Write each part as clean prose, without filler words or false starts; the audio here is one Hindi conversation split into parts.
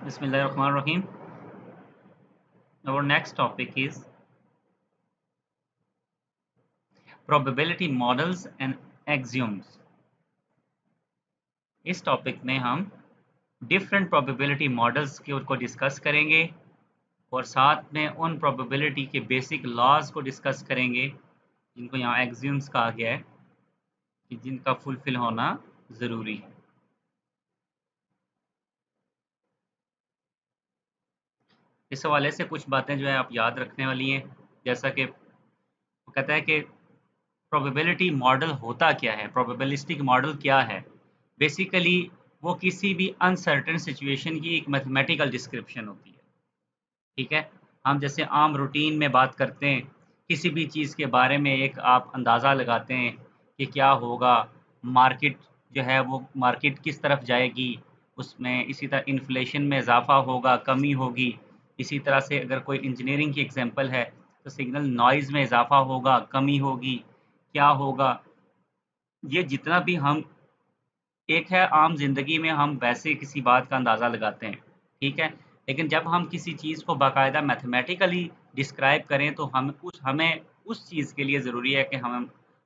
Bismillahirrahmanirrahim. Our next topic is probability models and axioms. इस टॉपिक में हम डिफरेंट प्रोबेबिलिटी मॉडल्स के को डिस्कस करेंगे और साथ में उन प्रोबेबिलिटी के बेसिक लॉज को डिस्कस करेंगे जिनको यहाँ एक्सियम्स कहा गया है कि जिनका फुलफिल होना ज़रूरी है। इस हवाले से कुछ बातें जो है आप याद रखने वाली हैं, जैसा कि वो कहता है कि प्रोबेबिलिटी मॉडल होता क्या है, प्रोबेबिलिस्टिक मॉडल क्या है। बेसिकली वो किसी भी अनसर्टेन सिचुएशन की एक मैथमेटिकल डिस्क्रिप्शन होती है। ठीक है, हम जैसे आम रूटीन में बात करते हैं, किसी भी चीज़ के बारे में एक आप अंदाज़ा लगाते हैं कि क्या होगा, मार्केट जो है वो मार्केट किस तरफ जाएगी, उसमें इसी तरह इन्फ्लेशन में इजाफा होगा, कमी होगी। इसी तरह से अगर कोई इंजीनियरिंग की एग्जांपल है तो सिग्नल नॉइज़ में इजाफा होगा, कमी होगी, क्या होगा। ये जितना भी हम एक है आम ज़िंदगी में हम वैसे किसी बात का अंदाज़ा लगाते हैं, ठीक है? लेकिन जब हम किसी चीज़ को बाकायदा मैथमेटिकली डिस्क्राइब करें तो हमें उस चीज़ के लिए ज़रूरी है कि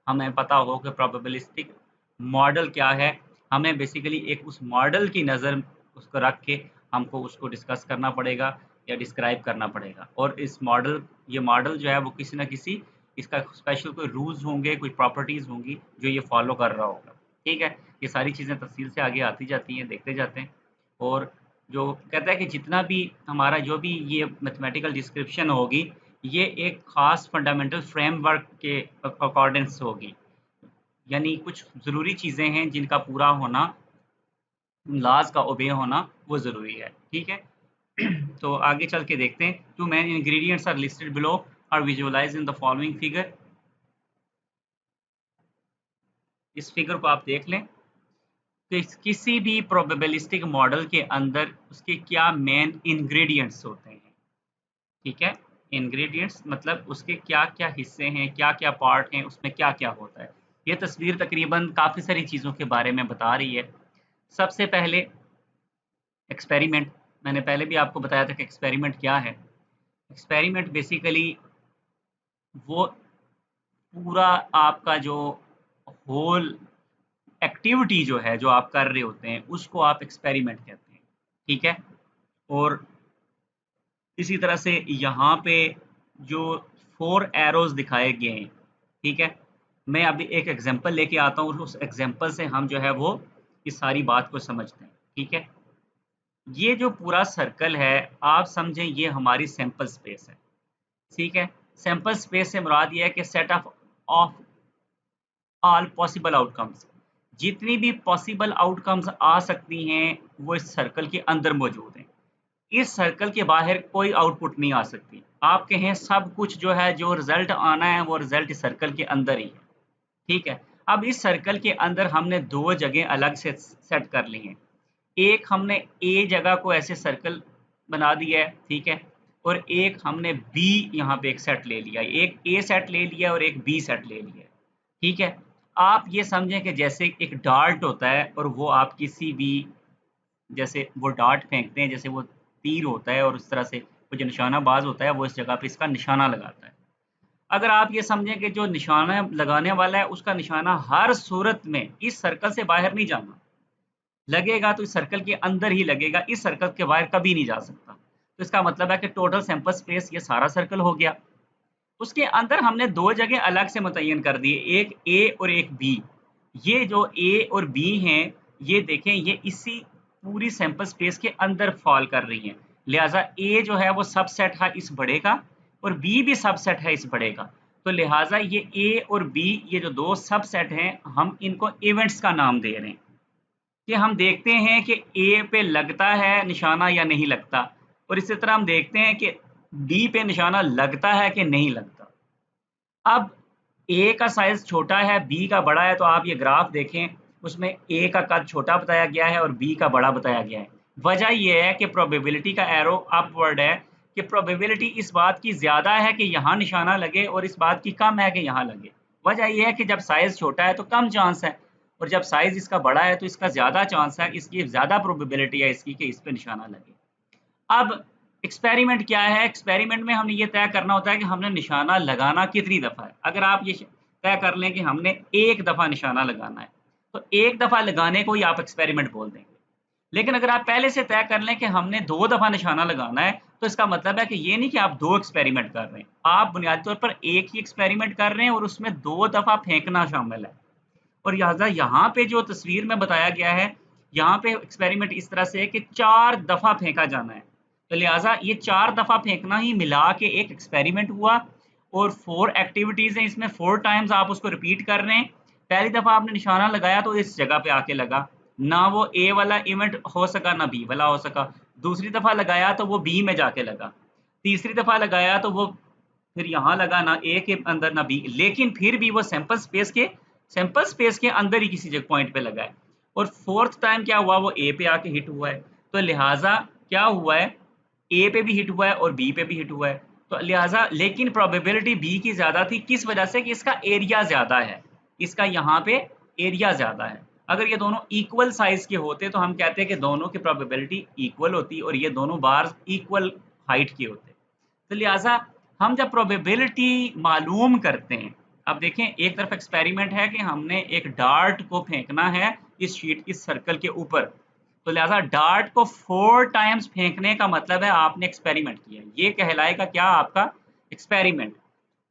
हमें पता हो कि प्रोबेबिलिस्टिक मॉडल क्या है। हमें बेसिकली एक उस मॉडल की नज़र उसको रख के हमको उसको डिस्कस करना पड़ेगा या डिस्क्राइब करना पड़ेगा। और ये मॉडल जो है वो किसी न किसी इसका स्पेशल कोई रूल्स होंगे, कोई प्रॉपर्टीज़ होंगी जो ये फ़ॉलो कर रहा होगा, ठीक है? ये सारी चीज़ें तफ़सील से आगे आती जाती हैं, देखते जाते हैं। और जो कहता है कि जितना भी हमारा जो भी ये मैथमेटिकल डिस्क्रिप्शन होगी, ये एक ख़ास फंडामेंटल फ्रेमवर्क के अकॉर्डिंग्स होगी। यानी कुछ ज़रूरी चीज़ें हैं जिनका पूरा होना, लॉज़ का ओबे होना वो ज़रूरी है, ठीक है? तो आगे चल के देखते हैं। 2 main ingredients are listed below are visualized in the following figure. इस फिगर को आप देख लें। किसी भी प्रोबेबिलिस्टिक मॉडल के अंदर उसके क्या मेन इंग्रेडिएंट्स होते हैं, ठीक है? इंग्रेडिएंट्स मतलब उसके क्या-क्या हिस्से हैं, क्या-क्या पार्ट हैं, उसमें क्या-क्या होता है। ये तस्वीर तकरीबन काफ़ी सारी चीज़ों के बारे में बता रही है। सबसे पहले एक्सपेरिमेंट, मैंने पहले भी आपको बताया था कि एक्सपेरिमेंट क्या है। एक्सपेरिमेंट बेसिकली वो पूरा आपका जो होल एक्टिविटी जो है, जो आप कर रहे होते हैं, उसको आप एक्सपेरिमेंट कहते हैं, ठीक है? और इसी तरह से यहाँ पे जो 4 एरोज़ दिखाए गए हैं, ठीक है? मैं अभी एक एग्ज़ाम्पल लेके आता हूँ और उस एग्ज़ाम्पल से हम जो है वो इस सारी बात को समझते हैं, ठीक है? ये जो पूरा सर्कल है, आप समझें ये हमारी सैंपल स्पेस है, ठीक है? सैंपल स्पेस से मुराद ये है कि set of all possible outcomes, जितनी भी पॉसिबल आउटकम्स आ सकती हैं, वो इस सर्कल के अंदर मौजूद हैं। इस सर्कल के बाहर कोई आउटपुट नहीं आ सकती। आप कहें सब कुछ जो है, जो रिज़ल्ट आना है, वो रिज़ल्ट इस सर्कल के अंदर ही है, ठीक है? अब इस सर्कल के अंदर हमने 2 जगह अलग से सेट कर ली हैं। एक हमने ए जगह को ऐसे सर्कल बना दिया है, ठीक है? और एक हमने बी यहाँ पे एक सेट ले लिया है। एक ए सेट ले लिया है और एक बी सेट ले लिया है, ठीक है? आप ये समझें कि जैसे एक डार्ट होता है और वो आप किसी भी, जैसे वो डार्ट फेंकते हैं, जैसे वो तीर होता है और उस तरह से वो जो निशानाबाज़ होता है, वो इस जगह पे इसका निशाना लगाता है। अगर आप ये समझें कि जो निशाना लगाने वाला है, उसका निशाना हर सूरत में इस सर्कल से बाहर नहीं जाना, लगेगा तो इस सर्कल के अंदर ही लगेगा, इस सर्कल के बाहर कभी नहीं जा सकता। तो इसका मतलब है कि टोटल सैंपल स्पेस ये सारा सर्कल हो गया। उसके अंदर हमने 2 जगह अलग से मुतय्यन कर दिए, एक ए और एक बी। ये जो ए और बी हैं, ये देखें ये इसी पूरी सैंपल स्पेस के अंदर फ़ॉल कर रही हैं। लिहाज़ा ए जो है वो सबसेट है इस बड़े का और बी भी सबसेट है इस बड़े का। तो लिहाज़ा ये ए और बी, ये जो 2 सबसेट हैं, हम इनको इवेंट्स का नाम दे रहे हैं। कि हम देखते हैं कि ए पे लगता है निशाना या नहीं लगता, और इसी तरह हम देखते हैं कि बी पे निशाना लगता है कि नहीं लगता। अब ए का साइज़ छोटा है, बी का बड़ा है, तो आप ये ग्राफ देखें, उसमें ए का कद छोटा बताया गया है और बी का बड़ा बताया गया है। वजह ये है कि प्रोबेबिलिटी का एरो अपवर्ड है, कि प्रोबेबिलिटी इस बात की ज़्यादा है कि यहाँ निशाना लगे और इस बात की कम है कि यहाँ लगे। वजह ये है कि जब साइज़ छोटा है तो कम चांस है, और जब साइज़ इसका बड़ा है तो इसका ज़्यादा चांस है, इसकी ज़्यादा प्रोबेबिलिटी है इसकी कि इस पे निशाना लगे। अब एक्सपेरिमेंट क्या है? एक्सपेरिमेंट में हमने ये तय करना होता है कि हमने निशाना लगाना कितनी दफ़ा है। अगर आप ये तय कर लें कि हमने एक दफ़ा निशाना लगाना है, तो एक दफ़ा लगाने को ही आप एक्सपेरिमेंट बोल देंगे। लेकिन अगर आप पहले से तय कर लें कि हमने 2 दफ़ा निशाना लगाना है, तो इसका मतलब है कि ये नहीं कि आप 2 एक्सपेरिमेंट कर रहे हैं। आप बुनियादी तौर पर एक ही एक्सपेरिमेंट कर रहे हैं और उसमें 2 दफ़ा फेंकना शामिल है। और लिहाज़ा यहाँ पे जो तस्वीर में बताया गया है, यहाँ पे एक्सपेरिमेंट इस तरह से है कि 4 दफ़ा फेंका जाना है। तो लिहाज़ा ये 4 दफ़ा फेंकना ही मिला के एक एक्सपेरिमेंट हुआ और 4 एक्टिविटीज़ हैं इसमें 4 टाइम्स आप उसको रिपीट कर रहे हैं। पहली दफ़ा आपने निशाना लगाया तो इस जगह पे आके लगा। ना वो ए वाला इवेंट हो सका, ना बी वाला हो सका। दूसरी दफ़ा लगाया तो वो बी में जाके लगा। तीसरी दफ़ा लगाया तो वो फिर यहाँ लगा ना ए के अंदर ना बी, लेकिन फिर भी वो सैंपल स्पेस के अंदर ही किसी जगह पॉइंट पे लगा है। और फोर्थ टाइम क्या हुआ, वो ए पे आके हिट हुआ है। तो लिहाजा क्या हुआ है, ए पे भी हिट हुआ है और बी पे भी हिट हुआ है। तो लिहाजा लेकिन प्रोबेबिलिटी बी की ज्यादा थी, किस वजह से कि इसका एरिया ज्यादा है, इसका यहाँ पे एरिया ज्यादा है। अगर ये दोनों इक्वल साइज के होते तो हम कहते हैं कि दोनों की प्रोबेबिलिटी इक्वल होती और ये दोनों बार्स इक्वल हाइट के होते। तो लिहाजा हम जब प्रोबेबिलिटी मालूम करते हैं, अब देखें एक तरफ एक्सपेरिमेंट है कि हमने एक डार्ट को फेंकना है इस सर्कल के ऊपर। तो लिहाजा डार्ट को 4 टाइम्स फेंकने का मतलब है आपने एक्सपेरिमेंट किया। ये कहलाएगा क्या, आपका एक्सपेरिमेंट।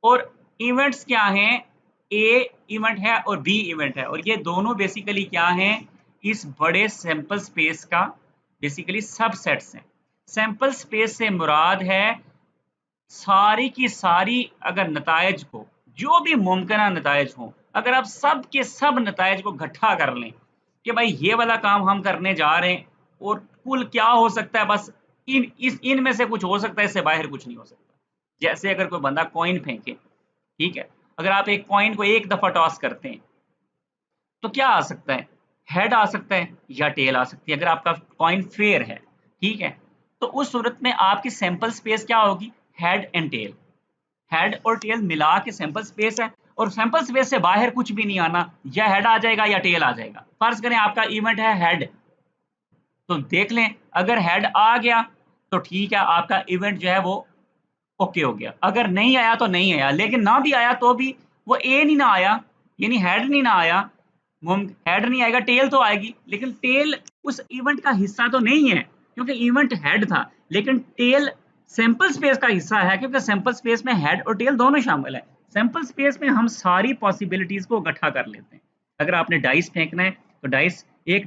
और इवेंट्स क्या हैं, ए इवेंट है और बी इवेंट है, और ये दोनों बेसिकली क्या हैं, इस बड़े सैंपल स्पेस का बेसिकली सबसेट्स हैं। सैंपल स्पेस से मुराद है सारी की सारी, अगर नतायज को, जो भी मुमकिन नतायज हों, अगर आप सब के सब नतायज को इकट्ठा कर लें कि भाई ये वाला काम हम करने जा रहे हैं और कुल क्या हो सकता है, बस इनमें से कुछ हो सकता है, इससे बाहर कुछ नहीं हो सकता। जैसे अगर कोई बंदा कॉइन फेंके, ठीक है, अगर आप एक कॉइन को एक दफा टॉस करते हैं तो क्या आ सकता है, हेड आ सकता है या टेल आ सकती है, अगर आपका कॉइन फेयर है, ठीक है। तो उस सूरत में आपकी सैंपल स्पेस क्या होगी, हेड एंड टेल। हेड और टेल मिला के सैंपल स्पेस है, और सैंपल स्पेस से बाहर कुछ भी नहीं आना, या हेड आ जाएगा या टेल आ जाएगा। फर्ज करें आपका इवेंट है हेड, तो देख लें अगर हेड आ गया तो ठीक है, आपका इवेंट जो है वो ओके हो गया। अगर नहीं आया तो नहीं आया, लेकिन ना भी आया तो भी वो ए नहीं ना आया, यानी हेड नहीं ना आया, हेड नहीं आएगा, टेल तो आएगी, लेकिन टेल उस इवेंट का हिस्सा तो नहीं है क्योंकि इवेंट हेड था। लेकिन टेल सैंपल स्पेस का हिस्सा है क्योंकि सैंपल स्पेस में हेड और टेल दोनों शामिल है। सैंपल स्पेस में हम सारी पॉसिबिलिटीज को इकट्ठा कर लेते हैं। अगर आपने डाइस फेंकना है तो एक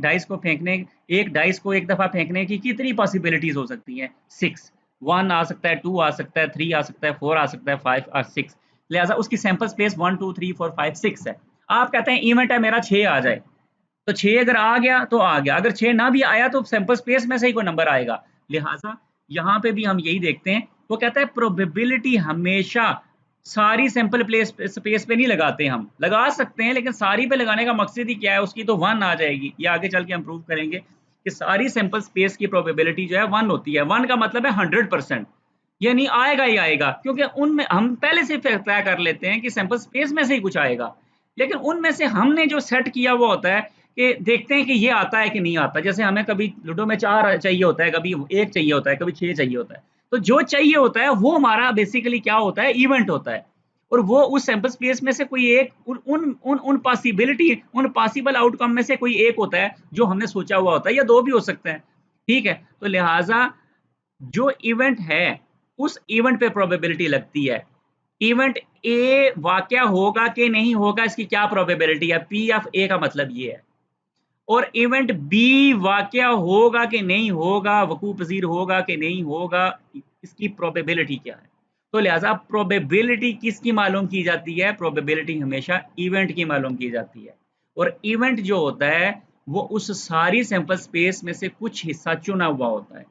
डाइस को एक दफा फेंकने की कितनी पॉसिबिलिटीज हो सकती हैं, 6। 1 आ सकता है, 2 आ सकता है, 3 आ सकता है, 4 आ सकता है, 5 और 6। लिहाजा उसकी सैंपल स्पेस 1 2 3 4 5 6 है। आप कहते हैं इवेंट है मेरा 6 आ जाए, तो 6 अगर आ गया तो आ गया, अगर 6 ना भी आया तो सैंपल स्पेस में से ही कोई नंबर आएगा। लिहाजा यहाँ पे भी हम यही देखते हैं, वो कहता है प्रोबेबिलिटी हमेशा सारी सैंपल प्लेस स्पेस पे नहीं लगाते, हम लगा सकते हैं लेकिन सारी पे लगाने का मकसद ही क्या है, उसकी तो 1 आ जाएगी। ये आगे चल के हम प्रूव करेंगे कि सारी सैंपल स्पेस की प्रोबेबिलिटी जो है 1 होती है। 1 का मतलब है 100%, यानी आएगा ही आएगा, क्योंकि उनमें हम पहले से तय कर लेते हैं कि सैंपल स्पेस में से ही कुछ आएगा। लेकिन उनमें से हमने जो सेट किया वो होता है कि देखते हैं कि ये आता है कि नहीं आता। जैसे हमें कभी लूडो में 4 चाहिए होता है, कभी 1 चाहिए होता है, कभी 6 चाहिए होता है। तो जो चाहिए होता है वो हमारा बेसिकली क्या होता है, इवेंट होता है। और वो उस सैंपल स्पेस में से कोई एक उन पॉसिबल आउटकम में से कोई एक होता है जो हमने सोचा हुआ होता है, या 2 भी हो सकते हैं, ठीक है। तो लिहाजा जो इवेंट है उस इवेंट पे प्रोबेबिलिटी लगती है। इवेंट ए वाकया होगा कि नहीं होगा, इसकी क्या प्रोबेबिलिटी है, पी ऑफ ए का मतलब ये है। और इवेंट बी वाकया होगा कि नहीं होगा, वकू पजीर होगा कि नहीं होगा, इसकी प्रोबेबिलिटी क्या है। तो लिहाजा प्रोबेबिलिटी किसकी मालूम की जाती है, प्रोबेबिलिटी हमेशा इवेंट की मालूम की जाती है। और इवेंट जो होता है वो उस सारी सैंपल स्पेस में से कुछ हिस्सा चुना हुआ होता है।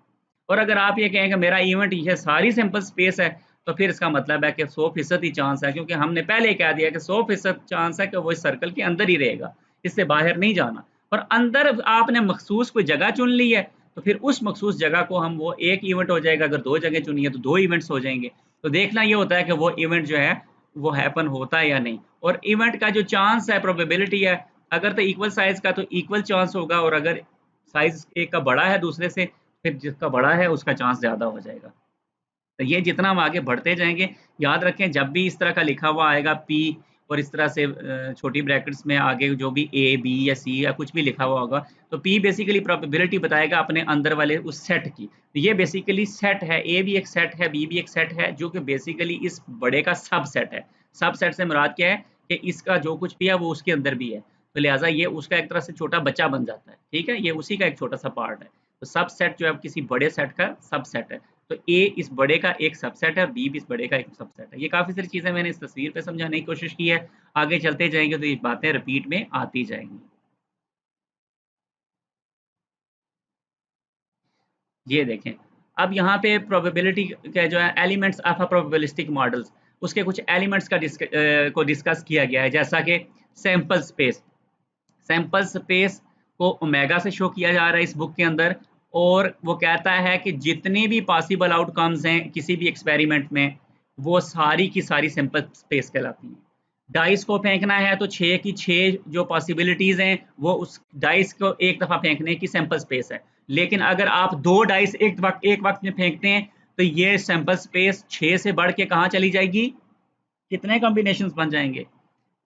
और अगर आप ये कहें कि मेरा इवेंट ये सारी सैंपल स्पेस है, तो फिर इसका मतलब है कि 100% ही चांस है, क्योंकि हमने पहले कह दिया कि 100% चांस है कि वो इस सर्कल के अंदर ही रहेगा, इससे बाहर नहीं जाना। और अंदर आपने मखसूस कोई जगह चुन ली है, तो फिर उस मखसूस जगह को हम, वो एक इवेंट हो जाएगा। अगर 2 जगह चुनी है तो 2 इवेंट्स हो जाएंगे। तो देखना ये होता है कि वो इवेंट जो है वो हैपन होता है या नहीं। और इवेंट का जो चांस है, प्रोबेबिलिटी है, अगर तो इक्वल साइज का तो इक्वल चांस होगा, और अगर साइज एक का बड़ा है दूसरे से फिर जिसका बड़ा है उसका चांस ज़्यादा हो जाएगा। तो ये जितना हम आगे बढ़ते जाएँगे, याद रखें जब भी इस तरह का लिखा हुआ आएगा पी और इस तरह से छोटी ब्रैकेट्स में आगे जो भी ए, बी या सी या कुछ भी लिखा हुआ होगा, तो पी बेसिकली प्रोबेबिलिटी बताएगा अपने अंदर वाले उस सेट की। तो ये बेसिकली सेट है, ए भी एक सेट है, बी भी एक सेट है, जो कि बेसिकली इस बड़े का सबसेट है। सबसेट से मुराद क्या है कि इसका जो कुछ भी है वो उसके अंदर भी है। तो लिहाज़ा ये उसका एक तरह से छोटा बच्चा बन जाता है, ठीक है? ये उसी का एक छोटा-सा पार्ट है। तो सबसेट जो है किसी बड़े सेट का सबसेट है। तो ए इस बड़े का एक सबसेट है और बी भी इस बड़े का एक सबसेट है। ये काफ़ी सारी चीज़ें मैंने इस तस्वीर पे समझाने की कोशिश की है। आगे चलते जाएँगे तो ये बातें रिपीट में आती जाएँगी। ये देखें, अब यहाँ पे प्रोबेबिलिटी के जो है elements of a probabilistic models उसके कुछ एलिमेंट्स को डिस्कस किया गया है, जैसा कि सैंपल स्पेस। सैंपल स्पेस को ओमेगा से शो किया जा रहा है इस बुक के अंदर, और वो कहता है कि जितने भी पॉसिबल आउटकम्स हैं किसी भी एक्सपेरिमेंट में, वो सारी की सारी सैंपल स्पेस कहलाती हैं। डाइस को फेंकना है तो 6 की 6 जो पॉसिबिलिटीज़ हैं वो उस डाइस को एक दफ़ा फेंकने की सैंपल स्पेस है। लेकिन अगर आप 2 डाइस एक वक़्त में फेंकते हैं तो ये सैंपल स्पेस 6 से बढ़ के कहाँ चली जाएगी? कितने कॉम्बिनेशंस बन जाएँगे?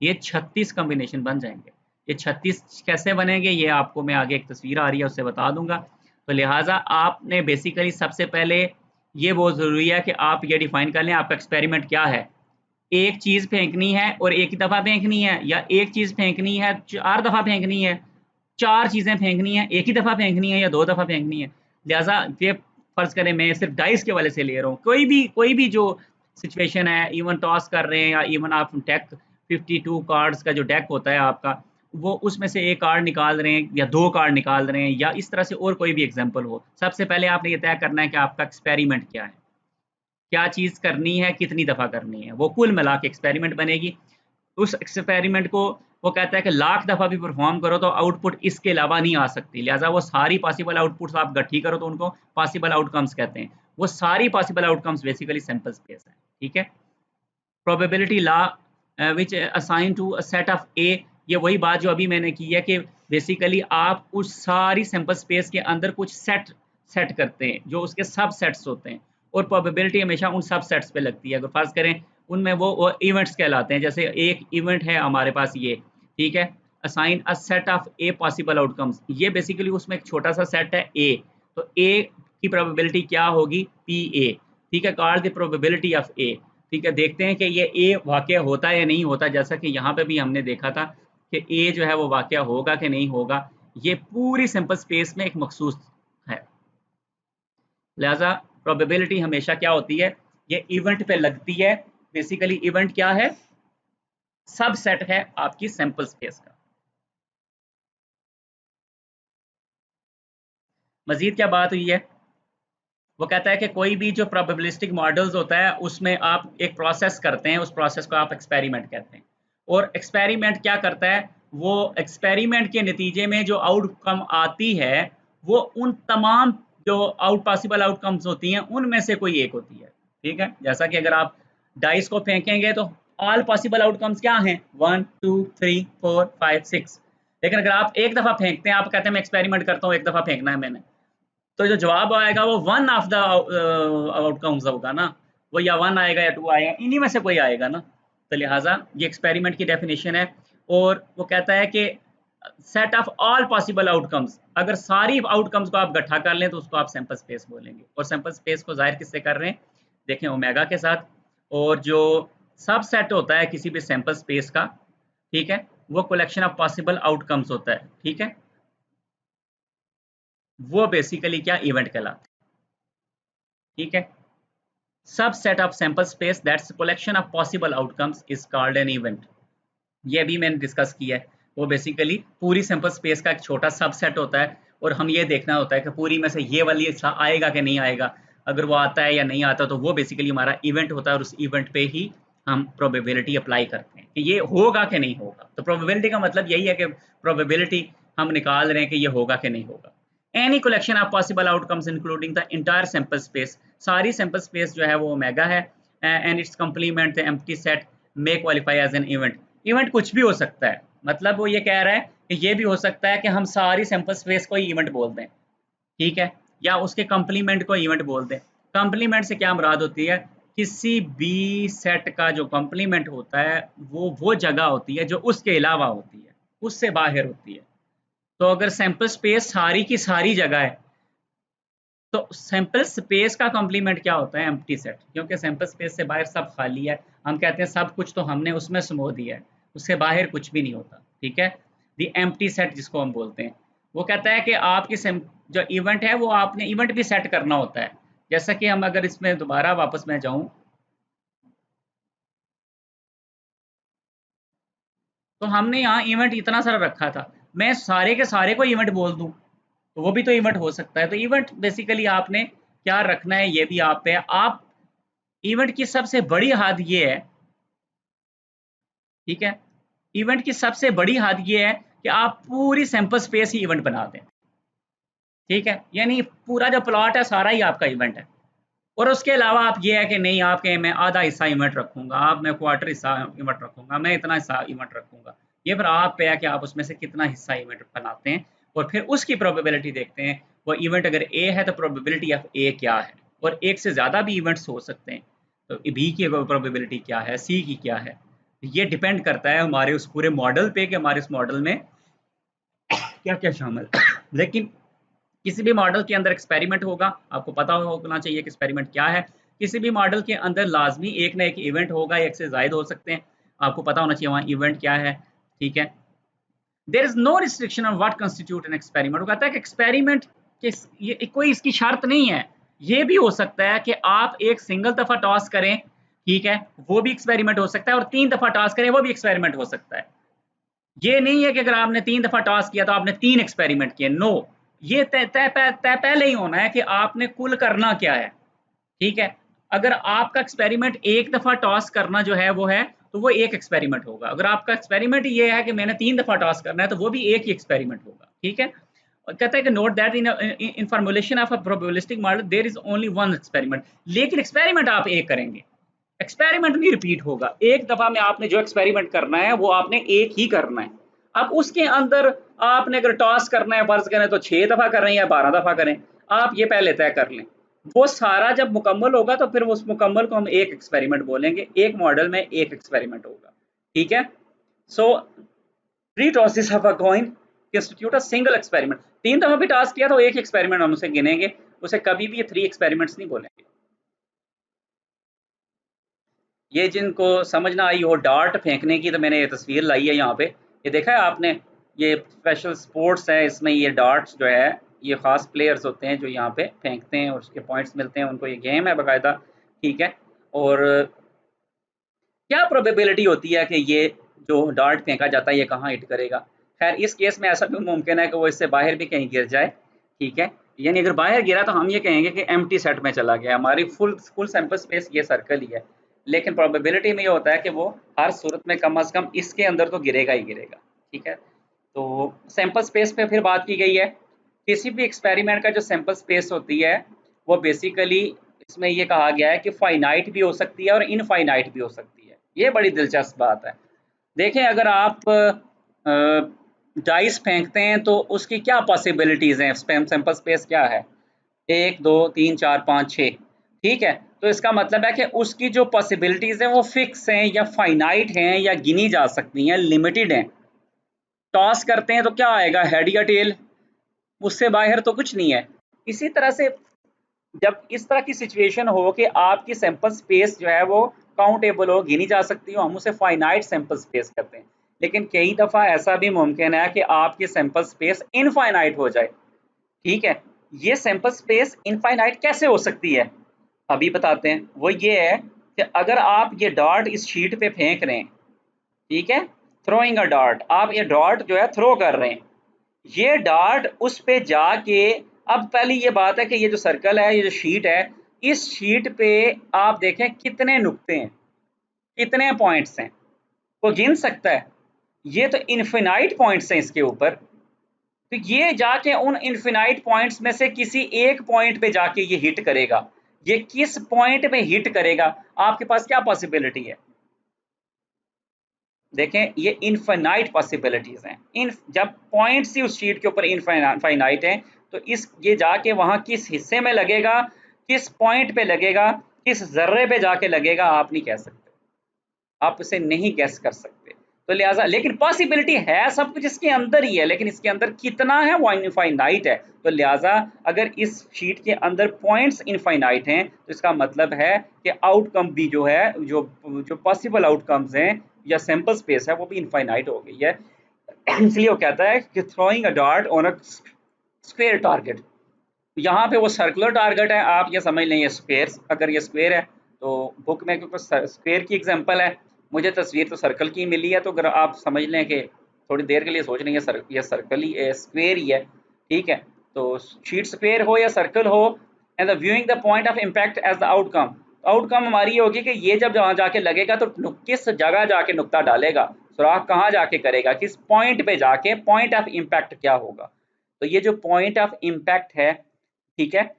ये 36 कॉम्बिनेशन बन जाएँगे। ये 36 कैसे बनेंगे ये आपको मैं आगे एक तस्वीर आ रही है उससे बता दूँगा। तो लिहाज़ा आपने बेसिकली सबसे पहले ये बहुत ज़रूरी है कि आप ये डिफ़ाइन कर लें आपका एक्सपेरिमेंट क्या है। एक चीज़ फेंकनी है और एक ही दफ़ा फेंकनी है, या एक चीज़ फेंकनी है 4 दफ़ा फेंकनी है, 4 चीज़ें फेंकनी है, एक ही दफ़ा फेंकनी है या 2 दफ़ा फेंकनी है। लिहाज़ा ये फ़र्ज़ करें मैं सिर्फ़ डाइस के हवाले से ले रहा हूँ। कोई भी जो सिचुएशन है, इवन टॉस कर रहे हैं या इवन आप डेक 52 कार्ड्स का जो डेक होता है आपका, वो उसमें से 1 कार्ड निकाल रहे हैं या 2 कार्ड निकाल रहे हैं या इस तरह से और कोई भी एग्ज़ाम्पल हो। सबसे पहले आपने ये तय करना है कि आपका एक्सपेरिमेंट क्या है? क्या चीज़ करनी है, कितनी दफ़ा करनी है, वो कुल मिला के एक्सपेरिमेंट बनेगी। उस एक्सपेरिमेंट को वो कहता है कि लाख दफ़ा भी परफ़ॉर्म करो तो आउटपुट इसके अलावा नहीं आ सकती। लिहाज़ा वो सारी पॉसिबल आउटपुट्स आप इकट्ठी करो तो उनको पॉसिबल आउटकम्स कहते हैं। वो सारी possible outcomes basically sample space है, ठीक है? Probability law which assign to a set of a, ये वही बात जो अभी मैंने की है कि बेसिकली आप उस सारी सैंपल स्पेस के अंदर कुछ सेट सेट करते हैं जो उसके सब सेट्स होते हैं, और प्रोबेबिलिटी हमेशा उन सब सेट्स पे लगती है। अगर फर्ज करें उनमें वो इवेंट्स कहलाते हैं, जैसे एक इवेंट है हमारे पास ये, ठीक है? Assign a set of a possible outcomes, ये बेसिकली उसमें एक छोटा सा सेट है ए, तो ए की प्रोबेबिलिटी क्या होगी? पी ए, ठीक है? कार्ड द प्रोबेबिलिटी ऑफ ए, ठीक है? देखते हैं कि ये ए वाक़या होता है या नहीं होता, जैसा कि यहाँ पे भी हमने देखा था कि ए जो है वो वाक़या होगा कि नहीं होगा। ये पूरी सैंपल स्पेस में एक मखसूस है। लिहाज़ा प्रोबेबिलिटी हमेशा क्या होती है? ये इवेंट पे लगती है। बेसिकली इवेंट क्या है? सबसेट है आपकी सैंपल स्पेस का। मज़ीद क्या बात हुई है? वो कहता है कि कोई भी जो प्रोबेबिलिस्टिक मॉडल्स होता है उसमें आप एक प्रोसेस करते हैं, उस प्रोसेस को आप एक्सपेरिमेंट कहते हैं। और एक्सपेरिमेंट क्या करता है? वो एक्सपेरिमेंट के नतीजे में जो आउटकम आती है वो उन तमाम जो पॉसिबल आउटकम्स होती हैं उनमें से कोई एक होती है, ठीक है? जैसा कि अगर आप डाइस को फेंकेंगे तो ऑल पॉसिबल आउटकम्स क्या हैं? 1 2 3 4 5 6। लेकिन अगर आप एक दफ़ा फेंकते हैं, आप कहते हैं मैं एक्सपेरिमेंट करता हूँ, एक दफ़ा फेंकना है मैंने, तो जो जवाब आएगा वो वन ऑफ द आउटकम्स होगा ना, वो या वन आएगा या टू आएगा, इन्हीं में से कोई आएगा ना। तो लिहाजा ये एक्सपेरिमेंट की डेफिनेशन है। और वो कहता है कि set of all possible outcomes, अगर सारी आउटकम्स को आप इकट्ठा कर लें तो उसको आप सैंपल स्पेस बोलेंगे, और सैंपल स्पेस को जाहिर किससे कर रहे हैं? देखें ओमेगा के साथ। और जो सब सेट होता है किसी भी सैंपल स्पेस का, ठीक है, वो कलेक्शन ऑफ पॉसिबल आउटकम्स होता है, ठीक है, वो बेसिकली क्या इवेंट कहलाता है, ठीक है। Subset of sample space that's collection of possible outcomes is called an event. ये भी मैंने डिस्कस किया है। वो बेसिकली पूरी सैंपल स्पेस का एक छोटा सबसेट होता है, और हम ये देखना होता है कि पूरी में से ये वाली हिस्सा आएगा कि नहीं आएगा। अगर वो आता है या नहीं आता तो वो बेसिकली हमारा इवेंट होता है, और उस इवेंट पे ही हम प्रोबेबिलिटी अप्लाई करते हैं कि ये होगा कि नहीं होगा। तो प्रोबेबिलिटी का मतलब यही है कि प्रोबेबिलिटी हम निकाल रहे हैं कि ये होगा कि नहीं होगा। Any collection of possible outcomes including the entire sample space, सारी सैंपल स्पेस जो है वो ओमेगा है, and its complement the empty set may qualify as an event. Event कुछ भी हो सकता है, मतलब वो ये कह रहा है कि ये भी हो सकता है कि हम सारी सैंपल स्पेस को ही इवेंट बोल दें, ठीक है? या उसके कंप्लीमेंट को इवेंट बोलते हैं। कंप्लीमेंट से क्या मुराद होती है, किसी भी सेट का जो कंप्लीमेंट होता है वो जगह होती है जो उसके अलावा होती है, उससे बाहर होती है। तो अगर सैंपल स्पेस सारी की सारी जगह है तो सैंपल स्पेस का कॉम्प्लीमेंट क्या होता है, एम्प्टी सेट, क्योंकि सैंपल स्पेस से बाहर सब खाली है। हम कहते हैं सब कुछ तो हमने उसमें समो दिया है, उससे बाहर कुछ भी नहीं होता। ठीक है, दी एम्प्टी सेट जिसको हम बोलते हैं, वो कहता है कि आपकी जो इवेंट है वो आपने इवेंट भी सेट करना होता है। जैसा कि हम अगर इसमें दोबारा वापस मैं जाऊं तो हमने यहाँ इवेंट इतना सारा रखा था, मैं सारे के सारे को इवेंट बोल दूं तो वो भी तो इवेंट हो सकता है। तो इवेंट बेसिकली आपने क्या रखना है ये भी आप पे है। आप इवेंट की सबसे बड़ी हद ये है, ठीक है, इवेंट की सबसे बड़ी हद ये है कि आप पूरी सैंपल स्पेस ही इवेंट बना दें। ठीक है, यानी पूरा जो प्लॉट है सारा ही आपका इवेंट है। और उसके अलावा आप ये है कि नहीं आपके मैं आधा हिस्सा इवेंट रखूंगा, आप मैं क्वार्टर हिस्सा इवेंट रखूंगा, मैं इतना हिस्सा इवेंट रखूंगा। ये फिर आप पे है कि आप उसमें से कितना हिस्सा इवेंट बनाते हैं और फिर उसकी प्रोबेबिलिटी देखते हैं। वो इवेंट अगर ए है तो प्रोबेबिलिटी ऑफ ए क्या है, और एक से ज़्यादा भी इवेंट्स हो सकते हैं तो बी की प्रोबेबिलिटी क्या है, सी की क्या है। ये डिपेंड करता है हमारे उस पूरे मॉडल पे कि हमारे उस मॉडल में क्या क्या शामिल लेकिन किसी भी मॉडल के अंदर एक्सपेरिमेंट होगा, आपको पता होना चाहिए कि एक्सपेरिमेंट क्या है। किसी भी मॉडल के अंदर लाजमी एक ना एक इवेंट होगा, एक से ज़ायद हो सकते हैं, आपको पता होना चाहिए वहाँ इवेंट क्या है। ठीक है, there is no restriction on what constitute an experiment. वो कहता है कि एक्सपेरिमेंट के ये कोई इसकी शर्त नहीं है। ये भी हो सकता है कि आप एक सिंगल दफ़ा टॉस करें, ठीक है, वो भी एक्सपेरिमेंट हो सकता है, और 3 दफ़ा टॉस करें वो भी एक्सपेरिमेंट हो सकता है। ये नहीं है कि अगर आपने 3 दफ़ा टॉस किया तो आपने 3 एक्सपेरिमेंट किए, नो। ये तय तय तय पहले ही होना है कि आपने कुल करना क्या है। ठीक है, अगर आपका एक्सपेरिमेंट एक दफ़ा टॉस करना जो है वो है तो वो एक एक्सपेरिमेंट होगा। अगर आपका एक्सपेरिमेंट ये है कि मैंने 3 दफ़ा टॉस करना है तो वो भी एक ही एक्सपेरिमेंट होगा। ठीक है, और कहता है कि note that in formulation of a probabilistic model there is only one experiment. लेकिन एक्सपेरिमेंट आप एक करेंगे, एक्सपेरिमेंट नहीं रिपीट होगा। एक दफा में आपने जो एक्सपेरिमेंट करना है वो आपने एक ही करना है। अब उसके अंदर आपने अगर टॉस करना है, फर्ज करें तो 6 दफा करें या 12 दफा करें, आप ये पहले तय कर लें। वो सारा जब मुकम्मल होगा तो फिर उस मुकम्मल को हम एक एक्सपेरिमेंट बोलेंगे, एक मॉडल में एक एक्सपेरिमेंट होगा। ठीक है, so three tosses of a coin constitute a single experiment. 3 दफा भी टॉस किया तो एक एक्सपेरिमेंट हम उसे गिनेंगे, उसे कभी भी ये 3 एक्सपेरिमेंट्स नहीं बोलेंगे। ये जिनको समझ ना आई हो डार्ट फेंकने की, तो मैंने ये तस्वीर लाई है यहाँ पे, ये देखा है आपने, ये स्पेशल स्पोर्ट्स है, इसमें ये डार्ट्स जो है ये ख़ास प्लेयर्स होते हैं जो यहाँ पे फेंकते हैं और उसके पॉइंट्स मिलते हैं उनको, ये गेम है बाकायदा। ठीक है, और क्या प्रोबेबिलिटी होती है कि ये जो डार्ट फेंका जाता है ये कहाँ हिट करेगा। खैर इस केस में ऐसा भी मुमकिन है कि वो इससे बाहर भी कहीं गिर जाए। ठीक है, यानी अगर बाहर गिरा तो हम ये कहेंगे कि एम्प्टी सेट में चला गया, हमारी फुल फुल सैंपल स्पेस ये सर्कल ही है। लेकिन प्रोबेबिलिटी में ये होता है कि वो हर सूरत में कम अज़ कम इसके अंदर तो गिरेगा ही गिरेगा। ठीक है, तो सैंपल स्पेस पे फिर बात की गई है। किसी भी एक्सपेरिमेंट का जो सैंपल स्पेस होती है वो बेसिकली इसमें ये कहा गया है कि फाइनाइट भी हो सकती है और इनफाइनाइट भी हो सकती है। ये बड़ी दिलचस्प बात है। देखें, अगर आप डाइस फेंकते हैं तो उसकी क्या पॉसिबिलिटीज़ हैं, सैंपल स्पेस क्या है, 1 2 3 4 5 6। ठीक है, तो इसका मतलब है कि उसकी जो पॉसिबिलिटीज़ हैं वो फिक्स हैं या फाइनाइट हैं या गिनी जा सकती हैं, लिमिटेड हैं। टॉस करते हैं तो क्या आएगा, हेड या टेल, उससे बाहर तो कुछ नहीं है। इसी तरह से जब इस तरह की सिचुएशन हो कि आपकी सैंपल स्पेस जो है वो काउंटेबल हो, गिनी जा सकती हो, हम उसे फाइनाइट सैंपल स्पेस कहते हैं। लेकिन कई दफ़ा ऐसा भी मुमकिन है कि आपकी सैंपल स्पेस इनफाइनाइट हो जाए। ठीक है, ये सैंपल स्पेस इनफाइनाइट कैसे हो सकती है, अभी बताते हैं। वो ये है कि अगर आप ये डॉट इस शीट पे फेंक रहे हैं, ठीक है, थ्रोइंग अ डॉट, आप ये डॉट जो है थ्रो कर रहे हैं, ये डार्ट उस पे जाके, अब पहली ये बात है कि ये जो सर्कल है, ये जो शीट है, इस शीट पे आप देखें कितने नुक्ते हैं, कितने पॉइंट्स हैं, वो गिन सकता है। ये तो इनफिनाइट पॉइंट्स हैं इसके ऊपर। तो ये जाके उन इनफिनाइट पॉइंट्स में से किसी एक पॉइंट पे जाके ये हिट करेगा। ये किस पॉइंट पे हिट करेगा, आपके पास क्या पॉसिबिलिटी है। देखें, ये इनफाइनाइट पॉसिबिलिटीज हैं। इन जब पॉइंट्स ही उस शीट के ऊपर इनफाइनाइट हैं तो इस ये जाके वहां किस हिस्से में लगेगा, किस पॉइंट पे लगेगा, किस जर्रे पे जाके लगेगा, आप नहीं कह सकते, आप उसे नहीं गैस कर सकते। तो लिहाजा लेकिन पॉसिबिलिटी है सब कुछ इसके अंदर ही है, लेकिन इसके अंदर कितना है वो इनफाइनाइट है। तो लिहाजा अगर इस शीट के अंदर पॉइंट्स इनफाइनाइट हैं तो इसका मतलब है कि आउटकम भी जो है, जो पॉसिबल आउटकम्स हैं या सैंपल स्पेस है वो भी इनफाइनाइट हो गई है। इसलिए वो कहता है कि throwing a dart on a square target, यहाँ पे वो सर्कुलर टारगेट है, आप ये समझ लें ये स्क्वायर, अगर ये स्क्वायर है तो बुक में क्योंकि स्क्वायर की एग्जांपल है, मुझे तस्वीर तो सर्कल की मिली है, तो अगर आप समझ लें कि थोड़ी देर के लिए सोच लें ये सर्कल ही स्क्वायर ही है, ठीक है। तो शीट स्क्वायर हो या सर्कल हो, and the viewing the point of impact as the outcome, outcome हमारी ये होगी कि ये जब जहाँ जाके लगेगा तो किस जगह जाके नुक्ता डालेगा, सुराख कहाँ जाके करेगा, किस पॉइंट पे जाके, पॉइंट ऑफ इम्पैक्ट क्या होगा। तो ये जो पॉइंट ऑफ इम्पैक्ट है, ठीक है,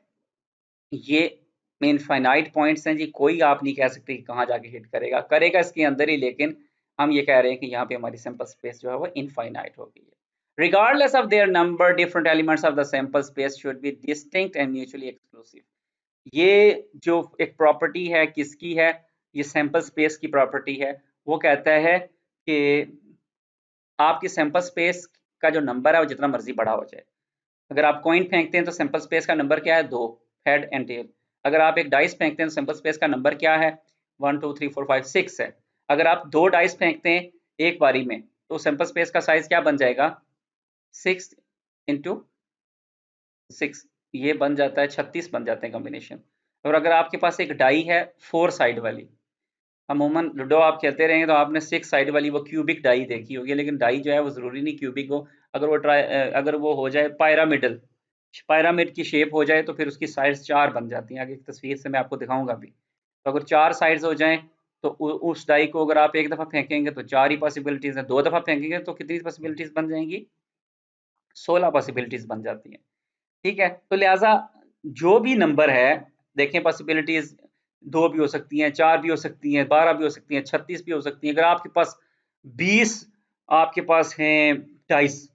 ये इनफाइनाइट पॉइंट्स हैं जी, कोई आप नहीं कह सकते कि कहाँ जाके हिट करेगा, करेगा इसके अंदर ही, लेकिन हम ये कह रहे हैं कि यहाँ पे हमारी सैंपल स्पेस जो है वो इनफाइनाइट हो गई है। Regardless of their number, different elements of the sample space should be distinct and mutually exclusive. ये जो एक प्रॉपर्टी है किसकी है, ये सैंपल स्पेस की प्रॉपर्टी है। वो कहता है कि आपकी सैंपल स्पेस का जो नंबर है वो जितना मर्जी बड़ा हो जाए, अगर आप कॉइन फेंकते हैं तो सैंपल स्पेस का नंबर क्या है, 2, हेड एंड टेल। अगर आप एक डाइस फेंकते हैं तो सैंपल स्पेस का नंबर क्या है, 1 2 3 4 5 6 है। अगर आप 2 डाइस फेंकते हैं एक बारी में तो सैंपल स्पेस का साइज क्या बन जाएगा, 6 इंटू 6, ये बन जाता है 36 बन जाते हैं कॉम्बिनेशन। और अगर आपके पास एक डाई है 4 साइड वाली, अमूमन लूडो आप खेलते रहेंगे तो आपने 6 साइड वाली वो क्यूबिक डाई देखी होगी, लेकिन डाई जो है वो जरूरी नहीं क्यूबिक हो, अगर वो हो जाए पायरामिडल, पिरामिड की शेप हो जाए तो फिर उसकी साइड्स 4 बन जाती हैं, आगे एक तस्वीर से मैं आपको दिखाऊंगा भी। तो अगर 4 साइड्स हो जाएं तो उस डाई को अगर आप एक दफ़ा फेंकेंगे तो 4 ही पॉसिबिलिटीज़ हैं, 2 दफ़ा फेंकेंगे तो कितनी पॉसिबिलिटीज़ बन जाएंगी, 16 पॉसिबिलिटीज़ बन जाती हैं, ठीक है। तो लिहाजा जो भी नंबर है, देखें पॉसिबिलिटीज़ 2 भी हो सकती हैं, 4 भी हो सकती हैं, 12 भी हो सकती हैं, 36 भी हो सकती हैं। अगर आपके पास 20 आपके पास हैं डाइस,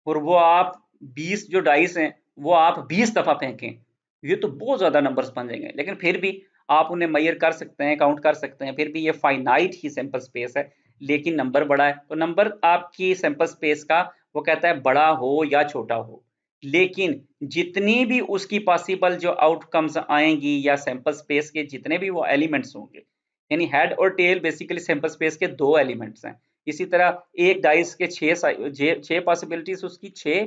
और वो आप 20 जो डाइस हैं वो आप 20 दफ़ा फेंकें, ये तो बहुत ज़्यादा नंबर्स बन जाएंगे, लेकिन फिर भी आप उन्हें मेजर कर सकते हैं, काउंट कर सकते हैं, फिर भी ये फाइनाइट ही सैंपल स्पेस है, लेकिन नंबर बड़ा है। तो नंबर आपकी सैंपल स्पेस का वो कहता है बड़ा हो या छोटा हो, लेकिन जितनी भी उसकी पॉसिबल जो आउटकम्स आएंगी या सैंपल स्पेस के जितने भी वो एलिमेंट्स होंगे, यानी हेड और टेल बेसिकली सैंपल स्पेस के 2 एलिमेंट्स हैं। इसी तरह एक डाइस के 6 पॉसिबिलिटीज, उसकी 6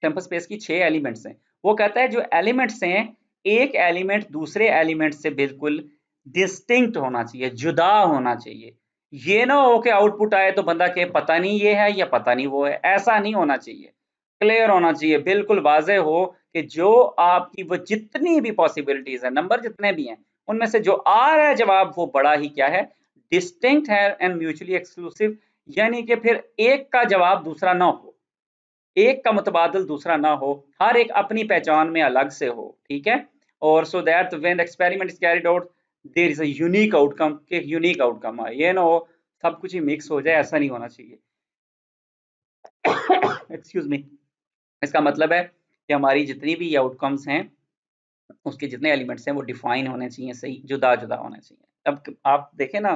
सैंपल स्पेस की 6 एलिमेंट्स हैं। वो कहता है जो एलिमेंट्स हैं, एक एलिमेंट दूसरे एलिमेंट से बिल्कुल डिस्टिंक्ट होना चाहिए, जुदा होना चाहिए। ये ना हो कि आउटपुट आए तो बंदा के पता नहीं ये है या पता नहीं वो है, ऐसा नहीं होना चाहिए। क्लियर होना चाहिए, बिल्कुल वाज़ेह हो कि जो आपकी वो जितनी भी पॉसिबिलिटीज़ हैं, नंबर जितने भी हैं, उनमें से जो आ रहा है जवाब वो बड़ा ही क्या है, डिस्टिंक्ट है एंड म्यूचुअली एक्सक्लूसिव, यानी कि फिर एक का जवाब दूसरा ना हो, एक का मुतबादिल दूसरा ना हो, हर एक अपनी पहचान में अलग से हो, ठीक है। और so that when experiment is carried out there is a unique outcome, कि यूनिक आउटकम आए, ये ना हो सब कुछ ही मिक्स हो जाए, ऐसा नहीं होना चाहिए। Excuse me. इसका मतलब है कि हमारी जितनी भी आउटकम्स हैं, उसके जितने एलिमेंट्स हैं वो डिफाइन होने चाहिए, सही जुदा जुदा होने चाहिए। अब आप देखें ना,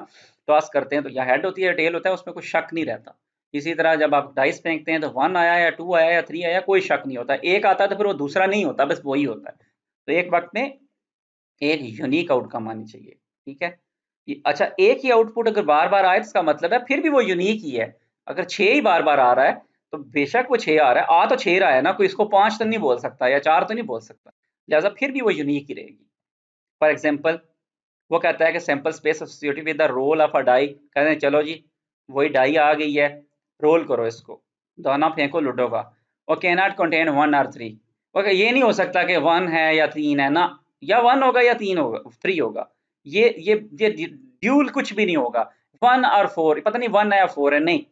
टॉस करते हैं तो या हेड होती है या टेल होता है, उसमें कोई शक नहीं रहता। इसी तरह जब आप डाइस फेंकते हैं तो 1 आया या 2 आया या 3 आया, कोई शक नहीं होता, एक आता है तो फिर वो दूसरा नहीं होता, बस वही होता है। तो एक वक्त में एक यूनिक आउटकम आनी चाहिए, ठीक है। अच्छा, एक ही आउटपुट अगर बार बार आए तो इसका मतलब है फिर भी वो यूनिक ही है। अगर 6 ही बार बार आ रहा है तो बेशक वो 6 आ रहा है, आ तो 6 रहा है ना, कोई इसको 5 तो नहीं बोल सकता या 4 तो नहीं बोल सकता, लिहाजा फिर भी वो यूनिक ही रहेगी। फॉर एग्जाम्पल, वो कहता है कि sample space associated with the roll of a die, कहते हैं चलो जी वही डाई आ गई है, रोल करो इसको, दाना फेंको लूडो का, और कैन नॉट कंटेन 1 और 3, ओके, ये नहीं हो सकता कि 1 है या 3 है ना, या 1 होगा या 3 होगा 3 होगा, ये ड्यूल कुछ भी नहीं होगा, 1 और 4 पता नहीं 1 है या 4 है, नहीं,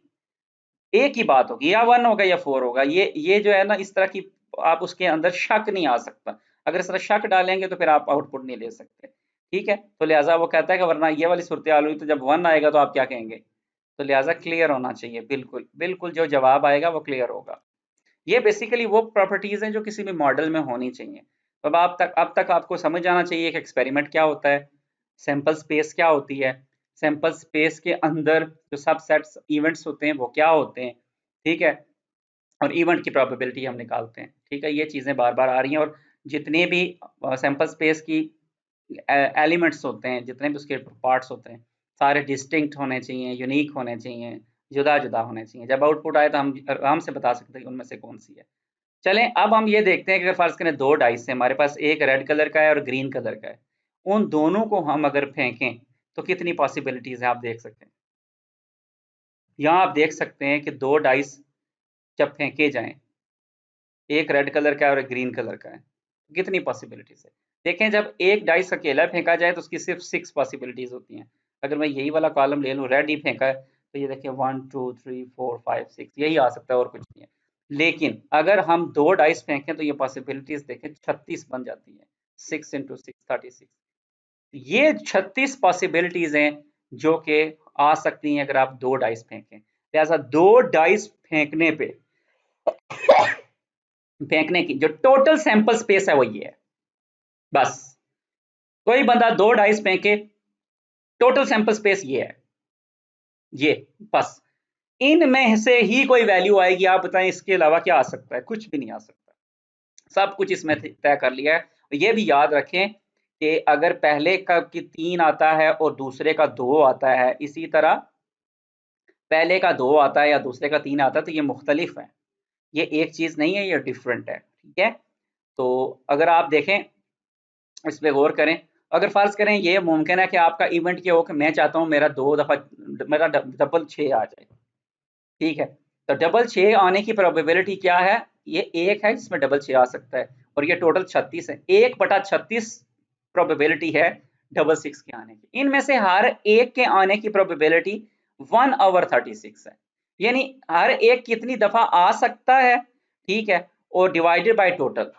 एक ही बात होगी, या 1 होगा या 4 होगा, ये जो है ना इस तरह की, आप उसके अंदर शक नहीं आ सकता, अगर इस तरह शक डालेंगे तो फिर आप आउटपुट नहीं ले सकते, ठीक है। तो लिहाजा वो कहता है कि वरना ये वाली सूरत हाल हुई तो जब 1 आएगा तो आप क्या कहेंगे, तो लिहाजा क्लियर होना चाहिए, बिल्कुल बिल्कुल जो जवाब आएगा वो क्लियर होगा। ये बेसिकली वो प्रॉपर्टीज हैं जो किसी भी मॉडल में होनी चाहिए। तो अब तक आपको समझ आना चाहिए कि एक्सपेरिमेंट क्या होता है, सैंपल स्पेस क्या होती है, सैंपल स्पेस के अंदर जो सबसेट्स इवेंट्स होते हैं वो क्या होते हैं, ठीक है, और इवेंट की प्रोबेबिलिटी हम निकालते हैं, ठीक है। ये चीज़ें बार बार आ रही हैं, और जितने भी सैंपल स्पेस की एलिमेंट्स होते हैं, जितने भी उसके पार्ट्स होते हैं, सारे डिस्टिंक्ट होने चाहिए, यूनिक होने चाहिए, जुदा जुदा होने चाहिए। जब आउटपुट आए तो हम आराम से बता सकते हैं कि उनमें से कौन सी है। चलें अब हम ये देखते हैं कि अगर फर्ज करें दो डाइस है हमारे पास, एक रेड कलर का है और ग्रीन कलर का है, उन दोनों को हम अगर फेंकें तो कितनी पॉसिबिलिटीज है आप देख सकते हैं। यहाँ आप देख सकते हैं कि दो डाइस जब फेंके जाएं, एक रेड कलर का है और एक ग्रीन कलर का है, कितनी पॉसिबिलिटीज है। देखें जब एक डाइस अकेला फेंका जाए तो उसकी सिर्फ 6 पॉसिबिलिटीज होती हैं। अगर मैं यही वाला कॉलम ले लूँ, रेड ही फेंका है, तो ये देखिए 1 2 3 4 5 6 यही आ सकता है और कुछ नहीं है। लेकिन अगर हम दो डाइस फेंकें तो ये पॉसिबिलिटीज देखें 36 बन जाती है, 6 इंटू 6 36। ये 36 पॉसिबिलिटीज हैं जो कि आ सकती हैं अगर आप दो डाइस फेंकें। लिहाजा दो डाइस फेंकने की जो टोटल सैंपल स्पेस है वो ये है। बस कोई बंदा दो डाइस फेंके, टोटल सैंपल स्पेस ये है, ये बस इनमें से ही कोई वैल्यू आएगी। आप बताएं इसके अलावा क्या आ सकता है, कुछ भी नहीं आ सकता, सब कुछ इसमें तय कर लिया है। ये भी याद रखें कि अगर पहले का की 3 आता है और दूसरे का 2 आता है, इसी तरह पहले का 2 आता है या दूसरे का 3 आता है, तो ये मुख्तलिफ है, ये एक चीज नहीं है, ये डिफरेंट है, ठीक है। तो अगर आप देखें, इस पे गौर करें, अगर फर्ज करें ये मुमकिन है कि आपका इवेंट ये हो कि मैं चाहता हूँ मेरा मेरा डबल 6 आ जाए, ठीक है। तो डबल 6 आने की प्रोबेबिलिटी क्या है, ये एक है जिसमें डबल 6 आ सकता है, और ये टोटल 36 है, 1/36 प्रोबेबिलिटी है डबल 6 के आने की। इनमें से हर एक के आने की प्रोबेबिलिटी 1/36 है, यानी हर एक कितनी दफा आ सकता है, ठीक है, और डिवाइडेड बाय टोटल,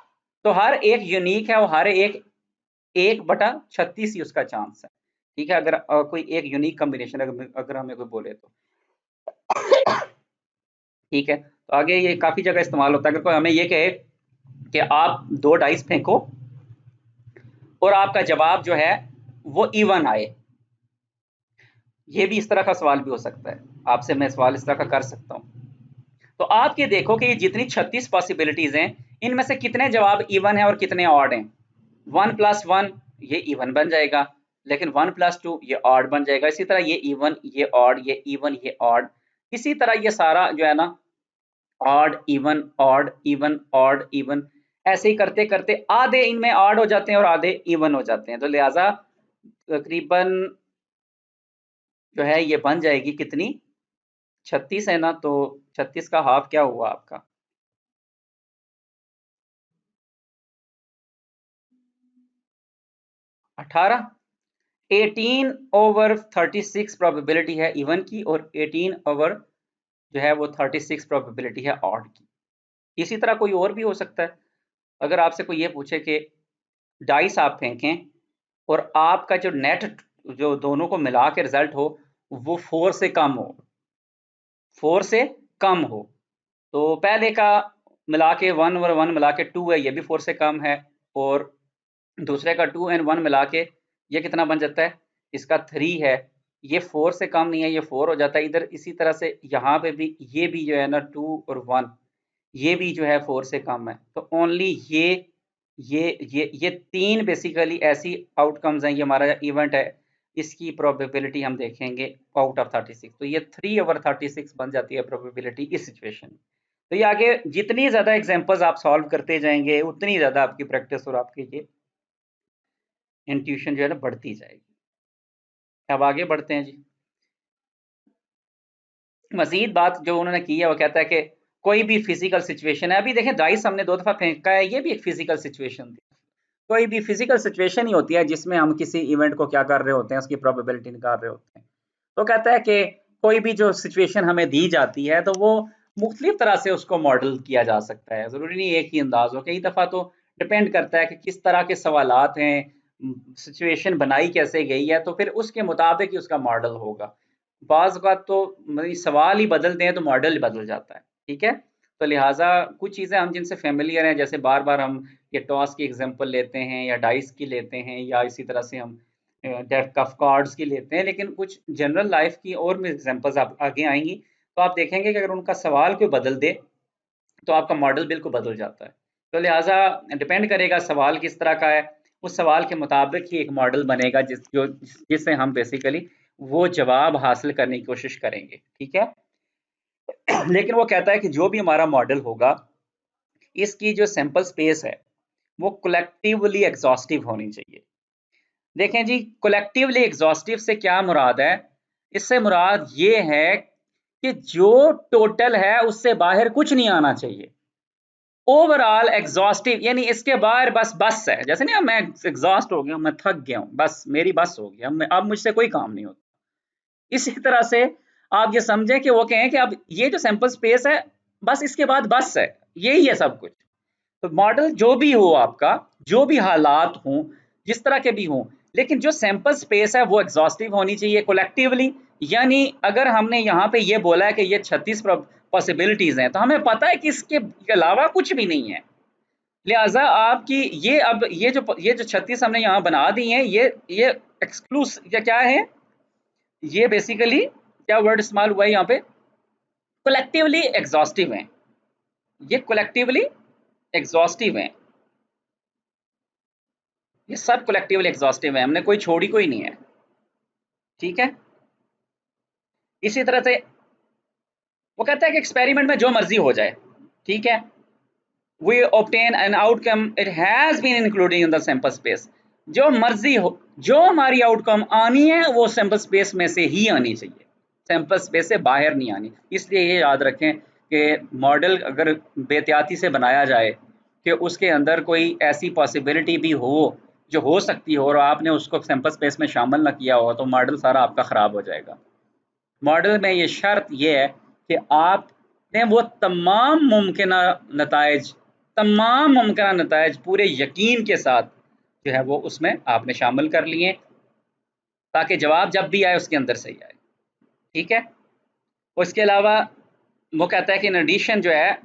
तो हर एक यूनिक है और हर एक 1/36 ही उसका चांस है, ठीक है। अगर कोई एक यूनिक कॉम्बिनेशन अगर हमें कोई बोले तो, ठीक है। तो आगे ये काफी जगह इस्तेमाल होता है। अगर कोई हमें ये कहे कि आप दो डाइस फेंको और आपका जवाब जो है वो इवन आए, ये भी इस तरह का सवाल भी हो सकता है, आपसे मैं सवाल इस तरह का कर सकता हूँ। तो आप ये देखो कि ये जितनी 36 पॉसिबिलिटीज हैं, इनमें से कितने जवाब इवन है और कितने ऑड हैं। 1+1 ये इवन बन जाएगा, लेकिन 1+2 ये ऑड बन जाएगा, इसी तरह ये इवन ये ऑड ये इवन ये ऑड, इसी तरह ये सारा जो है ना odd even odd even odd even, ऐसे ही करते करते आधे इनमें ऑड हो जाते हैं और आधे इवन हो जाते हैं। तो लिहाजा तकरीबन जो है ये बन जाएगी कितनी, 36 है ना, तो 36 का हाफ क्या हुआ आपका, 18। 18/36 प्रोबेबिलिटी है इवन की, और 18 जो है वो 36 प्रोबेबिलिटी है ऑड की। इसी तरह कोई और भी हो सकता है। अगर आपसे कोई ये पूछे कि डाइस आप फेंकें और आपका जो नेट जो दोनों को मिला के रिजल्ट हो वो 4 से कम हो, 4 से कम हो, तो पहले का मिला के 1 और 1 मिला के 2 है, ये भी 4 से कम है, और दूसरे का 2 और 1 मिला के ये कितना बन जाता है, इसका 3 है, ये 4 से कम नहीं है, ये 4 हो जाता है इधर। इसी तरह से यहाँ पे भी ये भी जो है ना 2 और 1 ये भी जो है 4 से कम है। तो ओनली ये तीन बेसिकली ऐसी आउटकम्स हैं, ये हमारा इवेंट है, इसकी प्रोबेबिलिटी हम देखेंगे आउट ऑफ 36, तो ये 3/36 बन जाती है प्रोबेबिलिटी इस सिचुएशन में। तो ये आगे जितनी ज़्यादा एग्जांपल्स आप सॉल्व करते जाएंगे उतनी ज़्यादा आपकी प्रैक्टिस और आपकी ये इंट्यूशन जो है ना बढ़ती जाएगी। अब आगे बढ़ते हैं जी। मजीद बात जो उन्होंने की है वो कहता है कि कोई भी फिजिकल सिचुएशन है, अभी देखें डाइस हमने 2 दफ़ा फेंका है, ये भी एक फिजिकल सिचुएशन थी। कोई भी फिजिकल सिचुएशन ही होती है जिसमें हम किसी इवेंट को क्या कर रहे होते हैं, उसकी प्रोबेबिलिटी निकाल रहे होते हैं। तो कहता है कि कोई भी जो सिचुएशन हमें दी जाती है तो वो मुख्तलिफ तरह से उसको मॉडल किया जा सकता है, ज़रूरी नहीं एक ही अंदाज हो, कई दफ़ा तो डिपेंड करता है कि किस तरह के सवालात हैं, सिचुएशन बनाई कैसे गई है, तो फिर उसके मुताबिक ही उसका मॉडल होगा। बाज़ औक़ात तो सवाल ही बदलते हैं तो मॉडल ही बदल जाता है, ठीक है। तो लिहाजा कुछ चीज़ें हम जिनसे फेमिलियर हैं, जैसे बार बार हम ये टॉस की एग्जांपल लेते हैं या डाइस की लेते हैं या इसी तरह से हम डेक ऑफ कार्ड्स की लेते हैं, लेकिन कुछ जनरल लाइफ की और भी एग्जांपल्स आप आगे आएंगी तो आप देखेंगे कि अगर उनका सवाल कोई बदल दे तो आपका मॉडल बिल्कुल बदल जाता है। तो लिहाजा डिपेंड करेगा सवाल किस तरह का है, उस सवाल के मुताबिक ही एक मॉडल बनेगा जिससे हम बेसिकली वो जवाब हासिल करने की कोशिश करेंगे, ठीक है। लेकिन वो कहता है कि जो भी हमारा मॉडल होगा, इसकी जो सैंपल स्पेस है वो कलेक्टिवली एग्जॉस्टिव होनी चाहिए। देखें जी, कलेक्टिवली एग्जॉस्टिव से क्या मुराद है? इससे मुराद ये है कि जो टोटल है उससे बाहर कुछ नहीं आना चाहिए। ओवरऑल एग्जॉस्टिव यानी इसके बाहर बस है, जैसे नहीं मैं एग्जॉस्ट हो गया, मैं थक गया हूँ, बस मेरी बस हो गया, अब मुझसे कोई काम नहीं होता। इसी तरह से आप ये समझें कि वो कहें कि अब ये जो सैंपल स्पेस है बस इसके बाद बस है, यही है सब कुछ। तो मॉडल जो भी हो आपका, जो भी हालात हों, जिस तरह के भी हों, लेकिन जो सैंपल स्पेस है वो एग्जॉस्टिव होनी चाहिए कलेक्टिवली। यानी अगर हमने यहाँ पे ये बोला है कि ये 36 पॉसिबिलिटीज हैं, तो हमें पता है कि इसके अलावा कुछ भी नहीं है। लिहाजा आपकी ये अब ये जो 36 हमने यहाँ बना दी हैं, ये एक्सक्लूस या क्या है, ये बेसिकली क्या वर्ड इस्तेमाल हुआ है यहाँ पे, कलेक्टिवली एग्जॉस्टिव हैं। ये कलेक्टिवली एग्जॉस्टिव हैं, ये सब कलेक्टिवली एग्जॉस्टिव है, हमने कोई छोड़ी कोई नहीं है, ठीक है। इसी तरह से वो कहता है कि एक्सपेरिमेंट में जो मर्जी हो जाए, ठीक है, we obtain an outcome it has been included in the sample space. जो मर्जी हो, जो हमारी आउटकम आनी है वो सैंपल स्पेस में से ही आनी चाहिए, सैंपल स्पेस से बाहर नहीं आनी। इसलिए ये याद रखें कि मॉडल अगर बेहतियाती से बनाया जाए कि उसके अंदर कोई ऐसी पॉसिबिलिटी भी हो जो हो सकती हो और आपने उसको सैंपल स्पेस में शामिल ना किया हो, तो मॉडल सारा आपका ख़राब हो जाएगा। मॉडल में ये शर्त ये है कि आपने वो तमाम मुमकिन नतायज पूरे यकीन के साथ जो है वो उसमें आपने शामिल कर लिए, ताकि जवाब जब भी आए उसके अंदर से ही आए, ठीक है। उसके अलावा वो कहता है कि इन एडिशन जो है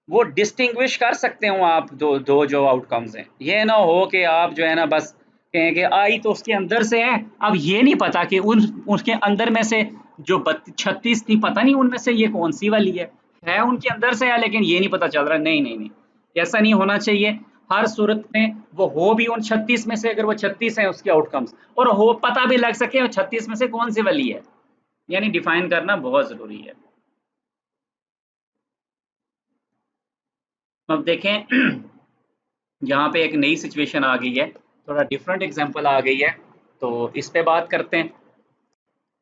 वो डिस्टिंग्विश कर सकते हो आप दो जो आउटकम्स हैं। ये ना हो कि आप जो है ना बस कहें कि आई तो उसके अंदर से है, अब ये नहीं पता कि उसके अंदर में से जो 36 थी पता नहीं उनमें से ये कौन सी वाली है उनके अंदर से है, लेकिन ये नहीं पता चल रहा। नहीं नहीं नहीं, ऐसा नहीं होना चाहिए। हर सूरत में वो हो भी उन 36 में से, अगर वो 36 है उसके आउटकम्स, और हो पता भी लग सके 36 में से कौन सी वाली है, यानी डिफाइन करना बहुत जरूरी है। अब देखें यहाँ पे एक नई सिचुएशन आ गई है, थोड़ा डिफरेंट एग्जांपल आ गई है, तो इस पे बात करते हैं।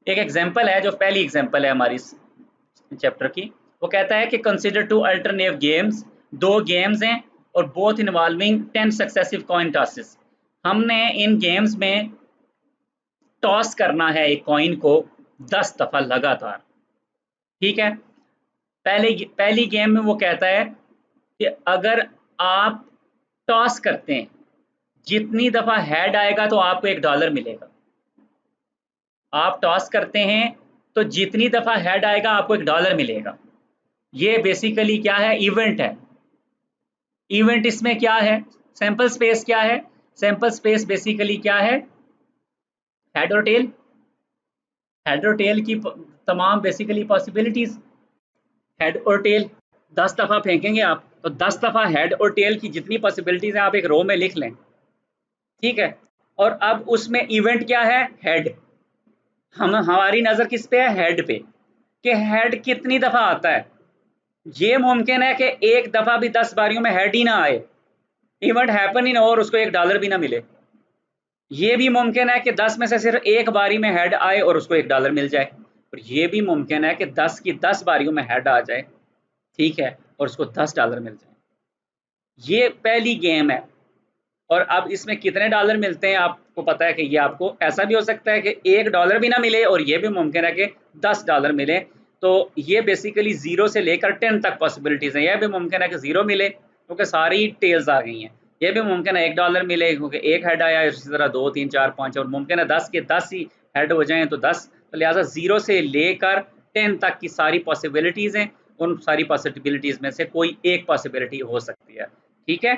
एक एग्जांपल है जो पहली एग्जांपल है हमारी चैप्टर की, वो कहता है कि कंसीडर टू अल्टरनेटिव गेम्स, दो गेम्स हैं और both involving 10 successive coin tosses. हमने इन गेम्स में टॉस करना है एक कॉइन को 10 दफा लगातार, ठीक है। पहली गेम में वो कहता है कि अगर आप टॉस करते हैं, जितनी दफा हेड आएगा तो आपको $1 मिलेगा। आप टॉस करते हैं तो जितनी दफा हेड आएगा आपको $1 मिलेगा। ये बेसिकली क्या है, इवेंट है। इवेंट इसमें क्या है, सैंपल स्पेस क्या है, सैंपल स्पेस बेसिकली क्या है, हेड और टेल। हेड और टेल की तमाम बेसिकली पॉसिबिलिटीज, हेड और टेल 10 दफा फेंकेंगे आप, तो 10 दफा हेड और टेल की जितनी पॉसिबिलिटीज है आप एक रो में लिख लें, ठीक है। और अब उसमें इवेंट क्या है, हेड। हमारी नजर किस पे है, हेड पे, कि हेड कितनी दफा आता है। ये मुमकिन है कि एक दफा भी 10 बारियों में हेड ही ना आए, इवेंट हैपन ही ना हो और उसको $1 भी ना मिले। ये भी मुमकिन है कि 10 में से सिर्फ एक बारी में हेड आए और उसको $1 मिल जाए। और ये भी मुमकिन है कि 10 की 10 बारियों में हेड आ जाए, ठीक है, और उसको $10 मिल जाए। ये पहली गेम है। और अब इसमें कितने डॉलर मिलते हैं आपको पता है कि ये आपको ऐसा भी हो सकता है कि $1 भी ना मिले, और ये भी मुमकिन है कि $10 मिले। तो ये बेसिकली 0 से लेकर 10 तक पॉसिबिलिटीज हैं। यह भी मुमकिन है कि 0 मिले क्योंकि सारी टेल्स आ गई हैं, ये भी मुमकिन है $1 मिले क्योंकि एक हेड आया, इसी तरह 2 3 4 5, और मुमकिन है 10 के 10 ही हेड हो जाएं तो 10। तो लिहाजा 0 से लेकर 10 तक की सारी पॉसिबिलिटीज हैं, उन सारी पॉसिबिलिटीज़ में से कोई एक पॉसिबिलिटी हो सकती है, ठीक है।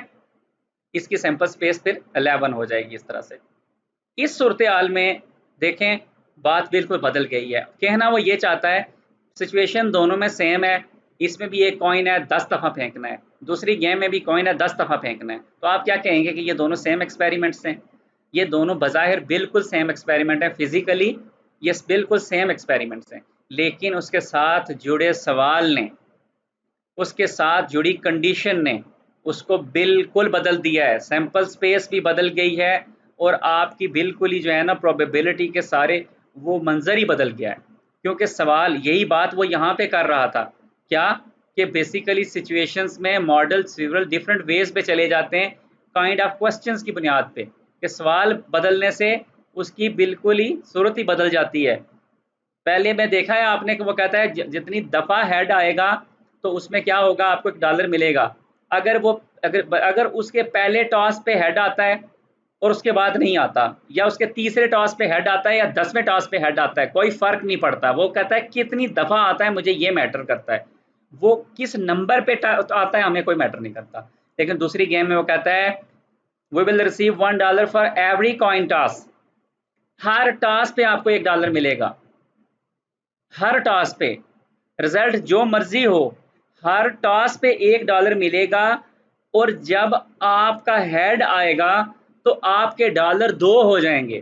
इसकी सैंपल स्पेस फिर 11 हो जाएगी इस तरह से। इस सूरत-ए-हाल में देखें बात बिल्कुल बदल गई है। कहना वो ये चाहता है सिचुएशन दोनों में सेम है, इसमें भी एक कॉइन है 10 दफ़ा फेंकना है, दूसरी गेम में भी कॉइन है 10 दफ़ा फेंकना है। तो आप क्या कहेंगे कि ये दोनों सेम एक्सपेरिमेंट्स हैं? ये दोनों बज़ाहिर बिल्कुल सेम एक्सपेरिमेंट है, फिज़िकली ये बिल्कुल सेम एक्सपेरिमेंट्स हैं, लेकिन उसके साथ जुड़े सवाल ने, उसके साथ जुड़ी कंडीशन ने उसको बिल्कुल बदल दिया है। सैंपल स्पेस भी बदल गई है और आपकी बिल्कुल ही जो है ना प्रोबेबिलिटी के सारे वो मंजर ही बदल गया है, क्योंकि सवाल यही बात वो यहाँ पे कर रहा था क्या कि बेसिकली सिचुएशंस में मॉडल सिवरल डिफरेंट वेज पे चले जाते हैं काइंड ऑफ क्वेश्चंस की बुनियाद पे, कि सवाल बदलने से उसकी बिल्कुल ही सूरत ही बदल जाती है। पहले में देखा है आपने कि वो कहता है जितनी दफ़ा हेड आएगा तो उसमें क्या होगा, आपको $1 मिलेगा। अगर वो अगर उसके पहले टॉस पे हेड आता है और उसके बाद नहीं आता, या उसके तीसरे टॉस पे हेड आता है या 10वें टॉस पे हेड आता है, कोई फ़र्क नहीं पड़ता। वो कहता है कितनी दफ़ा आता है मुझे ये मैटर करता है, वो किस नंबर पे आता है हमें कोई मैटर नहीं करता। लेकिन दूसरी गेम में वो कहता है we will receive $1 for every coin toss, हर टॉस पे आपको $1 मिलेगा, हर टॉस पे रिजल्ट जो मर्जी हो, हर टॉस पे $1 मिलेगा। और जब आपका हेड आएगा तो आपके डॉलर 2 हो जाएंगे।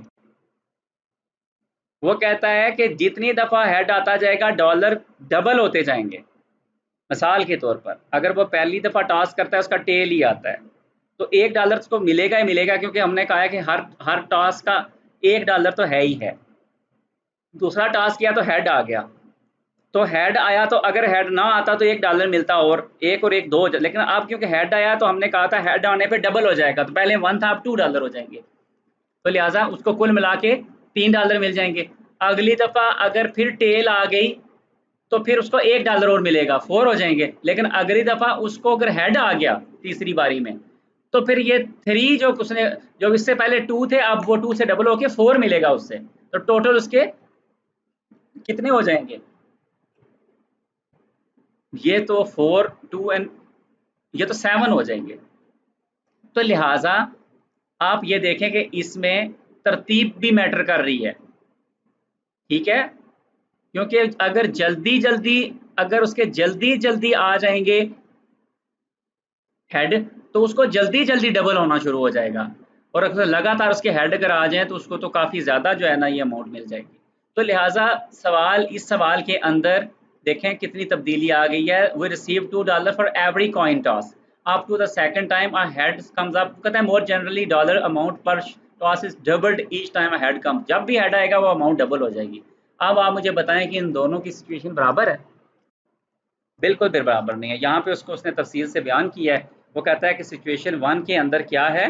वो कहता है कि जितनी दफा हेड आता जाएगा डॉलर डबल होते जाएंगे। मिसाल के तौर पर अगर वो पहली दफा टॉस करता है उसका टेल ही आता है तो $1 उसको मिलेगा ही मिलेगा, क्योंकि हमने कहा है कि हर टॉस का $1 तो है ही है। दूसरा टॉस किया तो हेड आ गया, तो हेड आया तो अगर हेड ना आता तो $1 मिलता, और एक 2 लेकिन अब क्योंकि हेड आया तो हमने कहा था हेड आने पे डबल हो जाएगा, तो पहले 1 था अब $2 हो जाएंगे, तो लिहाजा उसको कुल मिला के $3 मिल जाएंगे। अगली दफा अगर फिर टेल आ गई तो फिर उसको $1 और मिलेगा, 4 हो जाएंगे। लेकिन अगली दफा उसको अगर हेड आ गया तीसरी बारी में तो फिर ये 3 जो उसने जो इससे पहले 2 थे अब वो 2 से डबल होके 4 मिलेगा उससे, तो टोटल उसके कितने हो जाएंगे, ये तो 4 2 एंड ये तो 7 हो जाएंगे। तो लिहाजा आप ये देखें कि इसमें तरतीब भी मैटर कर रही है, ठीक है। क्योंकि अगर जल्दी जल्दी अगर उसके जल्दी जल्दी आ जाएंगे हेड तो उसको जल्दी जल्दी डबल होना शुरू हो जाएगा, और अगर लगातार उसके हेड अगर आ जाए तो उसको तो काफ़ी ज़्यादा जो है ना ये अमाउंट मिल जाएगी। तो लिहाजा इस सवाल के अंदर देखें कितनी तब्दीली आ गई है। We receive $2 for every coin toss up to the second time a head comes up, कहता है more generally dollar amount per toss is doubled each time a head come, जब भी हेड आएगा वो अमाउंट डबल हो जाएगी। अब आप मुझे बताएं कि इन दोनों की सिचुएशन बराबर है? बिल्कुल भी बराबर नहीं है। यहाँ पे उसने तफसील से बयान किया है। वो कहता है कि सिचुएशन 1 के अंदर क्या है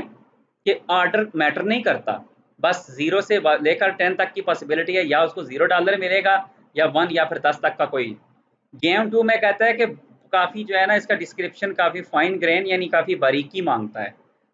कि ऑर्डर मैटर नहीं करता, बस 0 से लेकर 10 तक की पॉसिबिलिटी है, या उसको $0 मिलेगा या 1 या फिर 10 तक का कोई। गेम 2 में कहता है कि काफ़ी जो है ना इसका डिस्क्रिप्शन काफ़ी फाइन ग्रेन यानी काफ़ी बारीकी मांगता है,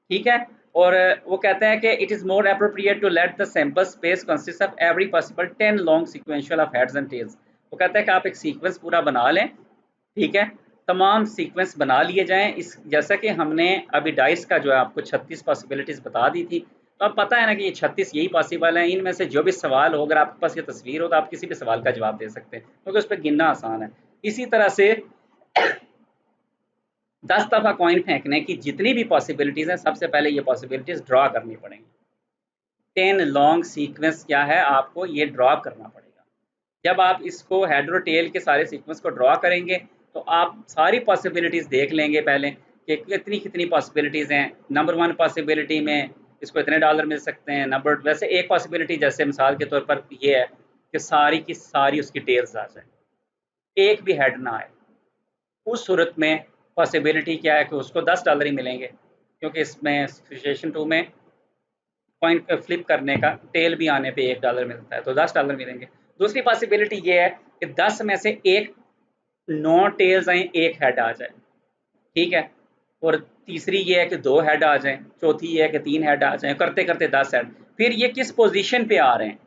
ठीक है। और वो कहते हैं कि it is more appropriate to let the sample space consist of every possible 10 long sequential of heads and tails. वो कहता है कि आप एक सीक्वेंस पूरा बना लें, ठीक है, तमाम सीक्वेंस बना लिए जाएँ। इस जैसा कि हमने अभी डाइस का जो है आपको 36 पॉसिबिलिटीज़ बता दी थी, तो अब पता है ना कि ये 36 यही पॉसिबल हैं। इनमें से जो भी सवाल हो, अगर आपके पास ये तस्वीर हो तो आप किसी भी सवाल का जवाब दे सकते हैं, क्योंकि उस पे गिनना आसान है। इसी तरह से 10 दफ़ा कॉइन फेंकने की जितनी भी पॉसिबिलिटीज़ हैं, सबसे पहले ये पॉसिबिलिटीज़ ड्रा करनी पड़ेंगी। 10 लॉन्ग सीक्वेंस क्या है, आपको ये ड्रा करना पड़ेगा। जब आप इसको हेड और टेल के सारे सीक्वेंस को ड्रा करेंगे तो आप सारी पॉसिबिलिटीज़ देख लेंगे पहले कि कितनी कितनी पॉसिबिलिटीज़ हैं। नंबर 1 पॉसिबिलिटी में इसको इतने डॉलर मिल सकते हैं। नंबर वैसे एक पॉसिबिलिटी जैसे मिसाल के तौर पर ये है कि सारी की सारी उसकी टेल्स आ जाए, एक भी हेड ना आए। उस सूरत में पॉसिबिलिटी क्या है कि उसको $10 ही मिलेंगे, क्योंकि इसमें सिचुएशन 2 में कॉइन फ्लिप करने का टेल भी आने पे $1 मिलता है, तो $10 मिलेंगे। दूसरी पॉसिबिलिटी ये है कि 10 में से एक 9 टेल्स आए, एक हेड आ जाए, ठीक है। और तीसरी ये है कि 2 हेड आ जाएँ, चौथी ये है कि 3 हेड आ जाएँ, करते-करते 10 हेड। फिर ये किस पोज़ीशन पे आ रहे हैं,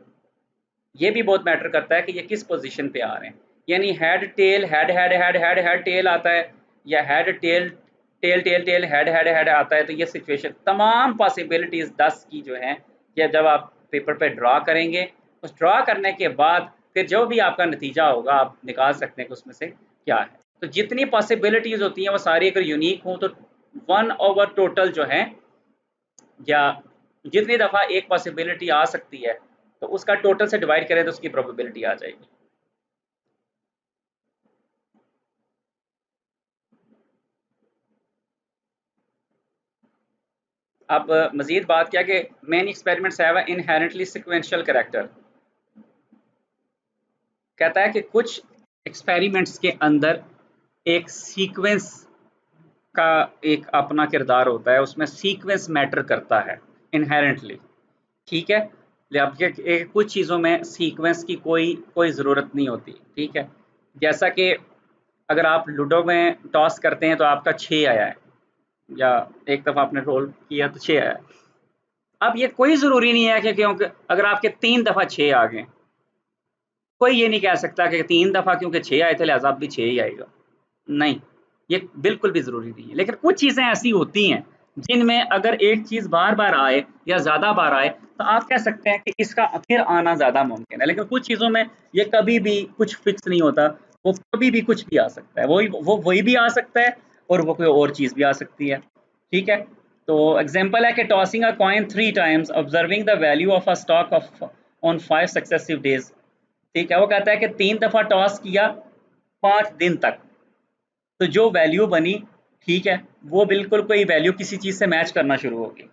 ये भी बहुत मैटर करता है कि ये किस पोज़ीशन पे आ रहे हैं। यानी head tail head head head head head tail आता है, या head tail tail tail tail head head head आता है। तो ये सिचुएशन तमाम पॉसिबिलिटीज 10 की जो है, या जब आप पेपर पे ड्रा करेंगे, उस ड्रा करने के बाद फिर जो भी आपका नतीजा होगा आप निकाल सकते हैं कि उसमें से क्या है। तो जितनी पॉसिबिलिटीज होती हैं वो सारी अगर यूनिक हो तो 1 ओवर टोटल जो है, या जितनी दफ़ा एक पॉसिबिलिटी आ सकती है तो उसका टोटल से डिवाइड करें तो उसकी प्रोबेबिलिटी आ जाएगी। अब मजीद बात किया कि main experiments have inherently sequential character. कहता है कि कुछ एक्सपेरिमेंट्स के अंदर एक सीक्वेंस का एक अपना किरदार होता है, उसमें सीक्वेंस मैटर करता है इनहेरेंटली। ठीक है, जबकि कुछ चीज़ों में सीक्वेंस की कोई ज़रूरत नहीं होती। ठीक है, जैसा कि अगर आप लूडो में टॉस करते हैं तो आपका 6 आया है, या एक दफ़ा आपने रोल किया तो 6 आया है। अब ये कोई ज़रूरी नहीं है कि क्योंकि अगर आपके 3 दफ़ा 6 आ गए, कोई ये नहीं कह सकता कि 3 दफ़ा क्योंकि 6 आए थे लिहाज़ा अब भी 6 ही आएगा। नहीं, ये बिल्कुल भी ज़रूरी नहीं है। लेकिन कुछ चीज़ें ऐसी होती हैं जिनमें अगर एक चीज़ बार-बार आए या ज़्यादा बार आए तो आप कह सकते हैं कि इसका फिर आना ज़्यादा मुमकिन है। लेकिन कुछ चीज़ों में ये कभी भी कुछ फिक्स नहीं होता, वो कभी भी कुछ भी आ सकता है। वही भी आ सकता है और वो कोई और चीज़ भी आ सकती है। ठीक है? तो एग्ज़ाम्पल है कि tossing a coin 3 times observing the value of a stock of on 5 successive days. ठीक है? वो कहता है कि 3 दफ़ा टॉस किया 5 दिन तक। तो जो वैल्यू बनी, ठीक है, वो बिल्कुल कोई वैल्यू किसी चीज़ से मैच करना शुरू होगी।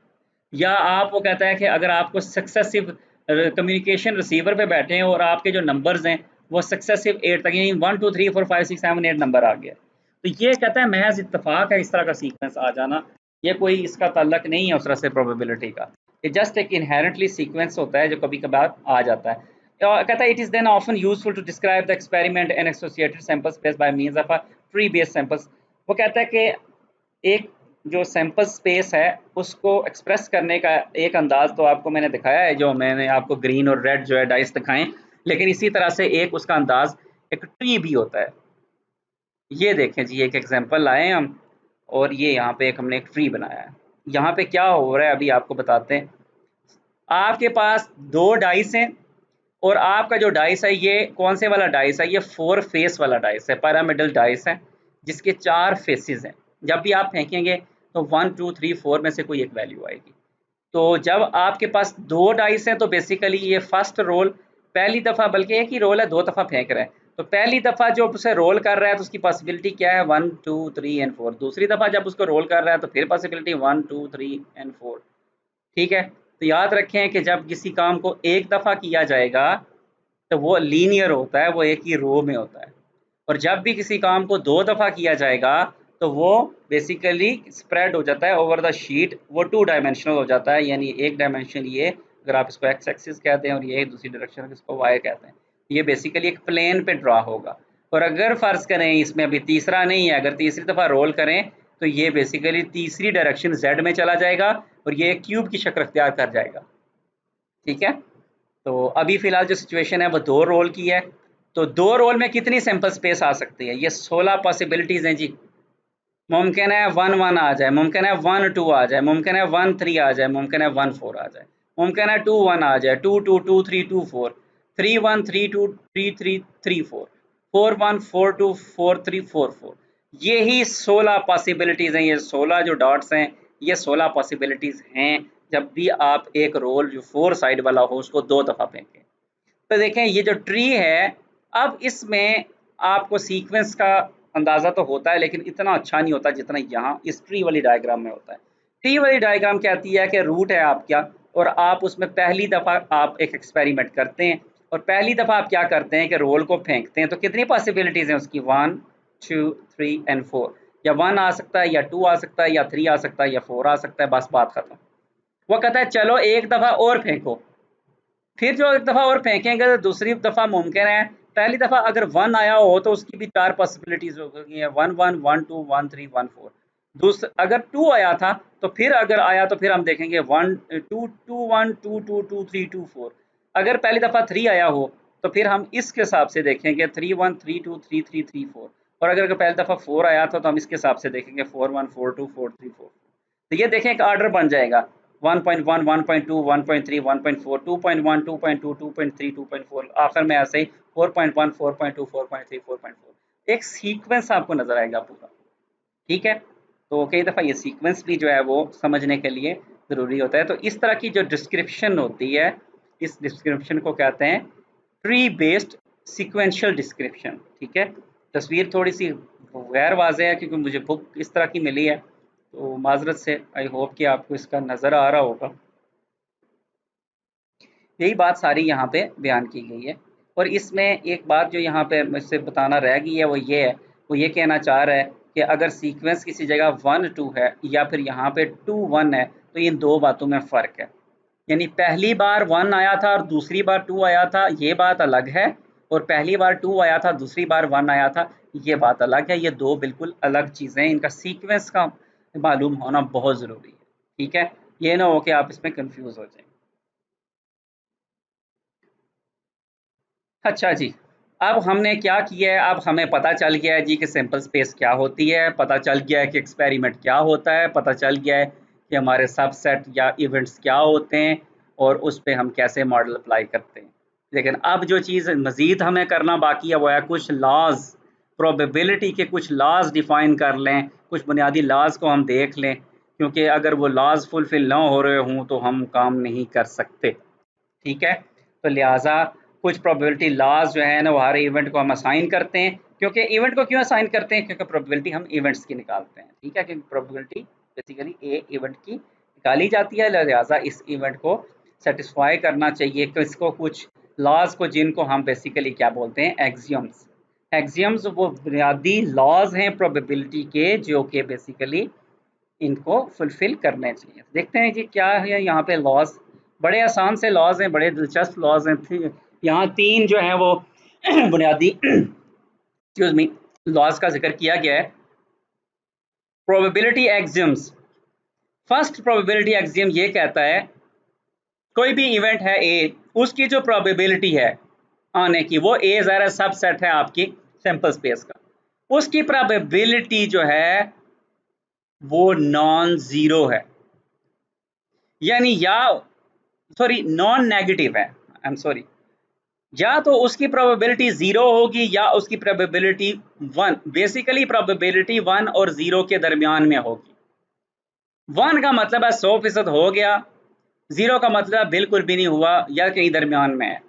या आप, वो कहता है कि अगर आपको सक्सेसिव कम्युनिकेशन रिसीवर पे बैठे हैं और आपके जो नंबर्स हैं वो सक्सेसिव 8 तक, यानी 1 2 3 4 5 6 7 8 नंबर आ गया, तो ये कहता है महज इत्तेफाक है इस तरह का सीक्वेंस आ जाना, ये कोई इसका ताल्लुक नहीं है उस तरह से प्रोबेबिलिटी का। ये जस्ट एक इनहेरेंटली सीक्वेंस होता है जो कभी कभार आ जाता है। कहता है it is then often useful to describe the experiment and associated sample space by means of a tree based samples. वो कहता है कि एक जो सैंपल स्पेस है उसको एक्सप्रेस करने का एक अंदाज तो आपको मैंने दिखाया है, जो मैंने आपको ग्रीन और रेड जो है डाइस दिखाएं, लेकिन इसी तरह से एक उसका अंदाज एक ट्री भी होता है। ये देखें जी, एक एग्जांपल लाए हम और ये यहाँ पे एक हमने एक ट्री बनाया है। यहाँ पे क्या हो रहा है अभी आपको बताते हैं। आपके पास 2 डाइस हैं और आपका जो डाइस है ये कौन से वाला डाइस है, ये 4 फेस वाला डाइस है, पिरामिडल डाइस है जिसके 4 फेसेस हैं। जब भी आप फेंकेंगे तो 1 2 3 4 में से कोई एक वैल्यू आएगी। तो जब आपके पास 2 डाइस हैं तो बेसिकली ये फर्स्ट रोल पहली दफ़ा, बल्कि एक ही रोल है, 2 दफ़ा फेंक रहे हैं, तो पहली दफ़ा जो उसे रोल कर रहा है तो उसकी पॉसिबिलिटी क्या है 1 2 3 एंड 4। दूसरी दफ़ा जब उसको रोल कर रहा है तो फिर पॉसिबिलिटी 1 2 3 एंड 4। ठीक है, तो याद रखें कि जब किसी काम को एक दफ़ा किया जाएगा तो वो लीनियर होता है, वो एक ही रो में होता है। और जब भी किसी काम को 2 दफ़ा किया जाएगा तो वो बेसिकली स्प्रेड हो जाता है ओवर द शीट, वो 2 डायमेंशनल हो जाता है। यानी एक डायमेंशन ये, अगर आप इसको एक्स एक्सिस कहते हैं और ये दूसरी डायरेक्शन इसको वाई कहते हैं, ये बेसिकली एक प्लेन पे ड्रा होगा। और अगर फ़र्ज़ करें इसमें अभी तीसरा नहीं है, अगर तीसरी दफ़ा रोल करें तो ये बेसिकली तीसरी डायरेक्शन जेड में चला जाएगा और ये एक क्यूब की शक्ल अख्तियार कर जाएगा। ठीक है, तो अभी फ़िलहाल जो सिचुएशन है वो 2 रोल की है, तो 2 रोल में कितनी सैंपल स्पेस आ सकती है? ये 16 पॉसिबिलिटीज़ हैं जी। मुमकिन है 1 1 आ जाए, मुमकिन है 1 2 आ जाए, मुमकिन है 1 3 आ जाए, मुमकिन है 1 4 आ जाए, मुमकिन है 2 1 आ जाए, 2 2 2 3 2 4, 3 1 3 2 3 3 3 4, 4 1 4 2 4 3 4 4। यही 16 पॉसिबिलिटीज़ हैं, ये 16 जो डॉट्स हैं, ये 16 पॉसिबिलिटीज़ हैं जब भी आप एक रोल जो 4 साइड वाला हो उसको 2 दफ़ा फेंकें। तो देखें ये जो ट्री है, अब इसमें आपको सीक्वेंस का अंदाज़ा तो होता है लेकिन इतना अच्छा नहीं होता जितना यहाँ इस ट्री वाली डायग्राम में होता है। ट्री वाली डायग्राम कहती है कि रूट है आपका और आप उसमें पहली दफ़ा आप एक एक्सपेरिमेंट करते हैं और पहली दफ़ा आप क्या करते हैं कि रोल को फेंकते हैं। तो कितनी पॉसिबिलिटीज़ हैं उसकी 1 2 3 एंड 4, या 1 आ सकता है, या 2 आ सकता है, या 3 आ सकता है, या 4 आ सकता है, बस बात खत्म। वो कहता है चलो एक दफ़ा और फेंको, फिर जो एक दफ़ा और फेंकेंगे तो दूसरी दफ़ा मुमकिन है। पहली दफ़ा अगर 1 आया हो तो उसकी भी 4 पॉसिबिलिटीज़ हो गई हैं, 1 1 1 2 1 3 1 4। अगर 2 आया था तो फिर अगर आया तो फिर हम देखेंगे 1 2 2 1 2 2 2 3 2 4। अगर पहली दफ़ा 3 आया हो तो फिर हम इसके हिसाब से देखेंगे 3 1 3 2 3 3 3 4, और अगर पहली दफ़ा 4 आया था तो हम इसके हिसाब से देखेंगे 4 1 4 2 4 3 4। तो ये देखें एक आर्डर बन जाएगा 1.1 1.2 1.3 1.4 2.1 2.2 2.3 2.4, आखिर में ऐसे ही 4.1 4.2 4.3 4.4, एक सीक्वेंस आपको नजर आएगा पूरा। ठीक है, तो कई दफ़ा ये सीक्वेंस भी जो है वो समझने के लिए ज़रूरी होता है। तो इस तरह की जो डिस्क्रिप्शन होती है, इस डिस्क्रिप्शन को कहते हैं ट्री बेस्ड सीक्वेंशियल डिस्क्रिप्शन। ठीक है, तस्वीर थोड़ी सी गैर वाज़ेह है क्योंकि मुझे बुक इस तरह की मिली है, तो माजरत से, आई होप कि आपको इसका नज़र आ रहा होगा। यही बात सारी यहाँ पे बयान की गई है। और इसमें एक बात जो यहाँ पे मुझसे बताना रह गई है वो ये है, वो ये कहना चाह रहा है कि अगर सीक्वेंस किसी जगह 1 2 है या फिर यहाँ पे 2 1 है तो इन दो बातों में फ़र्क है। यानी पहली बार 1 आया था और दूसरी बार 2 आया था, ये बात अलग है, और पहली बार 2 आया था दूसरी बार 1 आया था, ये बात अलग है। ये दो बिल्कुल अलग चीज़ें हैं, इनका सीक्वेंस का मालूम होना बहुत ज़रूरी है। ठीक है, ये ना हो कि आप इसमें कंफ्यूज हो जाएं। अच्छा जी, अब हमने क्या किया है, अब हमें पता चल गया है जी कि सैंपल स्पेस क्या होती है, पता चल गया है कि एक्सपेरिमेंट क्या होता है, पता चल गया है कि हमारे सबसेट या इवेंट्स क्या होते हैं और उस पे हम कैसे मॉडल अप्लाई करते हैं। लेकिन अब जो चीज़ मज़ीद हमें करना बाकी है वो है कुछ लॉज़, प्रोबेबिलिटी के कुछ लॉज़ डिफ़ाइन कर लें, कुछ बुनियादी लॉज़ को हम देख लें, क्योंकि अगर वो लॉज़ फुलफ़िल ना हो रहे हों तो हम काम नहीं कर सकते। ठीक है, तो लिहाजा कुछ प्रोबेबिलिटी लॉज जो है ना वो हर इवेंट को हम असाइन करते हैं। क्योंकि इवेंट को क्यों असाइन करते हैं, क्योंकि प्रोबेबिलिटी हम इवेंट्स की निकालते हैं। ठीक है, क्योंकि प्रोबेबिलिटी बेसिकली ए इवेंट की निकाली जाती है, लिहाजा इस इवेंट को सेटिस्फाई करना चाहिए कि इसको कुछ लॉज को, जिनको हम बेसिकली क्या बोलते हैं, एक्सियम्स। एक्सियम्स वो बुनियादी लॉज हैं प्रोबेबिलिटी के, जो कि बेसिकली इनको फुलफिल करने चाहिए। देखते हैं जी क्या है यहाँ पे लॉज। बड़े आसान से लॉज हैं, बड़े दिलचस्प लॉज हैं। यहाँ 3 जो है वो बुनियादी एक्सक्यूज मी लॉज का जिक्र किया गया है। Probability axioms. First probability axiom ये कहता है कोई भी इवेंट है ए, उसकी जो प्रोबेबिलिटी है आने की, वो ए ज़रा सबसेट है आपकी सैंपल स्पेस का, उसकी प्रोबेबिलिटी जो है वो नॉन ज़ीरो है, यानी या सॉरी नॉन नेगेटिव है, आई एम सॉरी, या तो उसकी प्रोबेबिलिटी 0 होगी या उसकी प्रोबेबिलिटी 1, बेसिकली प्रोबेबिलिटी 1 और 0 के दरमियान में होगी। 1 का मतलब है 100% हो गया, 0 का मतलब बिल्कुल भी नहीं हुआ या कहीं दरमियान में है।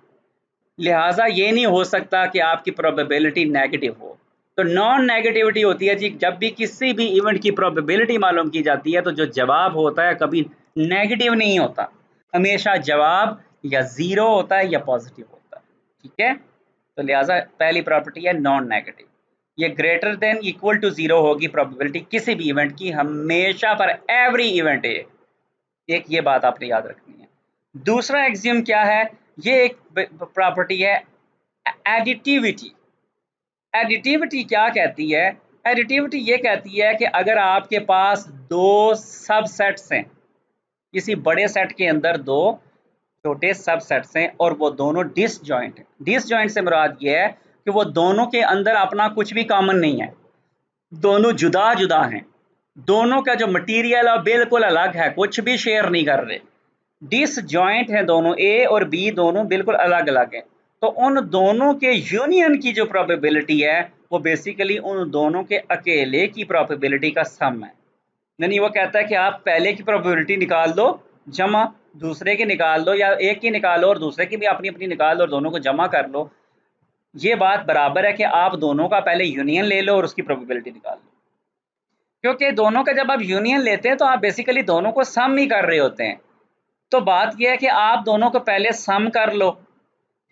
लिहाजा ये नहीं हो सकता कि आपकी प्रोबेबिलिटी नेगेटिव हो। तो नॉन नेगेटिविटी होती है जी, जब भी किसी भी इवेंट की प्रोबेबिलिटी मालूम की जाती है तो जो जवाब होता है कभी नेगेटिव नहीं होता, हमेशा जवाब या 0 होता है या पॉजिटिव होता है। ठीक है, तो लिहाजा पहली प्रॉपर्टी है नॉन नेगेटिव, ये ग्रेटर देन इक्वल टू 0 होगी प्रोबेबिलिटी किसी भी इवेंट की, हमेशा फॉर एवरी इवेंट ए। एक ये बात आपने याद रखनी है। दूसरा एक्सियम क्या है, ये एक प्रॉपर्टी है एडिटिविटी। एडिटिविटी क्या कहती है, एडिटिविटी ये कहती है कि अगर आपके पास दो सबसेट्स हैं, किसी बड़े सेट के अंदर दो छोटे सबसेट्स हैं और वो दोनों डिसजॉइंट हैं। डिसजॉइंट से मुराद ये है कि वो दोनों के अंदर अपना कुछ भी कॉमन नहीं है, दोनों जुदा जुदा हैं, दोनों का जो मटेरियल है बिल्कुल अलग है, कुछ भी शेयर नहीं कर रहे, डिसजॉइंट है दोनों, ए और बी दोनों बिल्कुल अलग अलग हैं। तो उन दोनों के यूनियन की जो प्रोबेबिलिटी है वो बेसिकली उन दोनों के अकेले की प्रोबेबिलिटी का सम है। यानी वो कहता है कि आप पहले की प्रोबेबिलिटी निकाल लो जमा दूसरे की निकाल लो, या एक की निकालो और दूसरे की भी अपनी अपनी निकाल लो और दोनों को जमा कर लो, ये बात बराबर है कि आप दोनों का पहले यूनियन ले लो और उसकी प्रोबेबिलिटी निकाल लो। क्योंकि दोनों का जब आप यूनियन लेते हैं तो आप बेसिकली दोनों को सम ही कर रहे होते हैं। तो बात यह है कि आप दोनों को पहले सम कर लो,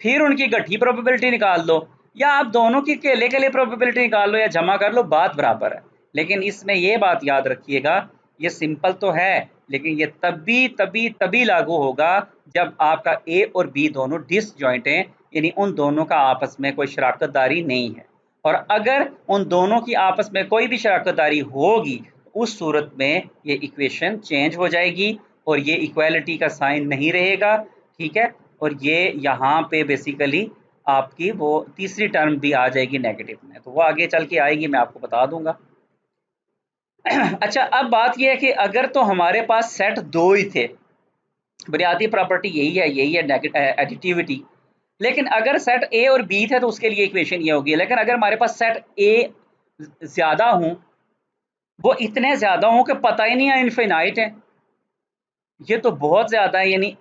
फिर उनकी गठी प्रोबेबिलिटी निकाल लो, या आप दोनों की अकेले के लिए प्रोबेबिलिटी निकाल लो या जमा कर लो, बात बराबर है। लेकिन इसमें ये बात याद रखिएगा, ये सिंपल तो है लेकिन ये तभी लागू होगा जब आपका ए और बी दोनों डिसजॉइंट हैं, यानी उन दोनों का आपस में कोई शराकतदारी नहीं है। और अगर उन दोनों की आपस में कोई भी शराकतदारी होगी उस सूरत में ये इक्वेशन चेंज हो जाएगी और ये इक्वालिटी का साइन नहीं रहेगा। ठीक है, और ये यहाँ पे बेसिकली आपकी वो तीसरी टर्म भी आ जाएगी नेगेटिव में, तो वो आगे चल के आएगी, मैं आपको बता दूंगा। अच्छा, अब बात ये है कि अगर तो हमारे पास सेट दो ही थे, बुनियादी प्रॉपर्टी यही है एडिटिविटी, लेकिन अगर सेट ए और बी थे तो उसके लिए इक्वेशन ये होगी, लेकिन अगर हमारे पास सेट ए ज्यादा हूं, वो इतने ज्यादा हों कि पता ही नहीं है इनफिनाइट है, ये तो बहुत ज्यादा है, यानी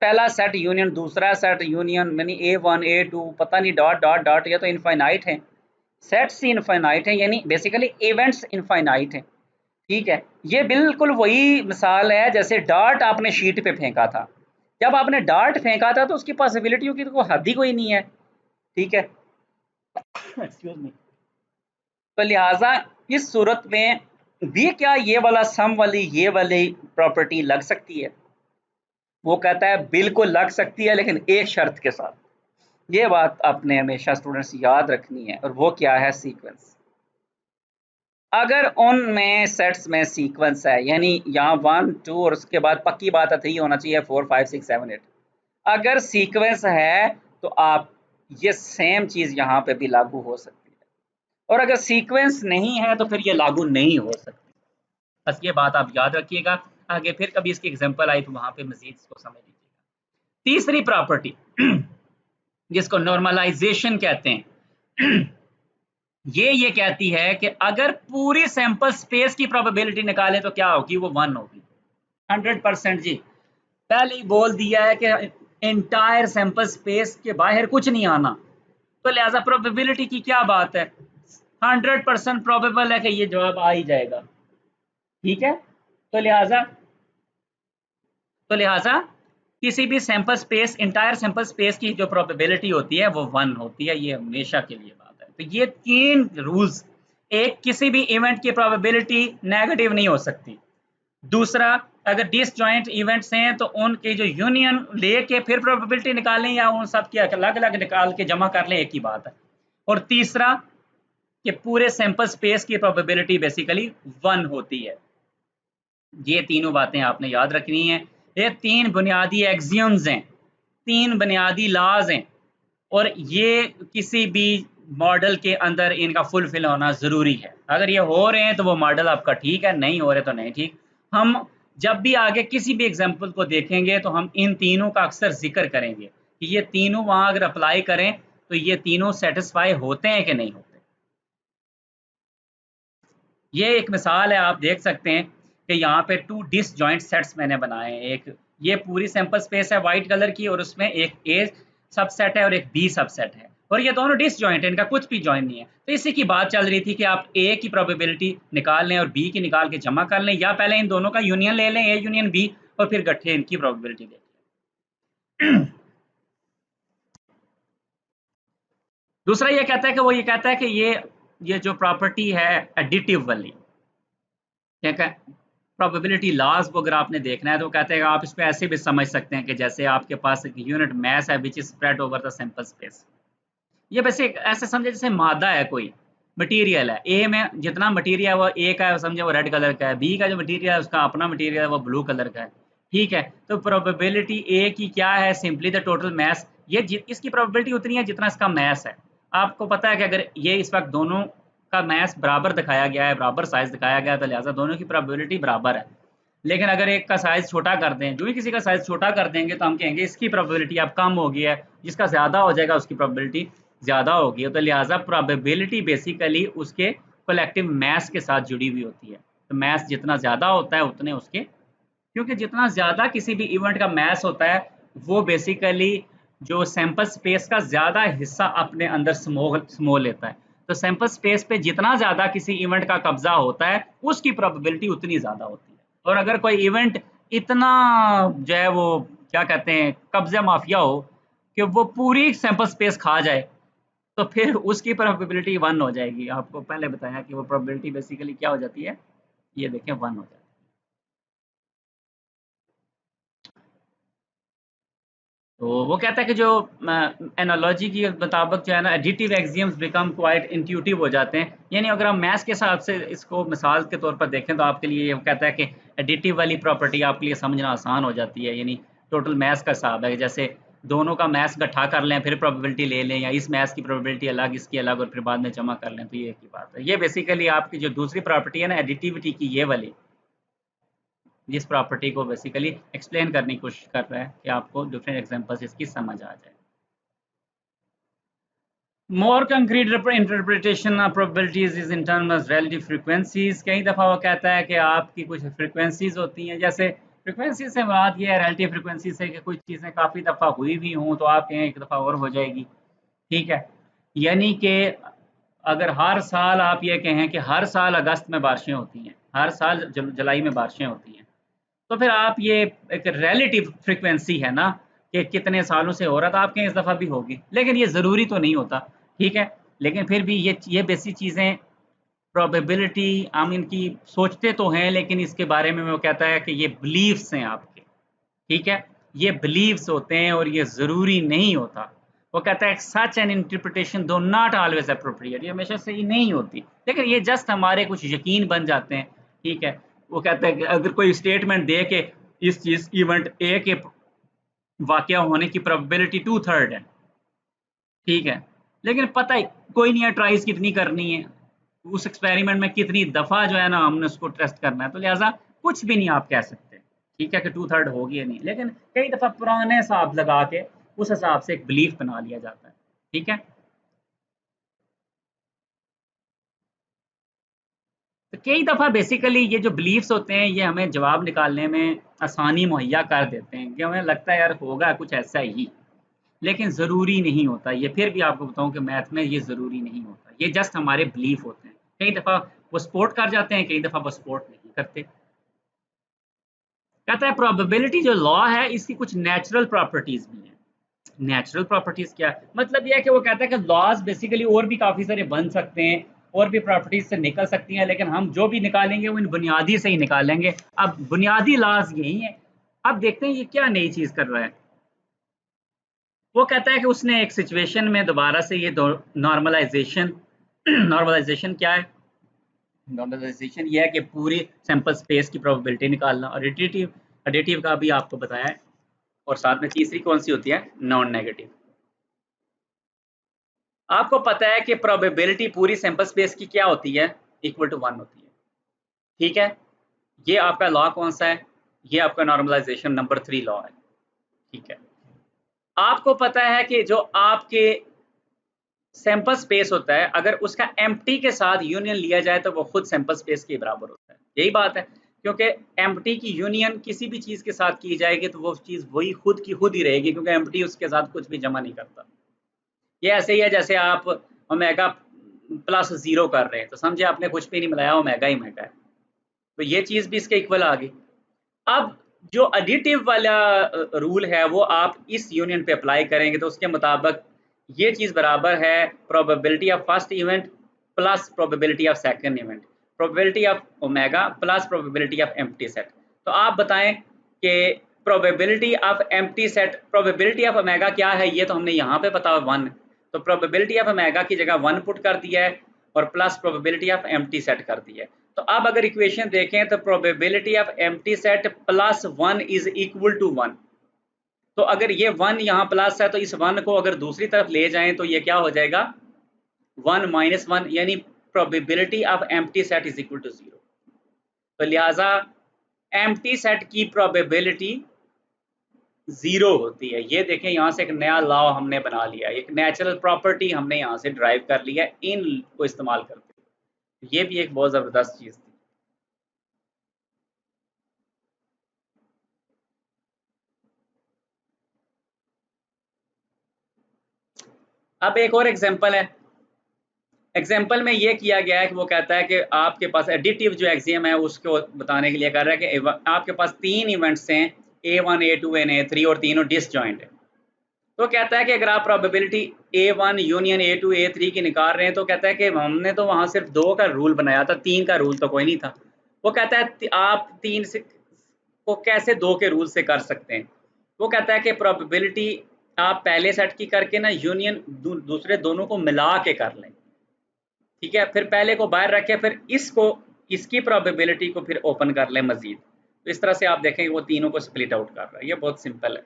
पहला सेट यूनियन दूसरा सेट यूनियन, यानी A1 A2 पता नहीं डॉट डॉट डॉट, ये तो इनफाइनाइट है, सेट्स इनफाइनाइट है, यानी बेसिकली इवेंट्स इनफाइनाइट है। ठीक है, ये बिल्कुल वही मिसाल है जैसे डार्ट आपने शीट पे फेंका था, जब आपने डार्ट फेंका था तो उसकी पॉसिबिलिटियों की तो हद ही कोई नहीं है। ठीक है, एक्सक्यूज मी। तो लिहाजा इस सूरत में भी क्या ये वाला सम वाली ये वाली प्रॉपर्टी लग सकती है? वो कहता है बिल्कुल लग सकती है, लेकिन एक शर्त के साथ। ये बात आपने हमेशा स्टूडेंट्स याद रखनी है, और वो क्या है? सीक्वेंस। अगर उनमें सेट्स में सीक्वेंस है, यानी यहाँ 1 2 और उसके बाद पक्की बात है 3 होना चाहिए, 4 5 6 7 8, अगर सीक्वेंस है तो आप ये सेम चीज यहाँ पे भी लागू हो सकती है, और अगर सीक्वेंस नहीं है तो फिर ये लागू नहीं हो सकती। बस ये बात आप याद रखिएगा, आगे फिर कभी इसकी एग्जांपल आई तो वहां पे मजीद इसको समझ लीजिएगा। तीसरी प्रॉपर्टी जिसको नॉर्मलाइजेशन कहते हैं, ये कहती है कि अगर पूरी सैंपल स्पेस की प्रोबेबिलिटी निकालें तो क्या होगी? वो 1 होगी। 100% जी, पहले ही बोल दिया है कि एंटायर सैंपल स्पेस के बाहर कुछ नहीं आना, तो लिहाजा प्रोबेबिलिटी की क्या बात है? 100% प्रोबेबल है कि ये जवाब आ ही जाएगा। ठीक है, तो लिहाजा किसी भी sample space, entire sample space की जो प्रोबेबिलिटी होती है वो 1 होती है, ये हमेशा के लिए बात है। तो ये 3 रूल्स, एक, किसी भी इवेंट की प्रोबेबिलिटी नेगेटिव नहीं हो सकती। दूसरा, अगर डिसजॉइंट इवेंट्स हैं तो उनके जो यूनियन लेके फिर प्रोबेबिलिटी निकालें या उन सब की अलग अलग निकाल के जमा कर लें, एक ही बात है। और तीसरा कि पूरे सैंपल स्पेस की प्रोबेबिलिटी बेसिकली 1 होती है। ये तीनों बातें आपने याद रखनी है। ये 3 बुनियादी एक्सियम्स हैं, 3 बुनियादी लॉज हैं, और ये किसी भी मॉडल के अंदर इनका फुलफिल होना ज़रूरी है। अगर ये हो रहे हैं तो वो मॉडल आपका ठीक है, नहीं हो रहे तो नहीं ठीक। हम जब भी आगे किसी भी एग्जाम्पल को देखेंगे तो हम इन तीनों का अक्सर जिक्र करेंगे कि ये तीनों वहाँ अगर अप्लाई करें तो ये तीनों सेटिस्फाई होते हैं कि नहीं होते। ये एक मिसाल है, आप देख सकते हैं कि यहाँ पे 2 डिसजॉइंट सेट्स मैंने बनाए हैं। एक ये पूरी सैंपल स्पेस है वाइट कलर की, और उसमें एक ए सबसेट है और एक बी सबसेट है, और ये दोनों डिसजॉइंट है, इनका कुछ भी जॉइन नहीं है। तो इसी की बात चल रही थी कि आप ए की प्रोबेबिलिटी निकाल लें और बी की निकाल के जमा कर लें, या पहले इन दोनों का यूनियन ले लें, ए यूनियन बी, और फिर गट्ठे इनकी प्रोबेबिलिटी देख लें। दूसरा ये कहता है कि वो ये कहता है कि ये जो प्रॉपर्टी है एडिटिव वाली, क्या है, प्रोबेबिलिटी लॉज को अगर आपने देखना है तो कहते हैं आप इसको ऐसे भी समझ सकते हैं कि जैसे आपके पास एक यूनिट मास है which is spread over the sample space. ये वैसे ऐसे समझे जैसे मादा है, कोई मटेरियल है, ए में जितना मटेरियल है वो ए का है, समझे वो रेड कलर का है, बी का जो मटेरियल है उसका अपना मटेरियल है वो ब्लू कलर का है। ठीक है, तो प्रोबेबिलिटी ए की क्या है? सिंपली द टोटल मास, ये इसकी प्रोबेबिलिटी उतनी है जितना इसका मास है। आपको पता है कि अगर ये इस वक्त दोनों का मास बराबर दिखाया गया है, बराबर साइज दिखाया गया है, तो लिहाजा दोनों की प्रोबेबिलिटी बराबर है। लेकिन अगर एक का साइज छोटा कर दें, जो ही किसी का साइज छोटा कर देंगे तो हम कहेंगे इसकी प्रोबेबिलिटी अब कम हो गई है, जिसका ज्यादा हो जाएगा उसकी प्रोबेबिलिटी ज़्यादा होगी। तो लिहाजा प्रोबेबिलिटी बेसिकली उसके कलेक्टिव मैस के साथ जुड़ी हुई होती है। तो मैस जितना ज़्यादा होता है उतने उसके, क्योंकि जितना ज़्यादा किसी भी इवेंट का मैस होता है वो बेसिकली जो सैंपल स्पेस का ज़्यादा हिस्सा अपने अंदर समो लेता है। तो सैंपल स्पेस पे जितना ज़्यादा किसी इवेंट का कब्जा होता है उसकी प्रोबेबिलिटी उतनी ज़्यादा होती है। और अगर कोई इवेंट इतना जो है वो क्या कहते हैं कब्जा माफिया हो कि वो पूरी सैंपल स्पेस खा जाए, तो फिर उसकी प्रोबेबिलिटी 1 हो जाएगी। आपको पहले बताया कि वो प्रोबेबिलिटी बेसिकली क्या हो जाती है, ये देखें 1 हो जाती है। तो वो कहता है कि जो एनालॉजी के मुताबिक जो है ना additive axioms become quite intuitive हो जाते हैं, यानी अगर हम मैथ्स के हिसाब से इसको मिसाल के तौर पर देखें तो आपके लिए ये कहता है कि एडिटिव वाली प्रॉपर्टी आपके लिए समझना आसान हो जाती है, यानी टोटल मैथ्स का हिसाब है। जैसे दोनों का मैथ्स इकट्ठा कर लें, फिर प्रोबेबिलिटी ले लें, या इस मैथ्स की प्रोबेबिलिटी अलग, इसकी अलग, और फिर बाद में जमा कर लें, तो ये एक ही बात है। ये बेसिकली आपकी जो दूसरी प्रॉपर्टी है ना एडिटिविटी की, ये वाली, जिस प्रॉपर्टी को बेसिकली एक्सप्लेन करने की कोशिश कर रहा है कि आपको डिफरेंट एग्जांपल्स इसकी समझ आ जाए। More concrete interpretation of probabilities is in terms relative frequencies. कई दफ़ा वो कहता है कि आपकी कुछ फ्रीक्वेंसीज होती हैं, जैसे फ्रीक्वेंसी से मुराद ये है रिलेटिव फ्रीक्वेंसी से कि कुछ चीज़ें काफ़ी दफ़ा हुई भी हों तो आप कहें एक दफ़ा और हो जाएगी, ठीक है। यानी कि अगर हर साल आप ये कहें कि हर साल अगस्त में बारिशें होती हैं, हर साल जुलाई में बारिशें होती हैं, तो फिर आप ये एक रिलेटिव फ्रीक्वेंसी है ना कि कितने सालों से हो रहा था, आप कहें इस दफ़ा भी होगी, लेकिन ये ज़रूरी तो नहीं होता, ठीक है। लेकिन फिर भी ये बेसिक चीज़ें प्रोबेबिलिटी हम इनकी सोचते तो हैं, लेकिन इसके बारे में वो कहता है कि ये बिलीव्स हैं आपके, ठीक है। ये बिलीव्स होते हैं और ये ज़रूरी नहीं होता। वो कहता है सच एन इंटरप्रिटेशन दो नॉट ऑलवेज अप्रोप्रिएट, ये हमेशा सही नहीं होती, लेकिन ये जस्ट हमारे कुछ यकीन बन जाते हैं, ठीक है। वो कहता है कि अगर कोई स्टेटमेंट दे के इस चीज़ इवेंट ए के वाक़या होने की प्रोबेबिलिटी 2/3 है, ठीक है, लेकिन पता है कोई नहीं है ट्राइज़ कितनी करनी है, उस एक्सपेरिमेंट में कितनी दफ़ा जो है ना हमने उसको टेस्ट करना है, तो लिहाज़ा कुछ भी नहीं आप कह सकते, ठीक है, कि 2/3 होगी या नहीं। लेकिन कई दफ़ा पुराने हिसाब लगा के उस हिसाब से एक बिलीफ बना लिया जाता है, ठीक है। तो कई दफ़ा बेसिकली ये जो बिलीफ्स होते हैं ये हमें जवाब निकालने में आसानी मुहैया कर देते हैं, कि हमें लगता है यार होगा कुछ ऐसा ही, लेकिन ज़रूरी नहीं होता। ये फिर भी आपको बताऊँ कि मैथ में ये ज़रूरी नहीं होता, ये जस्ट हमारे बिलीफ होते हैं। कई दफ़ा वो सपोर्ट कर जाते हैं, कई दफ़ा वो सपोर्ट नहीं करते। कहता है प्रोबेबिलिटी जो लॉ है इसकी कुछ नेचुरल प्रॉपर्टीज़ भी हैं। नेचुरल प्रॉपर्टीज़ क्या है? मतलब ये है कि वो कहता है कि लॉज़ बेसिकली और भी काफ़ी सारे बन सकते हैं, और भी प्रॉपर्टीज़ से निकल सकती हैं, लेकिन हम जो भी निकालेंगे वो इन बुनियादी से ही निकालेंगे। अब बुनियादी लॉज़ यही हैं। अब देखते हैं ये क्या नई चीज़ कर रहा है। वो कहता है कि उसने एक सिचुएशन में दोबारा से ये नॉर्मलाइजेशन नॉर्मलाइजेशन क्या है? नॉर्मलाइजेशन ये है कि पूरी सैंपल स्पेस की प्रोबेबिलिटी निकालना, और एडिटिव एडिटिव का भी आपको बताया है, और साथ में तीसरी कौन सी होती है? Non negative. आपको पता है कि प्रोबेबिलिटी पूरी सैंपल स्पेस की क्या होती है? इक्वल टू 1 होती है, ठीक है। ये आपका लॉ कौन सा है? ये आपका नॉर्मलाइजेशन नंबर 3 लॉ है, ठीक है। आपको पता है कि जो आपके सैंपल स्पेस होता है, अगर उसका एम्प्टी के साथ यूनियन लिया जाए तो वो खुद सैंपल स्पेस के बराबर होता है, यही बात है। क्योंकि एम्प्टी की यूनियन किसी भी चीज़ के साथ की जाएगी तो वो चीज़ वही खुद की खुद ही रहेगी, क्योंकि एम्प्टी उसके साथ कुछ भी जमा नहीं करता। ये ऐसे ही है जैसे आप ओमेगा प्लस 0 कर रहे हैं, तो समझे आपने कुछ भी नहीं मिलाया, ओमेगा ही ओमेगा है, तो ये चीज़ भी इसके इक्वल आ गई। अब जो एडिटिव वाला रूल है वो आप इस यूनियन पे अप्लाई करेंगे तो उसके मुताबिक ये चीज़ बराबर है probability of first event plus probability of second event, probability of omega plus probability of empty set. तो आप बताएं कि probability of empty set, probability of omega क्या है? ये तो हमने यहाँ पे पता 1, तो प्रोबेबिलिटी ऑफ ओमेगा की जगह 1 पुट कर दिया है और plus probability of empty set कर दिया है। तो अब अगर इक्वेशन देखें तो probability of empty set plus 1 is equal to 1। तो अगर ये 1 यहाँ प्लस है तो इस 1 को अगर दूसरी तरफ ले जाएं तो ये क्या हो जाएगा? 1 माइनस 1, यानी probability of empty set is equal to 0। तो लिहाजा एम्प्टी सेट की प्रोबेबिलिटी 0 होती है। ये देखें यहाँ से एक नया लॉ हमने बना लिया है, एक नेचुरल प्रॉपर्टी हमने यहाँ से ड्राइव कर लिया है इन को इस्तेमाल करके। ये भी एक बहुत ज़बरदस्त चीज़ थी। अब एक और एग्जांपल है। एग्जांपल में ये किया गया है कि वो कहता है कि आपके पास एडिटिव जो एक्सियम है उसको बताने के लिए कह रहा है कि आपके पास 3 इवेंट्स हैं A1 A2 एंड A3 और तीनों डिसजॉइंट है। तो कहता है कि अगर आप probability A1 union A2 A3 की निकाल रहे हैं तो कहता है कि हमने तो वहाँ सिर्फ 2 का रूल बनाया था, 3 का रूल तो कोई नहीं था। वो कहता है आप 3 से को कैसे 2 के रूल से कर सकते हैं? वो कहता है कि प्रोबेबिलिटी आप पहले सेट की करके ना यूनियन दूसरे दोनों को मिला के कर लें, ठीक है। फिर पहले को बाहर रखें, फिर इसको इसकी प्रोबेबिलिटी को फिर ओपन कर लें मजीद। तो इस तरह से आप देखेंगे वो तीनों को स्प्लिट आउट कर रहा है। ये बहुत सिंपल है।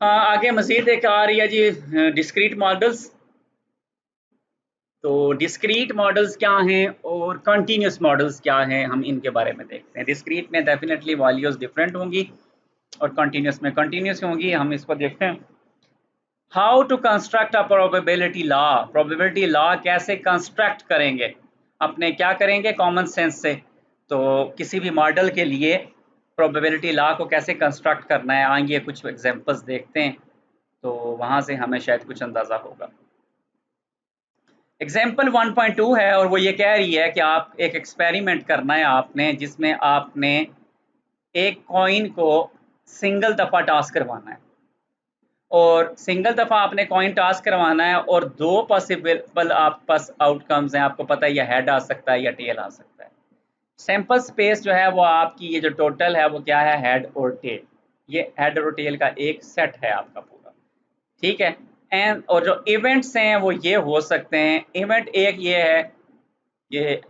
आगे मजीद एक आ रही है जी, डिस्क्रीट मॉडल्स। तो डिस्क्रीट मॉडल्स क्या हैं और कंटिन्यूस मॉडल्स क्या हैं, हम इनके बारे में देखते हैं। डिस्क्रीट में डेफिनेटली वैल्यूज डिफरेंट होंगी और कंटिन्यूस में कंटिन्यूस होंगी। हम इसको देखते हैं। How to construct a probability law. Probability law कैसे कंस्ट्रक्ट करेंगे, अपने क्या करेंगे कॉमन सेंस से। तो किसी भी मॉडल के लिए प्रोबेबिलिटी लॉ को कैसे कंस्ट्रक्ट करना है, आएंगे कुछ एग्जांपल्स देखते हैं, तो वहां से हमें शायद कुछ अंदाजा होगा। एग्जाम्पल 1.2 है और वो ये कह रही है कि आप एक एक्सपेरिमेंट करना है आपने, जिसमें आपने एक कॉइन को सिंगल दफ़ा टॉस करवाना है और सिंगल दफ़ा आपने कॉइन टॉस करवाना है और दो पॉसिबल आप पास आउटकम्स हैं। आपको पता है या हेड आ सकता है या टेल आ सकता है। सैंपल स्पेस जो है वो आपकी, ये जो टोटल है वो क्या है, हेड और टेल। ये हेड और टेल का एक सेट है आपका पूरा, ठीक है। एंड और जो इवेंट्स हैं वो ये हो सकते हैं। इवेंट एक ये है, ये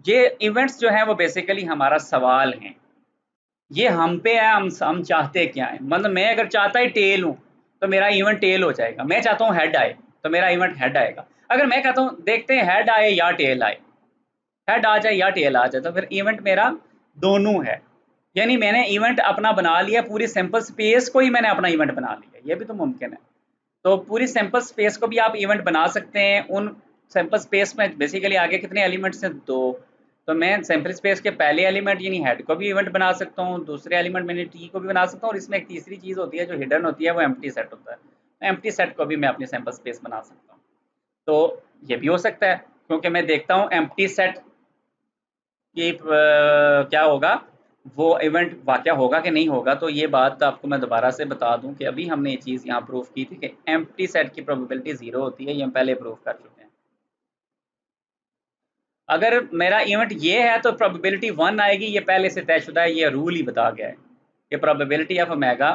ये इवेंट्स जो हैं वो बेसिकली हमारा सवाल हैं। ये हम पे है, हम चाहते क्या है। मतलब मैं अगर चाहता ही टेल हूँ तो मेरा इवेंट टेल हो जाएगा। मैं चाहता हूँ हेड आए तो मेरा इवेंट हेड आएगा। अगर मैं कहता हूँ देखते हैं हेड आए या टेल आए, हेड आ जाए या टेल आ जाए, तो फिर इवेंट मेरा दोनों है। यानी मैंने इवेंट अपना बना लिया, पूरी सैंपल स्पेस को ही मैंने अपना इवेंट बना लिया। ये भी तो मुमकिन है। तो पूरी सैंपल स्पेस को भी आप इवेंट बना सकते हैं। उन सैंपल स्पेस में बेसिकली आगे कितने एलिमेंट्स हैं, दो। तो मैं सैंपल स्पेस के पहले एलिमेंट यानी हेड को भी इवेंट बना सकता हूँ, दूसरे एलिमेंट मैंने टी को भी बना सकता हूँ, और इसमें एक तीसरी चीज़ होती है जो हिडन होती है, वो एम्प्टी सेट होता है। एम्प्टी सेट को भी मैं अपनी सैंपल स्पेस बना सकता हूँ। तो ये भी हो सकता है, क्योंकि मैं देखता हूँ एम्प्टी सेट कि क्या होगा, वो इवेंट वाक़या होगा कि नहीं होगा। तो ये बात आपको मैं दोबारा से बता दूं कि अभी हमने ये चीज़ यहाँ प्रूव की थी कि एम्प्टी सेट की प्रोबेबिलिटी 0 होती है। ये हम पहले प्रूव कर चुके हैं। अगर मेरा इवेंट ये है तो प्रोबेबिलिटी 1 आएगी, ये पहले से तयशुदा है, ये रूल ही बता गया है कि प्रोबेबिलिटी ऑफ ओमेगा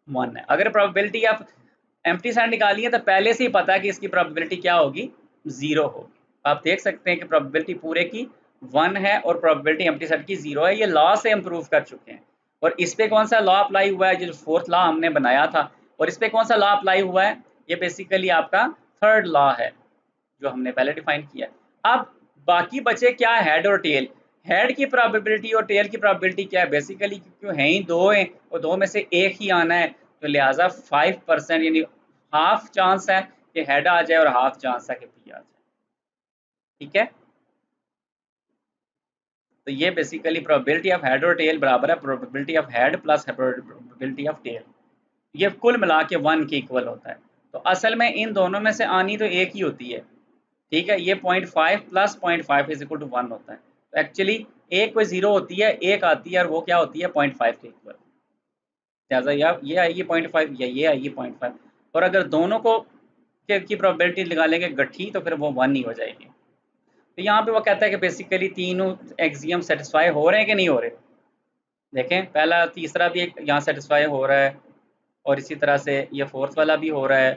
1 है। अगर प्रोबेबिलिटी ऑफ एम्प्टी सेट निकाली है तो पहले से ही पता है कि इसकी प्रोबेबिलिटी क्या होगी, 0 होगी। आप देख सकते हैं कि प्रोबेबिलिटी पूरे की 1 है और प्रोबेबिलिटी एम्प्टी सेट की 0 है। ये लॉ से हम प्रूव कर चुके हैं। और इस पे कौन सा लॉ अप्लाई हुआ है, जो फोर्थ लॉ हमने बनाया था, और इस पे कौन सा लॉ अप्लाई हुआ है, ये बेसिकली आपका थर्ड लॉ है जो हमने पहले डिफाइन किया है। अब बाकी बचे क्या, हेड और टेल। हेड की प्रोबेबिलिटी और टेल की प्रोबेबिलिटी क्या है, बेसिकली क्योंकि है ही दो हैं और दो में से एक ही आना है, तो लिहाजा 5% यानी हाफ चांस है कि हेड आ जाए और हाफ चांस है कि पी आ जाए। ठीक है, तो ये बेसिकली प्रोबेबिलिटी ऑफ हेड और टेल बराबर है probability of head plus probability of tail. ये कुल मिला के 1 के इक्वल होता है। तो असल में इन दोनों में से आनी तो एक ही होती है। ठीक है, ये 0.5 प्लस 0.5 इज इक्वल टू 1 होता है। तो एक्चुअली एक कोई 0 होती है, एक आती है, और वो क्या होती है, 0.5 के इक्वल। लिहाजा ये आएगी 0.5 या ये आएगी 0.5। और अगर दोनों को की प्रोबेबिलिटी निकालेंगे गट्ठी तो फिर वो 1 ही हो जाएगी। तो यहाँ पे वो कहता है कि बेसिकली तीनों एक्सियम सेटिस्फाई हो रहे हैं कि नहीं हो रहे। देखें, पहला तीसरा भी एक यहाँ सेटिस्फाई हो रहा है और इसी तरह से ये फोर्थ वाला भी हो रहा है।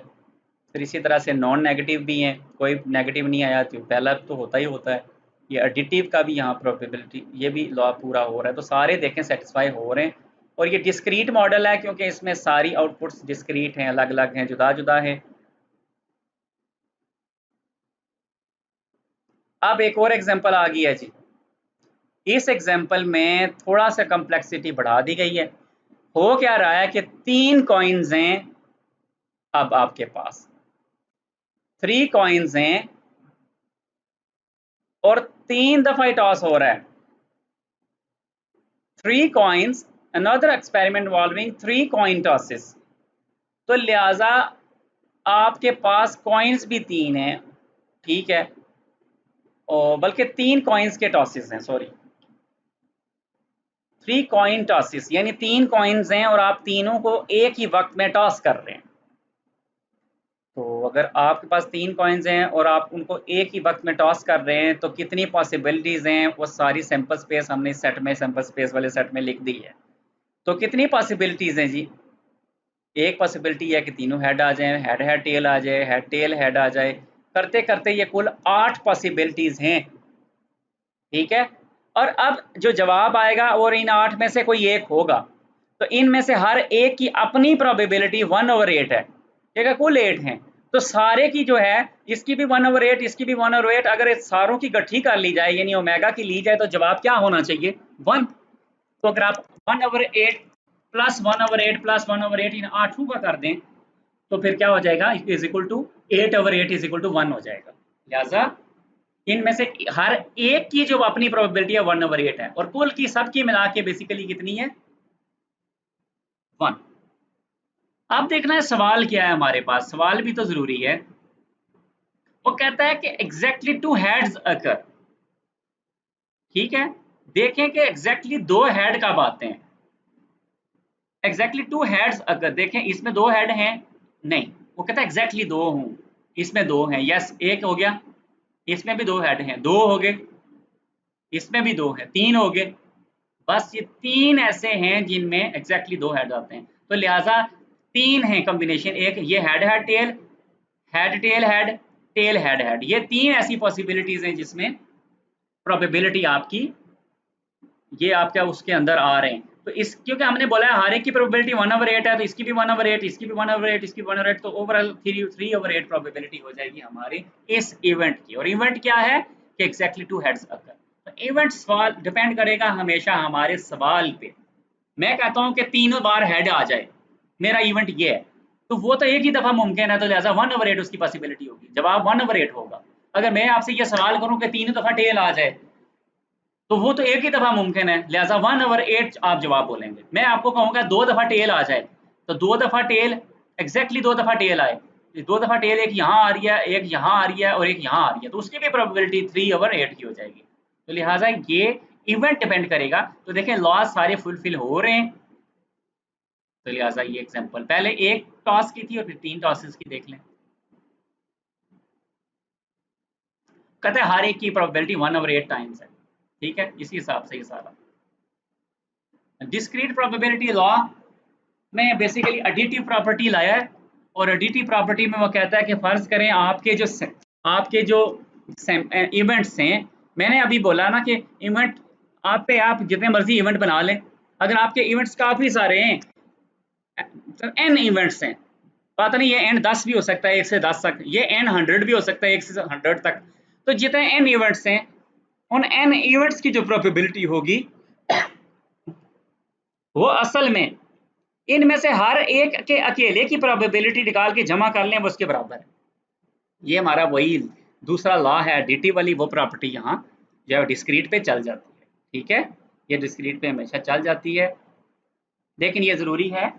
फिर इसी तरह से नॉन नेगेटिव भी हैं, कोई नेगेटिव नहीं आया, तो पहला तो होता ही होता है। ये एडिटिव का भी यहाँ प्रोबेबिलिटी, ये भी लॉ पूरा हो रहा है। तो सारे देखें सेटिस्फाई हो रहे हैं। और ये डिस्क्रीट मॉडल है क्योंकि इसमें सारी आउटपुट्स डिस्क्रीट हैं, अलग अलग हैं, जुदा जुदा हैं। अब एक और एग्जांपल आ गई है जी। इस एग्जांपल में थोड़ा सा कम्प्लेक्सिटी बढ़ा दी गई है। हो क्या रहा है कि 3 कॉइन्स हैं अब आपके पास, 3 कॉइन्स हैं और 3 दफा ही टॉस हो रहा है। 3 coins, another experiment involving 3 coin tosses। तो लिहाजा आपके पास कॉइन्स भी 3 हैं, ठीक है, और बल्कि 3 कॉइन्स के टॉसेस हैं, सॉरी 3 कॉइन टॉसेस, यानी 3 कॉइन्स हैं और आप तीनों को एक ही वक्त में टॉस कर रहे हैं। तो अगर आपके पास 3 कॉइन्स हैं और आप उनको एक ही वक्त में टॉस कर रहे हैं तो कितनी पॉसिबिलिटीज़ हैं, वो सारी सैंपल स्पेस हमने इस सेट में, सैंपल स्पेस वाले सेट में लिख दी है। तो कितनी पॉसिबिलिटीज़ हैं जी, एक पॉसिबिलिटी है कि तीनों हेड आ जाएं, हेड हेड टेल आ जाए, हेड टेल हेड आ जाए। करते करते ये कुल 8 पॉसिबिलिटीज़ हैं। ठीक है, और अब जो जवाब आएगा और इन 8 में से कोई एक होगा। तो इनमें से हर एक की अपनी प्रोबेबिलिटी 1/8 है, ठीक है, कुल 8 हैं, तो सारे की जो है इसकी भी 1/8, इसकी भी 1/8, अगर इस सारों की गठरी कर ली जाए यानी ओमेगा की ली जाए तो जवाब क्या होना चाहिए 1। तो अगर आप 1/8 प्लस 1/8 प्लस 1/8 इन 8 का कर दें तो फिर क्या हो जाएगा is equal to 8/8 is equal to 1 हो जाएगा। लिहाजा इनमें से हर एक की जो अपनी प्रोबेबिलिटी है 1/8 है और कुल की सबकी मिला के बेसिकली कितनी है 1। अब देखना है सवाल क्या है हमारे पास, सवाल भी तो जरूरी है। वो कहता है कि एग्जैक्टली 2 हेड्स अकर, ठीक है, देखें कि एग्जैक्टली 2 हेड कब आते हैं। एग्जैक्टली 2 हेड्स अगर देखें इसमें 2 हेड हैं नहीं, वो कहता है एग्जैक्टली 2 हूं, इसमें 2 हैं, यस एक हो गया, इसमें भी 2 हेड हैं, 2 हो गए, इसमें भी 2 है, 3 हो गए। बस ये 3 ऐसे हैं जिनमें एग्जैक्टली 2 हेड आते हैं, तो लिहाजा 3 है कॉम्बिनेशन, एक ये head head tail, head tail head, tail head head, ये 3 ऐसी पॉसिबिलिटीज हैं जिसमें प्रोबेबिलिटी आपकी ये आपका उसके अंदर आ रहे हैं। तो इस क्योंकि हमने बोला है हर एक की प्रोबेबिलिटी 1/8 है, तो इसकी भी 1/8, इसकी भी 1/8, इसकी 1/8, तो ओवरऑल 3/8 प्रोबेबिलिटी हो जाएगी हमारी इस इवेंट की। और इवेंट क्या है कि एग्जैक्टली 2 हेड्स अकर। तो इवेंट सवाल डिपेंड करेगा हमेशा हमारे सवाल पे। मैं कहता हूँ कि 3 बार हेड आ जाए, मेरा इवेंट ये है, तो वो तो एक ही दफा मुमकिन है, तो लिहाजा 1/8 उसकी पॉसिबिलिटी होगी, जवाब 1/8 होगा। अगर मैं आपसे ये सवाल करूँ कि 3 दफा टेल आ जाए तो वो तो एक ही दफा मुमकिन है, लिहाजा 1/8 आप जवाब बोलेंगे। मैं आपको कहूंगा 2 दफा टेल आ जाए, तो 2 दफा टेल एग्जैक्टली 2 दफा टेल आए, 2 दफा टेल एक यहाँ आ रही है, एक यहाँ आ रही है और एक यहाँ आ रही है, तो उसकी भी प्रोबेबिलिटी 3/8 की हो जाएगी। तो लिहाजा ये इवेंट डिपेंड करेगा। तो देखें लॉज सारे फुलफिल हो रहे हैं, तो लिहाजा ये एग्जांपल पहले एक टॉस की थी और फिर 3 टॉसेस की देख लें। कहते हैं हर एक की प्रोबेबिलिटी 1/8 टाइम्स है, ठीक है, इसी हिसाब से ये सारा डिस्क्रीट प्रोबेबिलिटी लॉ में बेसिकली एडिटिव प्रॉपर्टी लाया है। और एडिटिव प्रॉपर्टी में वो कहता है कि फर्ज करें आपके जो इवेंट्स हैं, मैंने अभी बोला ना कि इवेंट आप पे आप जितने मर्जी इवेंट बना लें, अगर आपके इवेंट्स काफी सारे हैं, एन इवेंट्स हैं, पता नहीं ये एन 10 भी हो सकता है 1 से 10 तक, ये एन 100 भी हो सकता है 1 से 100 तक, तो जितने एन इवेंट्स हैं उन एन इवेंट्स की जो प्रोबेबिलिटी होगी वो असल में इनमें से हर एक के अकेले की प्रोबेबिलिटी निकाल के जमा कर लें वो उसके बराबर है। ये हमारा वही दूसरा लॉ है एडिटिव वाली, वो प्रॉपर्टी यहाँ जो है डिस्क्रीट पे चल जाती है, ठीक है, ये डिस्क्रीट पे हमेशा चल जाती है। लेकिन ये जरूरी है,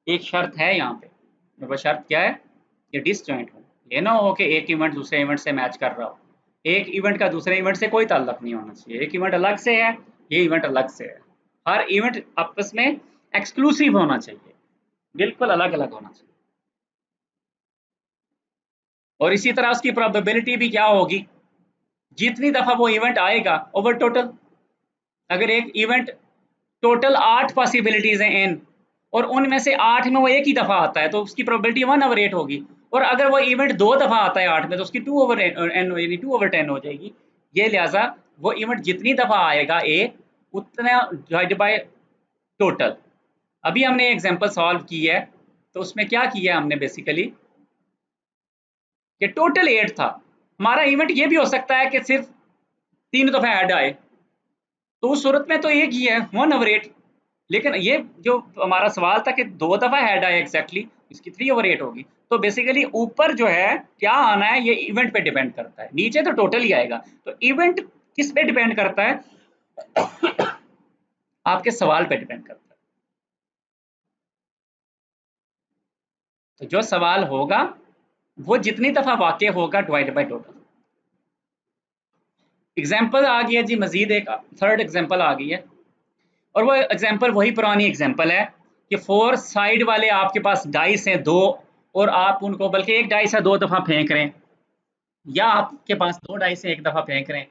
एक शर्त है यहाँ पे, वो शर्त क्या है कि डिसजॉइंट हो, ये ना हो कि एक इवेंट दूसरे इवेंट से मैच कर रहा हो, एक इवेंट का दूसरे इवेंट से कोई ताल्लुक नहीं होना चाहिए, एक इवेंट अलग से है, ये इवेंट अलग से है, हर इवेंट आपस में एक्सक्लूसिव होना चाहिए, बिल्कुल अलग अलग होना चाहिए। और इसी तरह उसकी प्रोबेबिलिटी भी क्या होगी, जितनी दफा वो इवेंट आएगा ओवर टोटल, अगर एक इवेंट टोटल 8 पॉसिबिलिटीज हैं एन और उनमें से 8 में वो एक ही दफा आता है तो उसकी प्रोबेबिलिटी 1/8 होगी। और अगर वो इवेंट 2 दफा आता है 8 में तो उसकी 2/n यानी 2/10 हो जाएगी। ये लिहाजा वो इवेंट जितनी दफा आएगा ए उतना डिवाइड बाय टोटल। अभी हमने एग्जांपल सॉल्व की है तो उसमें क्या किया हमने बेसिकली कि टोटल 8 था, हमारा इवेंट ये भी हो सकता है कि सिर्फ 3 दफा ऐड आए, तो उस सूरत में तो एक ही है 1/8। लेकिन ये जो हमारा सवाल था कि 2 दफा हेड आए एग्जैक्टली, इसकी 3/8 होगी। तो बेसिकली ऊपर जो है क्या आना है ये इवेंट पे डिपेंड करता है, नीचे तो टोटल ही आएगा। तो इवेंट किस पे डिपेंड करता है आपके सवाल पे डिपेंड करता है। तो जो सवाल होगा वो जितनी दफा वाकई होगा डिवाइड बाय टोटल। एग्जाम्पल आ गया जी, मजीद एक थर्ड एग्जाम्पल आ गई है और वो एग्जाम्पल वही पुरानी एग्जाम्पल है कि 4 साइड वाले आपके पास डाइस हैं 2 और आप उनको बल्कि एक डाइस है 2 दफा फेंक रहे हैं, या आपके पास 2 डाइस है 1 दफा फेंक रहे हैं,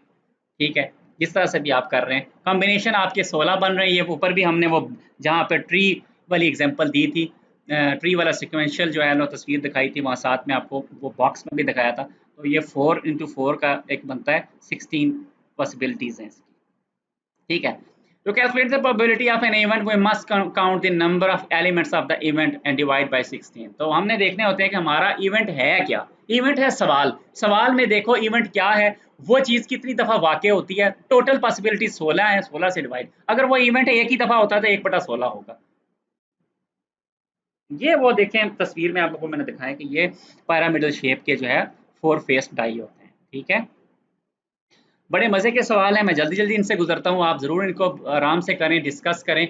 ठीक है, जिस तरह से भी आप कर रहे हैं, कॉम्बिनेशन आपके 16 बन रहे हैं। ये ऊपर भी हमने वो जहाँ पे ट्री वाली एग्जाम्पल दी थी, ट्री वाला सिक्वेंशियल जो है ना तस्वीर दिखाई थी, वहाँ साथ में आपको वो बॉक्स में भी दिखाया था। तो ये 4 × 4 का एक बनता है, 16 पॉसिबिलिटीज हैं इसकी, ठीक है। To calculate the probability of an event, we must count the number of elements of the event and divide by 16. तो हमने देखने होते हैं कि हमारा इवेंट है क्या। इवेंट है सवाल, सवाल में देखो इवेंट क्या है, वो चीज़ कितनी दफ़ा वाक़ई होती है। टोटल पॉसिबिलिटी 16 है, 16 से डिवाइड। अगर वो इवेंट एक ही दफ़ा होता है तो 1/16 होगा। ये वो देखें तस्वीर में आप लोगों को मैंने दिखाया कि ये पिरामिडल शेप के जो है 4 फेस डाई होते हैं, ठीक है। बड़े मज़े के सवाल हैं, मैं जल्दी-जल्दी इनसे गुज़रता हूँ, आप ज़रूर इनको आराम से करें, डिस्कस करें।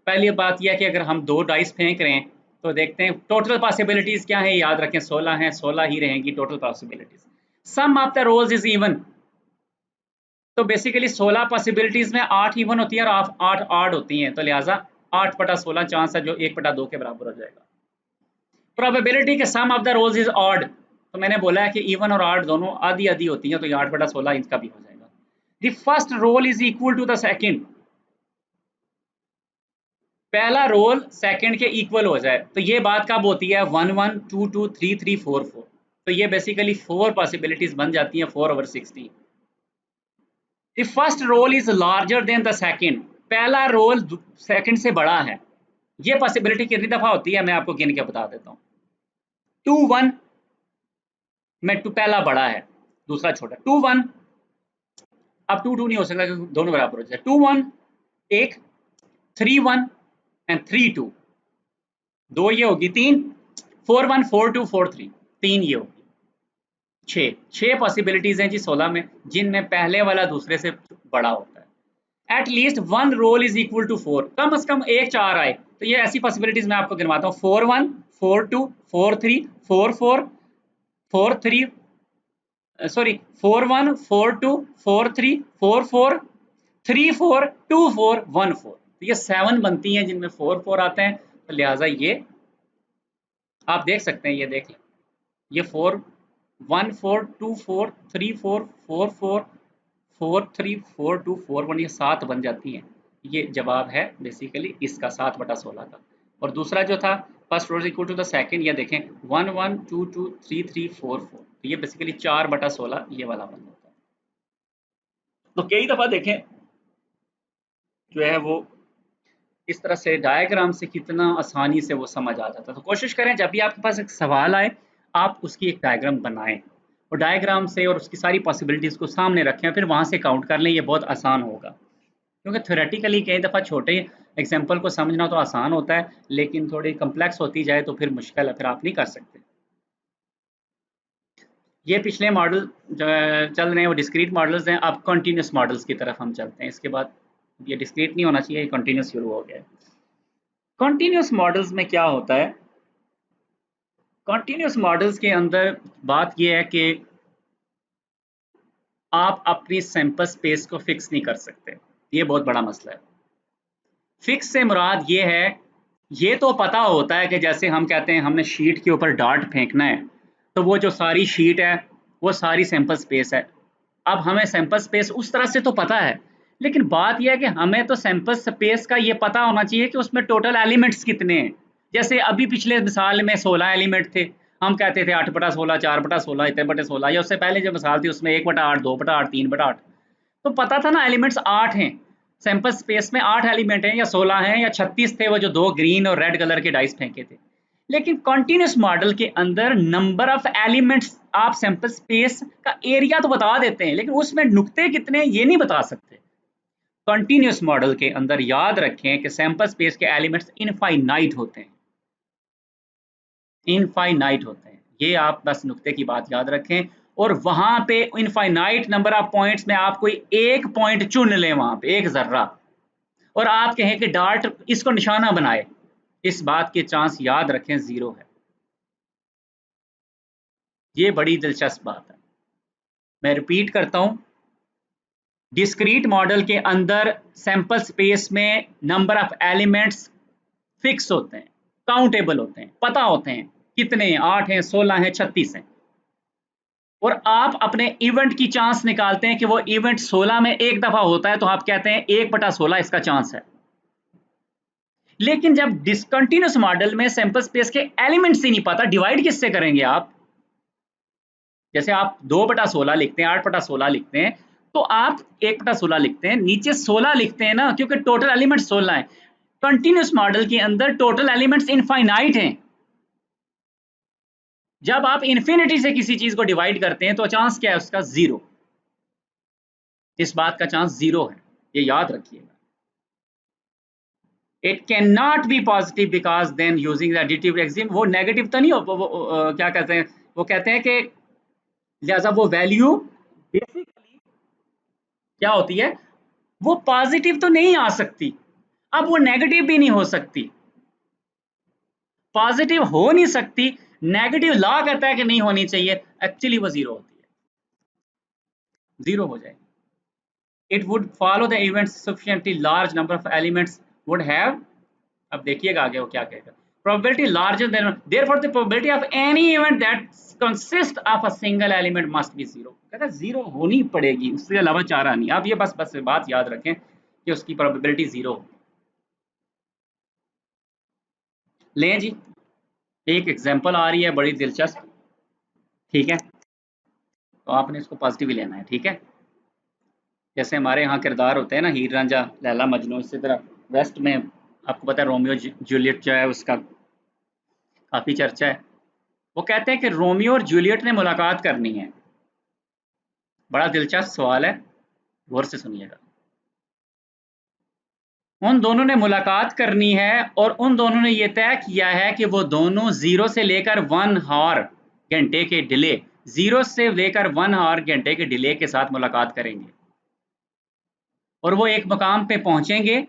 पहली बात यह है कि अगर हम 2 डाइस फेंक रहे हैं, तो देखते हैं टोटल पॉसिबिलिटीज़ क्या हैं, याद रखें 16 हैं, 16 ही रहेंगी total possibilities. Sum of the rolls is even, तो बेसिकली 16 पॉसिबिलिटीज़ में 8 इवन होती हैं और 8 ऑड होती हैं, तो लिहाज़ा 8/16 चांस है जो 1/2 के बराबर हो जाएगा। प्रोबेबिलिटी के sum of the rolls is odd, तो मैंने बोला है कि इवन और ऑड दोनों आधी-आधी होती हैं, तो ये 8/16 इनका भी हो जाएगा। The first roll is equal to the second, पहला रोल सेकंड के इक्वल हो जाए, तो ये बात कब होती है 1 1 2 2 3 3 4 4, तो ये बेसिकली 4 पॉसिबिलिटीज बन जाती हैं 4/16। The first roll is larger than the second, पहला रोल सेकंड से बड़ा है। ये पॉसिबिलिटी कितनी दफा होती है मैं आपको गिन के बता देता हूँ। 2 1 में पहला बड़ा है, दूसरा छोटा। 2 1, अब 2 2 नहीं हो सकता क्योंकि दोनों बराबर हो जाए। 2 1 एक, 3 1 एंड 3 2, 2 ये होगी 3, 4 1 4 2 4 3, 3 ये होगी 6 पॉसिबिलिटीज हैं जी 16 में, जिनमें पहले वाला दूसरे से बड़ा होता है। At least 1 roll is equal to 4, कम से कम एक 4 आए, तो ये ऐसी पॉसिबिलिटीज मैं आपको गिनवाता हूँ। 4 1 4 2 4 3 4 4 4 3 सॉरी 4 1 4 2 4 3 4 4 3 4 2 4 1 4, तो ये 7 बनती हैं जिनमें 4 4 आते हैं, तो लिहाजा ये आप देख सकते हैं, ये देख लें, ये 4 1 4 2 4 3 4 4 4 4 3 4 2 4 1, ये 7 बन जाती हैं। ये जवाब है बेसिकली इसका 7/16 का। और दूसरा जो था first roll equal to the second, ये देखें 1 1 2 2 3 3 4 4, तो ये बेसिकली 4/16 ये वाला बन जाता है। तो कई दफा देखें जो है वो इस तरह से डायग्राम से कितना आसानी से वो समझ आ जाता है। तो कोशिश करें जब भी आपके पास एक सवाल आए, आप उसकी एक डायग्राम बनाएं और डायग्राम से और उसकी सारी पॉसिबिलिटीज़ को सामने रखें, फिर वहाँ से काउंट कर लें, ये बहुत आसान होगा। क्योंकि थ्योरेटिकली कई दफ़ा छोटे एग्जाम्पल को समझना तो आसान होता है, लेकिन थोड़ी कम्प्लेक्स होती जाए तो फिर मुश्किल है, फिर आप नहीं कर सकते। ये पिछले मॉडल जो चल रहे हैं वो डिस्क्रीट मॉडल्स हैं, अब कंटिन्यूस मॉडल्स की तरफ हम चलते हैं। इसके बाद ये डिस्क्रीट नहीं होना चाहिए, ये कंटिन्यूस शुरू हो गया है। कंटिन्यूस मॉडल्स में क्या होता है, कंटिन्यूस मॉडल्स के अंदर बात यह है कि आप अपनी सैंपल स्पेस को फिक्स नहीं कर सकते, ये बहुत बड़ा मसला है। फिक्स से मुराद ये है, ये तो पता होता है कि जैसे हम कहते हैं हमने शीट के ऊपर डार्ट फेंकना है, तो वो जो सारी शीट है वो सारी सैंपल स्पेस है। अब हमें सैंपल स्पेस उस तरह से तो पता है, लेकिन बात यह है कि हमें तो सैंपल स्पेस का ये पता होना चाहिए कि उसमें टोटल एलिमेंट्स कितने हैं। जैसे अभी पिछले मिसाल में 16 एलिमेंट थे, हम कहते थे 8/16 4/16 इतने/16, या उससे पहले जो मिसाल थी उसमें 1/8 2/8 3/8, तो पता था ना एलिमेंट्स 8 हैं। सैंपल स्पेस में 8 एलिमेंट हैं या 16 हैं या 36 थे, वो जो 2 ग्रीन और रेड कलर के डाइस फेंके थे। लेकिन कॉन्टिन्यूस मॉडल के अंदर नंबर ऑफ एलिमेंट्स आप सैंपल स्पेस का एरिया तो बता देते हैं, लेकिन उसमें नुक्ते कितने ये नहीं बता सकते। कंटिन्यूस मॉडल के अंदर याद रखें कि सैंपल स्पेस के एलिमेंट्स इनफाइनाइट होते हैं, इनफाइनाइट होते हैं, ये आप बस नुक्ते की बात याद रखें। और वहां पे इनफाइनाइट नंबर ऑफ पॉइंट्स में आप कोई एक पॉइंट चुन लें, वहां पे एक जर्रा, और आप कहें कि डार्ट इसको निशाना बनाए, इस बात के चांस याद रखें 0 है। ये बड़ी दिलचस्प बात है, मैं रिपीट करता हूं, डिस्क्रीट मॉडल के अंदर सैंपल स्पेस में नंबर ऑफ एलिमेंट्स फिक्स होते हैं, काउंटेबल होते हैं, पता होते हैं कितने, 8 हैं 16 हैं 36 हैं, और आप अपने इवेंट की चांस निकालते हैं कि वो इवेंट 16 में एक दफा होता है, तो आप कहते हैं 1/16 इसका चांस है। लेकिन जब डिसकंटिन्यूस मॉडल में सैंपल स्पेस के एलिमेंट्स ही नहीं पता, डिवाइड किससे करेंगे आप? जैसे आप 2/16 लिखते हैं, 8/16 लिखते हैं, तो आप 1/16 लिखते हैं, नीचे 16 लिखते हैं ना, क्योंकि टोटल एलिमेंट 16 है। कंटिन्यूस मॉडल के अंदर टोटल एलिमेंट्स इनफाइनाइट हैं। जब आप इन्फिनिटी से किसी चीज को डिवाइड करते हैं तो चांस क्या है उसका? 0। इस बात का चांस 0 है, ये याद रखिएगा। It can not be positive because then using the additive axiom, वो नेगेटिव तो नहीं हो, क्या कहते हैं, वो कहते हैं कि लिहाजा वो वैल्यू बेसिकली क्या होती है, वो पॉजिटिव तो नहीं आ सकती, अब वो नेगेटिव भी नहीं हो सकती, पॉजिटिव हो नहीं सकती, नेगेटिव लॉ कहता है कि नहीं होनी चाहिए, एक्चुअली वो 0 होती है, 0 हो जाएगी। It would follow the events sufficiently large number of elements would have, अब देखिएगा आगे वो क्या कहेगा, probability larger than, therefore the probability of any event that consists of a single element must be 0। कहता 0 होनी पड़ेगी, उससे अलावा चारा नहीं। आप ये बस बात याद रखें कि उसकी प्रोबेबिलिटी 0 होगी। लें जी, एक एग्जांपल आ रही है बड़ी दिलचस्प, ठीक है, तो आपने इसको पॉजिटिव ही लेना है, ठीक है। जैसे हमारे यहाँ किरदार होते हैं ना, हीर रांझा, लैला मजनू, इसी तरह वेस्ट में आपको पता है रोमियो जूलियट जो है उसका काफ़ी चर्चा है। वो कहते हैं कि रोमियो और जूलियट ने मुलाकात करनी है। बड़ा दिलचस्प सवाल है, गौर से सुनिएगा। उन दोनों ने मुलाकात करनी है और उन दोनों ने ये तय किया है कि वो दोनों 0 से लेकर 1 आवर घंटे के डिले, 0 से लेकर 1 आवर घंटे के डिले के साथ मुलाकात करेंगे और वो एक मकाम पे पहुंचेंगे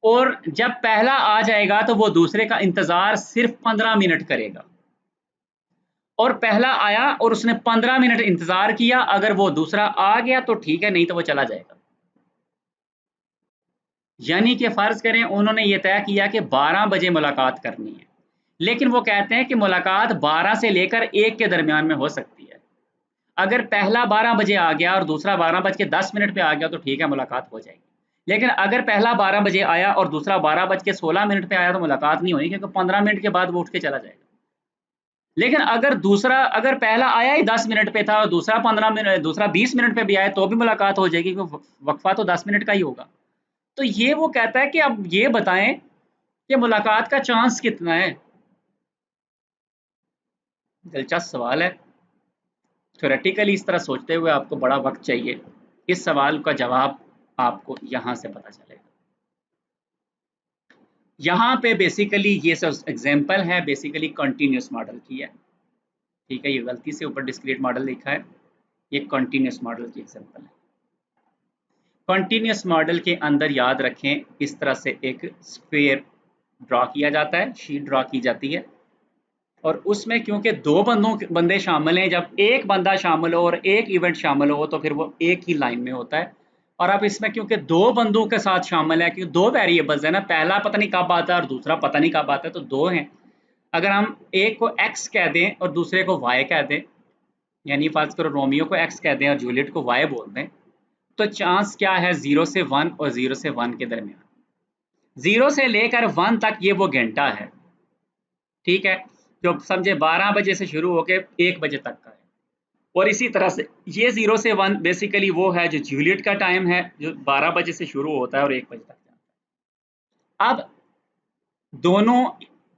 और जब पहला आ जाएगा तो वो दूसरे का इंतजार सिर्फ 15 मिनट करेगा, और पहला आया और उसने 15 मिनट इंतजार किया, अगर वो दूसरा आ गया तो ठीक है, नहीं तो वो चला जाएगा। यानी कि फर्ज करें उन्होंने ये तय किया कि 12 बजे मुलाकात करनी है, लेकिन वो कहते हैं कि मुलाकात 12 से लेकर 1 के दरमियान में हो सकती है। अगर पहला 12 बजे आ गया और दूसरा 12:10 पे आ गया तो ठीक है, मुलाकात हो जाएगी। लेकिन अगर पहला 12 बजे आया और दूसरा 12:16 पे आया तो मुलाकात नहीं होगी, क्योंकि 15 मिनट के बाद वो उठ के चला जाएगा। लेकिन अगर पहला आया ही 10 मिनट पे था और दूसरा 15 मिनट, दूसरा 20 मिनट पे भी आया तो भी मुलाकात हो जाएगी, क्योंकि वक्फा तो 10 मिनट का ही होगा। तो ये वो कहता है कि अब ये बताएं कि मुलाकात का चांस कितना है। दिलचस्प सवाल है। थ्योरेटिकली इस तरह सोचते हुए आपको बड़ा वक्त चाहिए। इस सवाल का जवाब आपको यहाँ से पता चलेगा। यहाँ पे बेसिकली ये सब एग्जांपल है बेसिकली कंटिन्यूस मॉडल की है, ठीक है। ये गलती से ऊपर डिस्क्रीट मॉडल लिखा है, ये कंटिन्यूस मॉडल की एग्जांपल है। कंटिन्यूस मॉडल के अंदर याद रखें इस तरह से एक स्क्वायर ड्रॉ किया जाता है, शीट ड्रॉ की जाती है, और उसमें क्योंकि दो बंदे शामिल हैं, जब एक बंदा शामिल हो और एक इवेंट शामिल हो तो फिर वो एक ही लाइन में होता है। और अब इसमें क्योंकि दो बंदों के साथ शामिल है, क्योंकि दो वेरिएबल्स है ना, पहला पता नहीं कब आता है और दूसरा पता नहीं कब आता है, तो दो हैं। अगर हम एक को x कह दें और दूसरे को y कह दें, यानी फर्ज करो रोमियो को x कह दें और जूलियट को y बोल दें, तो चांस क्या है 0 से 1 और 0 से 1 के दरमियान। 0 से लेकर 1 तक ये वो घंटा है, ठीक है, जो समझे 12 बजे से शुरू होके 1 बजे तक का है। और इसी तरह से ये 0 से 1 बेसिकली वो है जो जूलियट का टाइम है, जो 12 बजे से शुरू होता है और 1 बजे तक जाता है। अब दोनों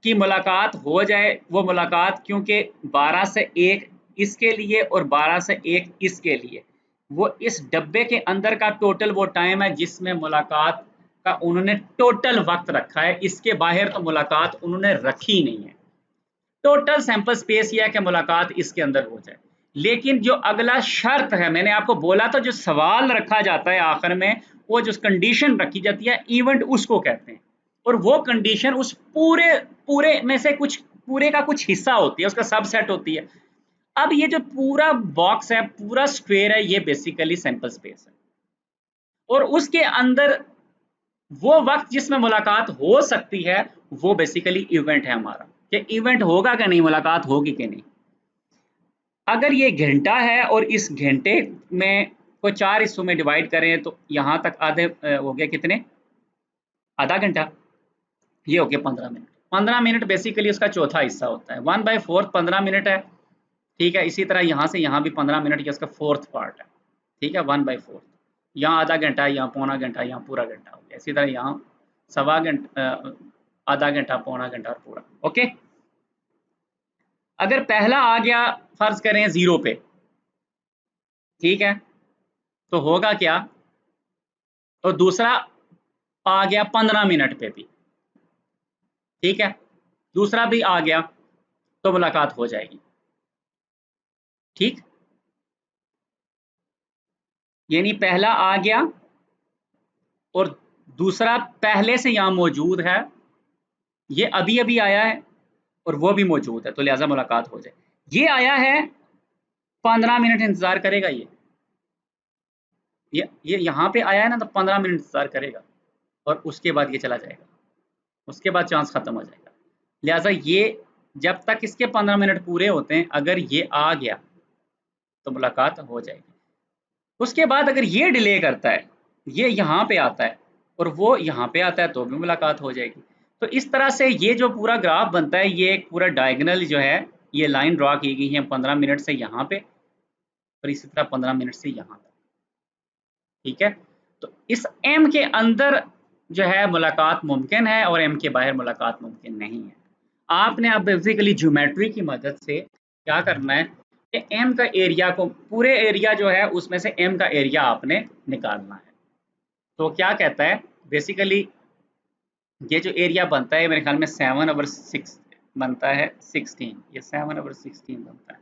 की मुलाकात हो जाए, वो मुलाकात क्योंकि 12 से 1 इसके लिए और 12 से 1 इसके लिए, वो इस डब्बे के अंदर का टोटल वो टाइम है जिसमें मुलाकात का उन्होंने टोटल वक्त रखा है। इसके बाहर तो मुलाकात उन्होंने रखी नहीं है। टोटल सैंपल स्पेस यह है कि मुलाकात इसके अंदर हो जाए। लेकिन जो अगला शर्त है, मैंने आपको बोला था जो सवाल रखा जाता है आखिर में, वो जो कंडीशन रखी जाती है इवेंट उसको कहते हैं, और वो कंडीशन उस पूरे में से कुछ, पूरे का कुछ हिस्सा होती है, उसका सबसेट होती है। अब ये जो पूरा बॉक्स है, पूरा स्क्वायर है, ये बेसिकली सैंपल स्पेस है, और उसके अंदर वो वक्त जिसमें मुलाकात हो सकती है वो बेसिकली इवेंट है हमारा, कि इवेंट होगा कि नहीं, मुलाकात होगी कि नहीं। अगर ये घंटा है और इस घंटे में को 4 हिस्सों में डिवाइड करें तो यहाँ तक आधे हो गए कितने, आधा घंटा, ये हो गया 15 मिनट। 15 मिनट बेसिकली उसका चौथा हिस्सा होता है, 1/4 15 मिनट है, ठीक है। इसी तरह यहाँ से यहाँ भी 15 मिनट, ये उसका फोर्थ पार्ट है। ठीक है, 1/4। यहाँ आधा घंटा, यहाँ पौना घंटा, यहाँ पूरा घंटा हो गया। इसी तरह यहाँ सवा घंटा, आधा घंटा, पौना घंटा और पूरा। ओके, अगर पहला आ गया फर्ज करें 0 पे, ठीक है, तो होगा क्या, तो दूसरा आ गया 15 मिनट पे भी, ठीक है, दूसरा भी आ गया तो मुलाकात हो जाएगी। ठीक, यानी पहला आ गया और दूसरा पहले से यहाँ मौजूद है, ये अभी अभी आया है और वो भी मौजूद है, तो लिहाजा मुलाकात हो जाए। ये आया है 15 मिनट इंतजार करेगा, ये यहाँ पे आया है ना, तो 15 मिनट इंतजार करेगा और उसके बाद ये चला जाएगा, उसके बाद चांस खत्म हो जाएगा। लिहाजा ये जब तक इसके 15 मिनट पूरे होते हैं, अगर ये आ गया तो मुलाकात हो जाएगी। उसके बाद अगर ये डिले करता है, ये यहाँ पे आता है और वो यहाँ पे आता है, तो भी मुलाकात हो जाएगी। तो इस तरह से ये जो पूरा ग्राफ बनता है, ये एक पूरा डायगोनल जो है, ये लाइन ड्रा की गई है 15 मिनट से यहाँ पे और इसी तरह 15 मिनट से यहाँ तक। ठीक है, तो इस एम के अंदर जो है मुलाकात मुमकिन है और एम के बाहर मुलाकात मुमकिन नहीं है। आपने अब बेसिकली ज्योमेट्री की मदद से क्या करना है कि एम का एरिया को, पूरे एरिया जो है उसमें से एम का एरिया आपने निकालना है। तो क्या कहता है बेसिकली, ये जो एरिया बनता है मेरे ख्याल में 7/6 बनता है, 16, ये 7/16 बनता है।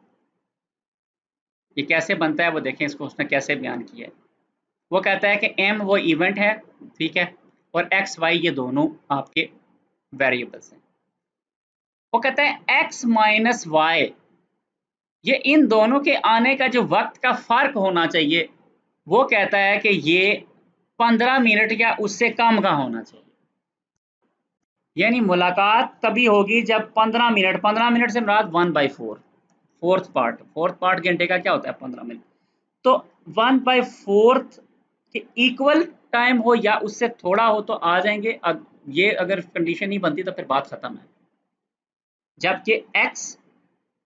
ये कैसे बनता है वो देखें, इसको उसने कैसे बयान किया है। वो कहता है कि एम वो इवेंट है, ठीक है, और एक्स वाई ये दोनों आपके वेरिएबल्स हैं। वो कहता है एक्स माइनस वाई, ये इन दोनों के आने का जो वक्त का फर्क होना चाहिए, वो कहता है कि ये 15 मिनट या उससे कम का होना चाहिए। यानी मुलाकात तभी होगी जब 15 मिनट से मुराद 1/4, फोर्थ पार्ट घंटे का क्या होता है 15 मिनट, तो 1/4 के इक्वल टाइम हो या उससे थोड़ा हो तो आ जाएंगे। अब ये अगर कंडीशन नहीं बनती तो फिर बात खत्म है। जबकि x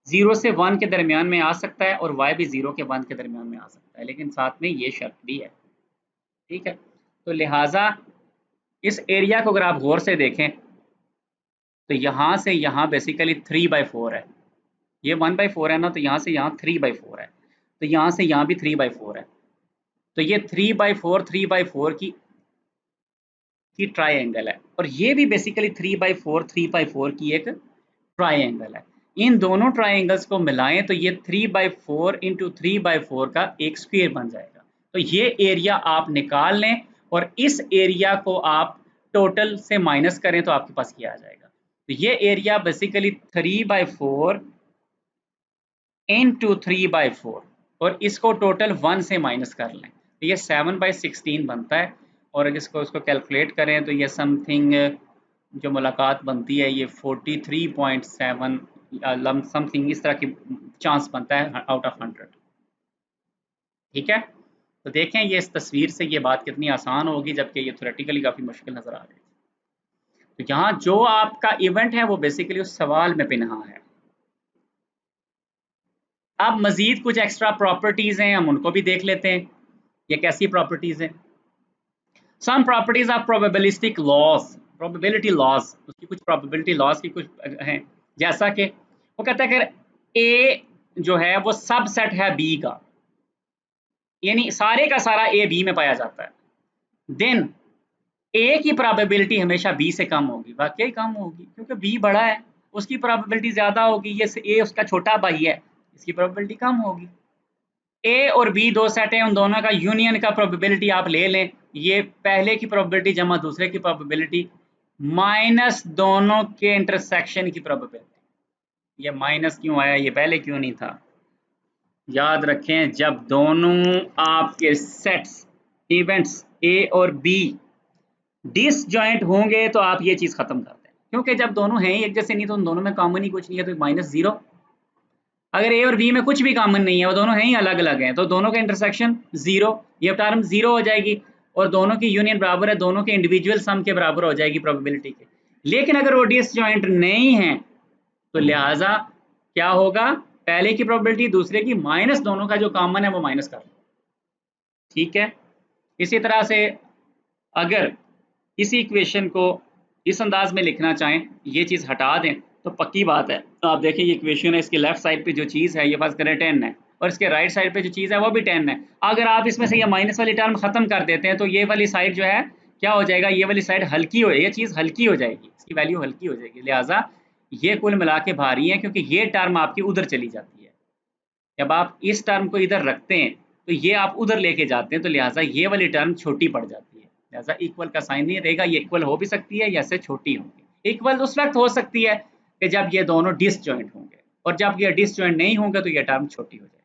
0 से 1 के दरमियान में आ सकता है और y भी 0 के 1 के दरमियान में आ सकता है, लेकिन साथ में ये शर्त भी है। ठीक है, तो लिहाजा इस एरिया को अगर आप गौर से देखें तो यहाँ से यहाँ बेसिकली 3/4 है, ये 1/4 है ना, तो यहाँ से यहाँ 3/4 है, तो यहाँ से यहाँ भी 3/4 है, तो ये 3/4 की ट्राइंगल है और ये भी बेसिकली 3/4 की एक ट्राइंगल है। इन दोनों ट्राइंगल्स को मिलाएं तो ये 3/4 इंटू 3/4 का एक स्क्वायर बन जाएगा। तो ये एरिया आप निकाल लें और इस एरिया को आप टोटल से माइनस करें तो आपके पास ये आ जाएगा। तो ये एरिया बेसिकली 3/4 इंटू 3/4 और इसको टोटल 1 से माइनस कर लें तो ये 7/16 बनता है। और अगर इसको कैलकुलेट करें तो ये समथिंग जो मुलाकात बनती है ये 43.7 समथिंग इस तरह की चांस बनता है आउट ऑफ 100। ठीक है, तो देखें ये इस तस्वीर से ये बात कितनी आसान होगी, जबकि ये थ्योरेटिकली काफ़ी मुश्किल नज़र आ रही है। तो यहाँ जो आपका इवेंट है वो बेसिकली उस सवाल में पिन्हा है। अब मजीद कुछ एक्स्ट्रा प्रॉपर्टीज़ हैं, हम उनको भी देख लेते हैं। ये कैसी प्रॉपर्टीज़ हैं? Some properties of probabilistic laws, probability laws, उसकी कुछ प्रोबेबिलिटी लॉज की कुछ हैं, जैसा कि वो कहता है अगर ए जो है वो सबसेट है बी का, यानी सारे का सारा ए बी में पाया जाता है, देन ए की प्रोबेबिलिटी हमेशा बी से कम होगी। वाकई कम होगी क्योंकि बी बड़ा है, उसकी प्रोबेबिलिटी ज़्यादा होगी, ये ए उसका छोटा भाई है, इसकी प्रोबेबिलिटी कम होगी। ए और बी दो सेट हैं, उन दोनों का यूनियन का प्रोबेबिलिटी आप ले लें, ये पहले की प्रोबेबिलिटी जमा दूसरे की प्रोबेबिलिटी माइनस दोनों के इंटरसेक्शन की प्रोबेबिलिटी। ये माइनस क्यों आया, ये पहले क्यों नहीं था? याद रखें जब दोनों आपके सेट्स इवेंट्स ए और बी डिसजॉइंट होंगे तो आप ये चीज़ खत्म कर दें, क्योंकि जब दोनों हैं एक जैसे नहीं तो उन दोनों में कॉमन ही कुछ नहीं है, तो -0। अगर ए और बी में कुछ भी कॉमन नहीं है, वो दोनों हैं ही अलग अलग हैं, तो दोनों का इंटरसेक्शन 0, ये टर्म 0 हो जाएगी और दोनों की यूनियन बराबर है दोनों के इंडिविजुअल सम के बराबर हो जाएगी प्रोबेबिलिटी के। लेकिन अगर वो डिसजॉइंट नहीं है तो लिहाजा क्या होगा, पहले की प्रोबेबिलिटी दूसरे की माइनस दोनों का जो कॉमन है वो माइनस कर लो, ठीक है। इसी तरह से अगर इसी इक्वेशन को इस अंदाज में लिखना चाहें, ये चीज़ हटा दें, तो पक्की बात है, आप देखिए ये इक्वेशन है, इसके लेफ्ट साइड पे जो चीज़ है ये फर्ज करें 10 है, और इसके राइट साइड पे जो चीज़ है वो भी 10 है। अगर आप इसमें से ये माइनस वाली टर्म खत्म कर देते हैं तो ये वाली साइड जो है क्या हो जाएगा, ये वाली साइड हल्की हो, ये चीज़ हल्की हो जाएगी, इसकी वैल्यू हल्की हो जाएगी। लिहाजा ये कुल मिला के भारी है, क्योंकि ये टर्म आपकी उधर चली जाती है। जब आप इस टर्म को इधर रखते हैं तो ये आप उधर लेके जाते हैं, तो लिहाजा ये वाली टर्म छोटी पड़ जाती है। लिहाजा इक्वल का साइन नहीं रहेगा, ये इक्वल हो भी सकती है या इससे छोटी होगी। इक्वल उस वक्त हो सकती है कि जब ये दोनों डिसजॉइंट होंगे, और जब ये डिसजॉइंट नहीं होंगे तो ये टर्म छोटी हो जाएगी।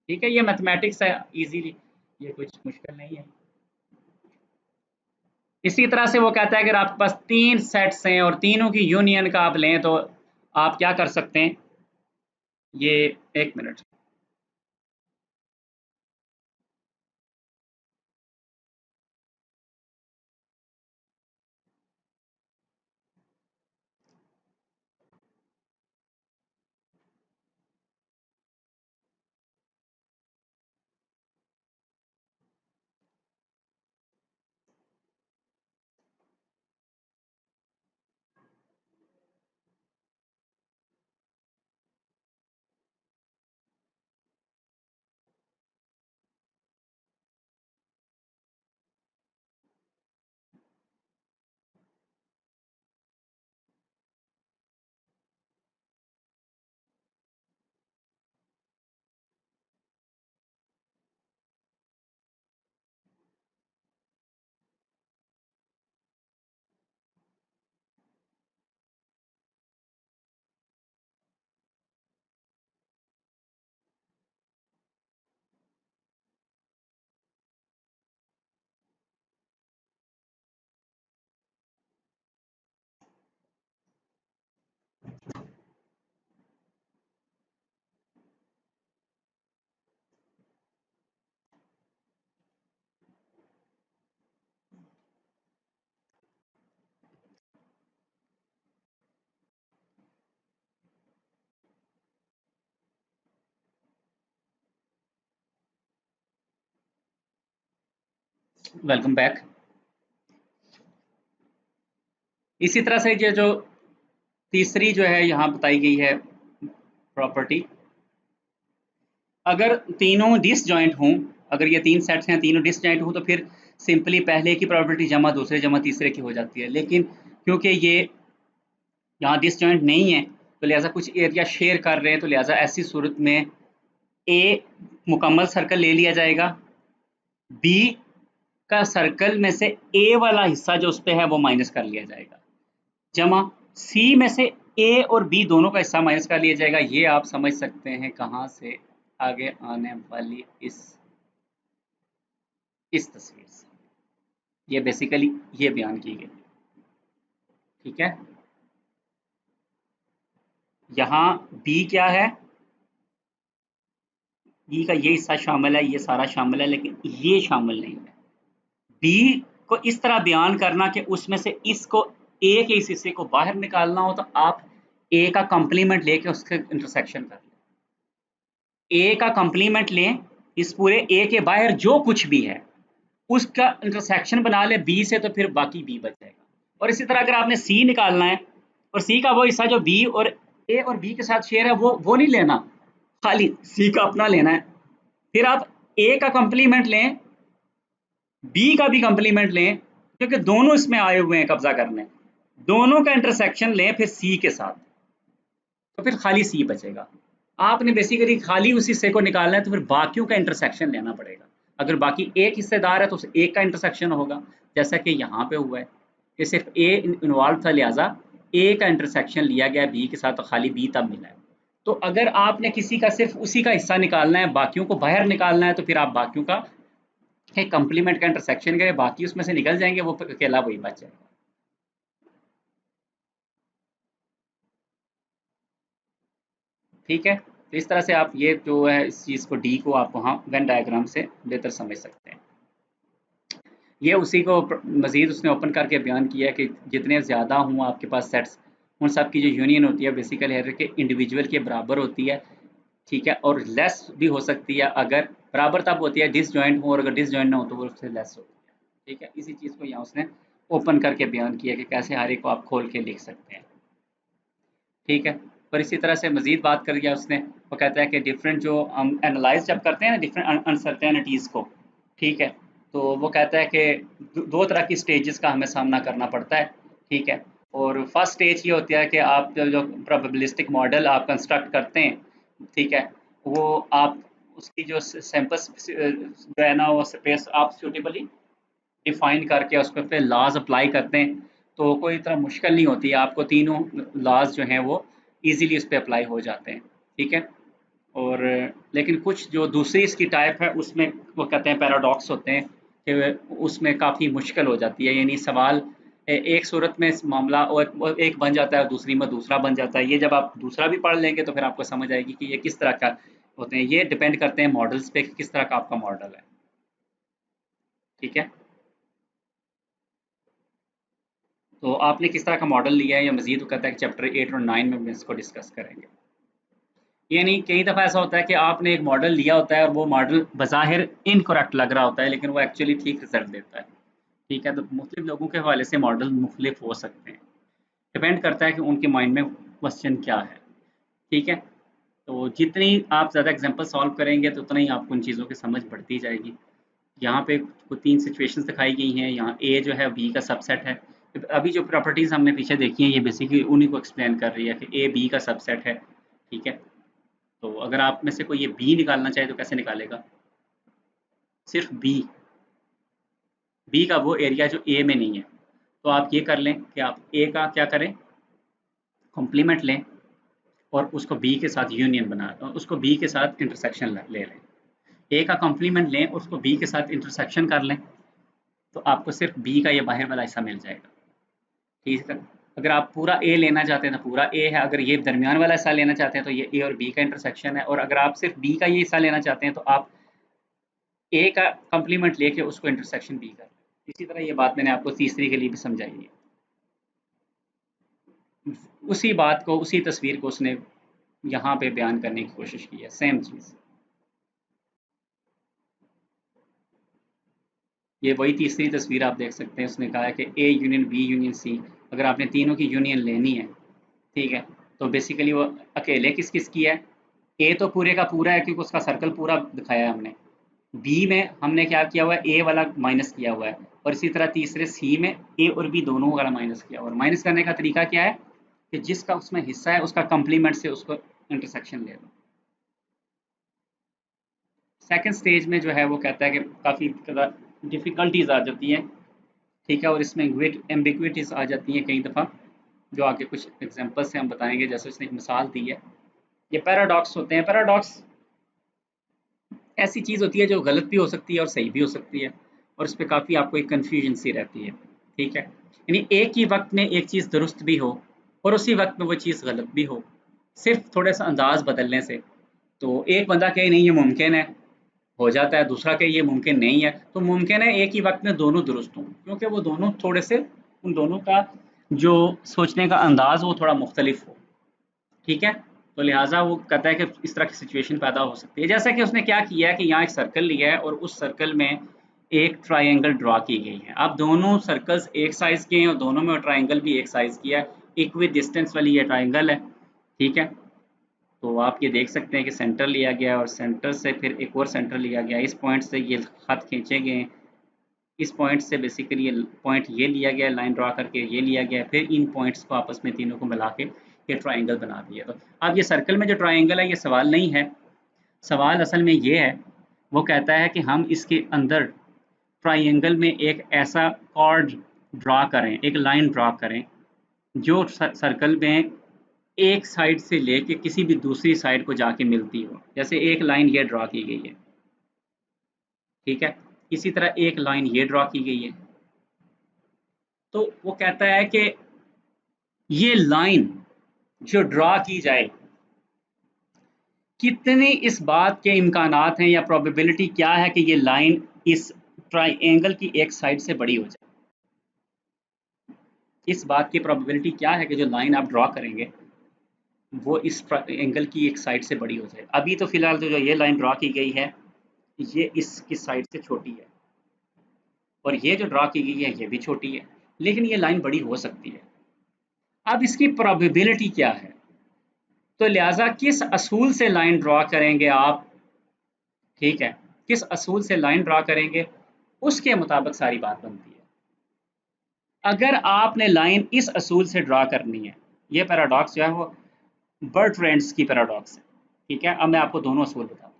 ठीक है, ये मैथमेटिक्स है, इजीली, ये कुछ मुश्किल नहीं है। इसी तरह से वो कहता है अगर आपके पास 3 सेट्स हैं और तीनों की यूनियन का आप लें तो आप क्या कर सकते हैं, ये 1 मिनट, वेलकम बैक। इसी तरह से ये जो तीसरी जो है यहाँ बताई गई है प्रॉपर्टी, अगर तीनों डिसजॉइंट हों, अगर ये 3 सेट्स हैं तीनों डिसजॉइंट हों, तो फिर सिंपली पहले की प्रॉपर्टी जमा दूसरे जमा तीसरे की हो जाती है। लेकिन क्योंकि ये यहाँ डिसजॉइंट नहीं है तो लिहाजा कुछ एरिया शेयर कर रहे हैं, तो लिहाजा ऐसी सूरत में ए मुकम्मल सर्कल ले लिया जाएगा, बी का सर्कल में से ए वाला हिस्सा जो उस पे है वो माइनस कर लिया जाएगा, जमा सी में से ए और बी दोनों का हिस्सा माइनस कर लिया जाएगा। ये आप समझ सकते हैं कहाँ से, आगे आने वाली इस तस्वीर से, ये बेसिकली ये बयान की गई। ठीक है, यहाँ बी क्या है, बी का ये हिस्सा शामिल है, ये सारा शामिल है, लेकिन ये शामिल नहीं है। बी को इस तरह बयान करना कि उसमें से इसको ए के इस हिस्से को बाहर निकालना हो, तो आप ए का कंप्लीमेंट लेके उसके इंटरसेक्शन कर लें, ए का कंप्लीमेंट लें, इस पूरे ए के बाहर जो कुछ भी है उसका इंटरसेक्शन बना ले बी से, तो फिर बाकी बी बच जाएगा। और इसी तरह अगर आपने सी निकालना है और सी का वो हिस्सा जो बी और ए और बी के साथ शेयर है वो नहीं लेना, खाली सी का अपना लेना है। फिर आप ए का कंप्लीमेंट लें, बी का भी कंप्लीमेंट लें, क्योंकि दोनों इसमें आए हुए हैं कब्जा करने, दोनों का इंटरसेक्शन लें फिर सी के साथ, तो फिर खाली सी बचेगा। आपने बेसिकली खाली उस हिस्से को निकालना है, तो फिर बाकियों का इंटरसेक्शन लेना पड़ेगा। अगर बाकी एक हिस्सेदार है तो उस एक का इंटरसेक्शन होगा, जैसा कि यहाँ पे हुआ है कि सिर्फ ए इन्वॉल्व था, लिहाजा ए का इंटरसेक्शन लिया गया बी के साथ, तो खाली बी तब मिला है। तो अगर आपने किसी का सिर्फ उसी का हिस्सा निकालना है, बाकियों को बाहर निकालना है, तो फिर आप बाकियों का कंप्लीमेंट का इंटरसेक्शन करें, बाकी उसमें से निकल जाएंगे, वो अकेला वही बच जाएगा। ठीक है, तो इस तरह से आप ये जो है इस चीज़ को डी को आप वहाँ वेन डायग्राम से बेहतर समझ सकते हैं। ये उसी को मज़ीद उसने ओपन करके बयान किया है कि जितने ज़्यादा हों आपके पास सेट्स, उन सब की जो यूनियन होती है बेसिकली हर के इंडिविजुअल के बराबर होती है, ठीक है, और लेस भी हो सकती है अगर बराबर तब होती है डिसजॉइंट हो, और अगर डिसजॉइंट ना हो तो वो उससे लेस होती है। ठीक है, इसी चीज़ को यहाँ उसने ओपन करके बयान किया कि कैसे हर एक को आप खोल के लिख सकते हैं। ठीक है, और इसी तरह से मज़ीद बात कर गया उसने, वो कहता है कि डिफरेंट जो हम एनालाइज जब करते हैं ना डिफरेंट अनसर्टेनिटीज़ को, ठीक है, तो वो कहता है कि दो तरह की स्टेजेस का हमें सामना करना पड़ता है। ठीक है, और फर्स्ट स्टेज ये होती है कि आप जो प्रोबेबिलिस्टिक मॉडल आप कंस्ट्रक्ट करते हैं, ठीक है, वो आप उसकी जो सैंपल्स जो है ना वो स्पेस आप सूटेबली डिफाइन करके उस पे लॉज अप्लाई करते हैं, तो कोई इतना मुश्किल नहीं होती है, आपको तीनों लॉज जो हैं वो इजीली उस पे अप्लाई हो जाते हैं। ठीक है, और लेकिन कुछ जो दूसरी इसकी टाइप है उसमें वो कहते हैं पैराडॉक्स होते हैं कि उसमें काफ़ी मुश्किल हो जाती है, यानी सवाल एक सूरत में इस मामला और एक बन जाता है और दूसरी में दूसरा बन जाता है। ये जब आप दूसरा भी पढ़ लेंगे तो फिर आपको समझ आएगी कि ये किस तरह का होते हैं। ये डिपेंड करते हैं मॉडल्स पे कि किस तरह का आपका मॉडल है। ठीक है, तो आपने किस तरह का मॉडल लिया है या मज़ीद वो कहता है कि चैप्टर 8 और 9 में हम इसको डिस्कस करेंगे। यानी कई दफ़ा ऐसा होता है कि आपने एक मॉडल लिया होता है और वो मॉडल बज़ाहिर इनकरेक्ट लग रहा होता है, लेकिन वो एक्चुअली ठीक रिज़ल्ट देता है। ठीक है, तो मुख्तलिफ लोगों के हवाले से मॉडल मुख्तलिफ हो सकते हैं, डिपेंड करता है कि उनके माइंड में क्वेश्चन क्या है। ठीक है, तो जितनी आप ज़्यादा एग्जांपल सॉल्व करेंगे तो उतना ही आपको उन चीज़ों की समझ बढ़ती जाएगी। यहाँ पे कुछ 3 सिचुएशंस दिखाई गई हैं, यहाँ ए जो है बी का सबसेट है। अभी जो प्रॉपर्टीज़ हमने पीछे देखी हैं ये बेसिकली उन्हीं को एक्सप्लेन कर रही है कि ए बी का सबसेट है। ठीक है, तो अगर आप में से कोई ये बी निकालना चाहे तो कैसे निकालेगा? सिर्फ बी, बी का वो एरिया जो ए में नहीं है। तो आप ये कर लें कि आप ए का क्या करें, कॉम्प्लीमेंट लें और उसको बी के साथ यूनियन बना उसको बी के साथ इंटरसेक्शन ले लें। ए का कॉम्प्लीमेंट लें, उसको बी के साथ इंटरसेक्शन कर लें, तो आपको सिर्फ बी का ये बाहर वाला हिस्सा मिल जाएगा। ठीक है, अगर आप पूरा ए लेना चाहते हैं तो पूरा ए है, अगर ये दरमियान वाला हिस्सा लेना चाहते हैं तो ये ए और बी का इंटरसेक्शन है, और अगर आप सिर्फ बी का ये हिस्सा लेना चाहते हैं तो आप ए का कॉम्प्लीमेंट लेके उसको इंटरसेक्शन बी कर लें। इसी तरह ये बात मैंने आपको तीसरी के लिए भी समझाई है। उसी बात को, उसी तस्वीर को उसने यहाँ पे बयान करने की कोशिश की है, सेम चीज़। ये वही तीसरी तस्वीर आप देख सकते हैं, उसने कहा है कि A union B union C, अगर आपने तीनों की यूनियन लेनी है, ठीक है, तो बेसिकली वो अकेले किस किस की है, ए तो पूरे का पूरा है क्योंकि उसका सर्कल पूरा दिखाया है हमने, बी में हमने क्या किया हुआ है, ए वाला माइनस किया हुआ है, और इसी तरह तीसरे सी में ए और बी दोनों वाला माइनस किया हुआ है। माइनस करने का तरीका क्या है कि जिसका उसमें हिस्सा है उसका कंप्लीमेंट से उसको इंटरसेक्शन ले लो। सेकंड स्टेज में जो है वो कहता है कि काफ़ी डिफ़िकल्टीज आ जाती हैं। ठीक है, और इसमें एम्बिग्विटीज आ जाती हैं कई दफ़ा, जो आगे कुछ एग्जांपल से हम बताएंगे। जैसे उसने एक मिसाल दी है, ये पैराडॉक्स होते हैं। पैराडॉक्स ऐसी चीज़ होती है जो गलत भी हो सकती है और सही भी हो सकती है, और इस पर काफ़ी आपको एक कन्फ्यूजन सी रहती है। ठीक है, यानी एक ही वक्त में एक चीज़ दुरुस्त भी हो और उसी वक्त में वो चीज़ गलत भी हो, सिर्फ थोड़ा सा अंदाज बदलने से। तो एक बंदा कहे नहीं ये मुमकिन है, हो जाता है, दूसरा कहे ये मुमकिन नहीं है, तो मुमकिन है एक ही वक्त में दोनों दुरुस्त हों, क्योंकि वो दोनों थोड़े से, उन दोनों का जो सोचने का अंदाज वो थोड़ा मुख्तलिफ हो। ठीक है, तो लिहाजा वो कहता है कि इस तरह की सिचुएशन पैदा हो सकती है। जैसा कि उसने क्या किया है कि यहाँ एक सर्कल लिया है और उस सर्कल में एक ट्राइंगल ड्रा की गई है। अब दोनों सर्कल्स एक साइज के हैं और दोनों में ट्राइंगल भी एक साइज किया है, इक्वी डिस्टेंस वाली ये ट्राइंगल है। ठीक है, तो आप ये देख सकते हैं कि सेंटर लिया गया है और सेंटर से फिर एक और सेंटर लिया गया है, इस पॉइंट से ये खत खींचे गए हैं, इस पॉइंट से बेसिकली ये पॉइंट ये लिया गया है, लाइन ड्रा करके ये लिया गया है, फिर इन पॉइंट्स को आपस में तीनों को मिला के ये ट्राइंगल बना दिया। तो अब ये सर्कल में जो ट्राइंगल है ये सवाल नहीं है, सवाल असल में ये है, वो कहता है कि हम इसके अंदर ट्राइंगल में एक ऐसा कॉर्ड ड्रा करें, एक लाइन ड्रा करें जो सर्कल में एक साइड से लेके किसी भी दूसरी साइड को जाके मिलती हो। जैसे एक लाइन ये ड्रा की गई है, ठीक है, इसी तरह एक लाइन ये ड्रा की गई है। तो वो कहता है कि ये लाइन जो ड्रा की जाए, कितने इस बात के इम्कानात हैं या प्रोबेबिलिटी क्या है कि ये लाइन इस ट्राइंगल की एक साइड से बड़ी हो जाए। इस बात की प्रोबेबिलिटी क्या है कि जो लाइन आप ड्रा करेंगे वो इस एंगल की एक साइड से बड़ी हो जाए। अभी तो फिलहाल तो जो ये लाइन ड्रा की गई है ये इसकी साइड से छोटी है, और ये जो ड्रा की गई है ये भी छोटी है, लेकिन ये लाइन बड़ी हो सकती है। अब इसकी प्रोबेबिलिटी क्या है, तो लिहाजा किस असूल से लाइन ड्रा करेंगे आप, ठीक है, किस असूल से लाइन ड्रा करेंगे उसके मुताबिक सारी बात बनती है। अगर आपने लाइन इस असूल से ड्रा करनी है, ये पैराडॉक्स जो है वो बर्ट्रैंड्स की पैराडॉक्स है, ठीक है। अब मैं आपको दोनों असूल बताता हूँ।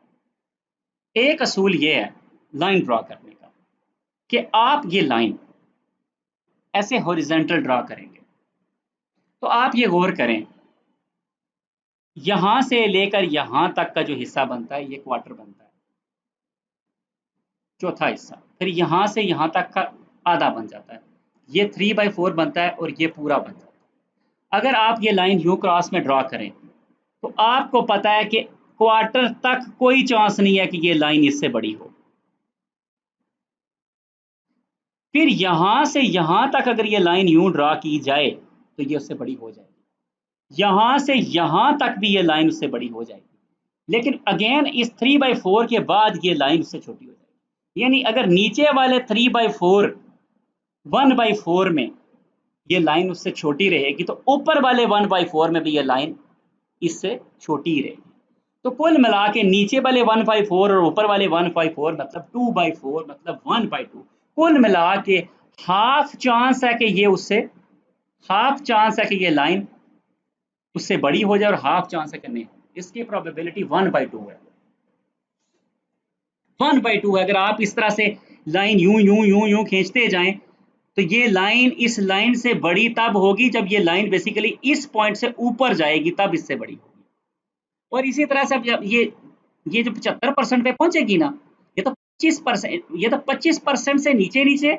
एक असूल ये है लाइन ड्रा करने का कि आप ये लाइन ऐसे हॉरिजॉन्टल ड्रा करेंगे, तो आप ये गौर करें, यहां से लेकर यहां तक का जो हिस्सा बनता है ये क्वार्टर बनता है, चौथा हिस्सा, फिर यहां से यहां तक का आधा बन जाता है, ये 3/4 बनता है, और ये पूरा बन जाता है। अगर आप ये लाइन यूं क्रॉस में ड्रा करें तो आपको पता है कि क्वार्टर तक कोई चांस नहीं है कि ये लाइन इससे बड़ी हो। फिर यहां से यहां तक अगर ये लाइन यूं ड्रा की जाए तो ये उससे बड़ी हो जाएगी, यहां से यहां तक भी ये लाइन उससे बड़ी हो जाएगी, लेकिन अगेन इस 3/4 के बाद ये लाइन उससे छोटी हो जाएगी। यानी अगर नीचे वाले 3/4 1/4 में ये लाइन उससे छोटी रहेगी, तो ऊपर वाले 1/4 में भी ये लाइन इससे छोटी ही रहेगी। तो कुल मिला के नीचे वाले 1/4 और ऊपर वाले 1/4 मतलब 2/4 मतलब 1/2, कुल मिला के हाफ चांस है कि ये उससे, हाफ चांस है कि ये लाइन उससे बड़ी हो जाए, और हाफ चांस है कि नहीं। इसकी प्रोबेबिलिटी 1/2 है, 1/2 है। अगर आप इस तरह से लाइन यूं यूं यूं यूं खींचते जाएं तो ये लाइन इस लाइन से बड़ी तब होगी जब ये लाइन बेसिकली इस पॉइंट से ऊपर जाएगी, तब इससे बड़ी होगी। और इसी तरह से जब ये जो 75% पे पहुंचेगी ना, ये तो 25%, ये तो 25% से नीचे नीचे ये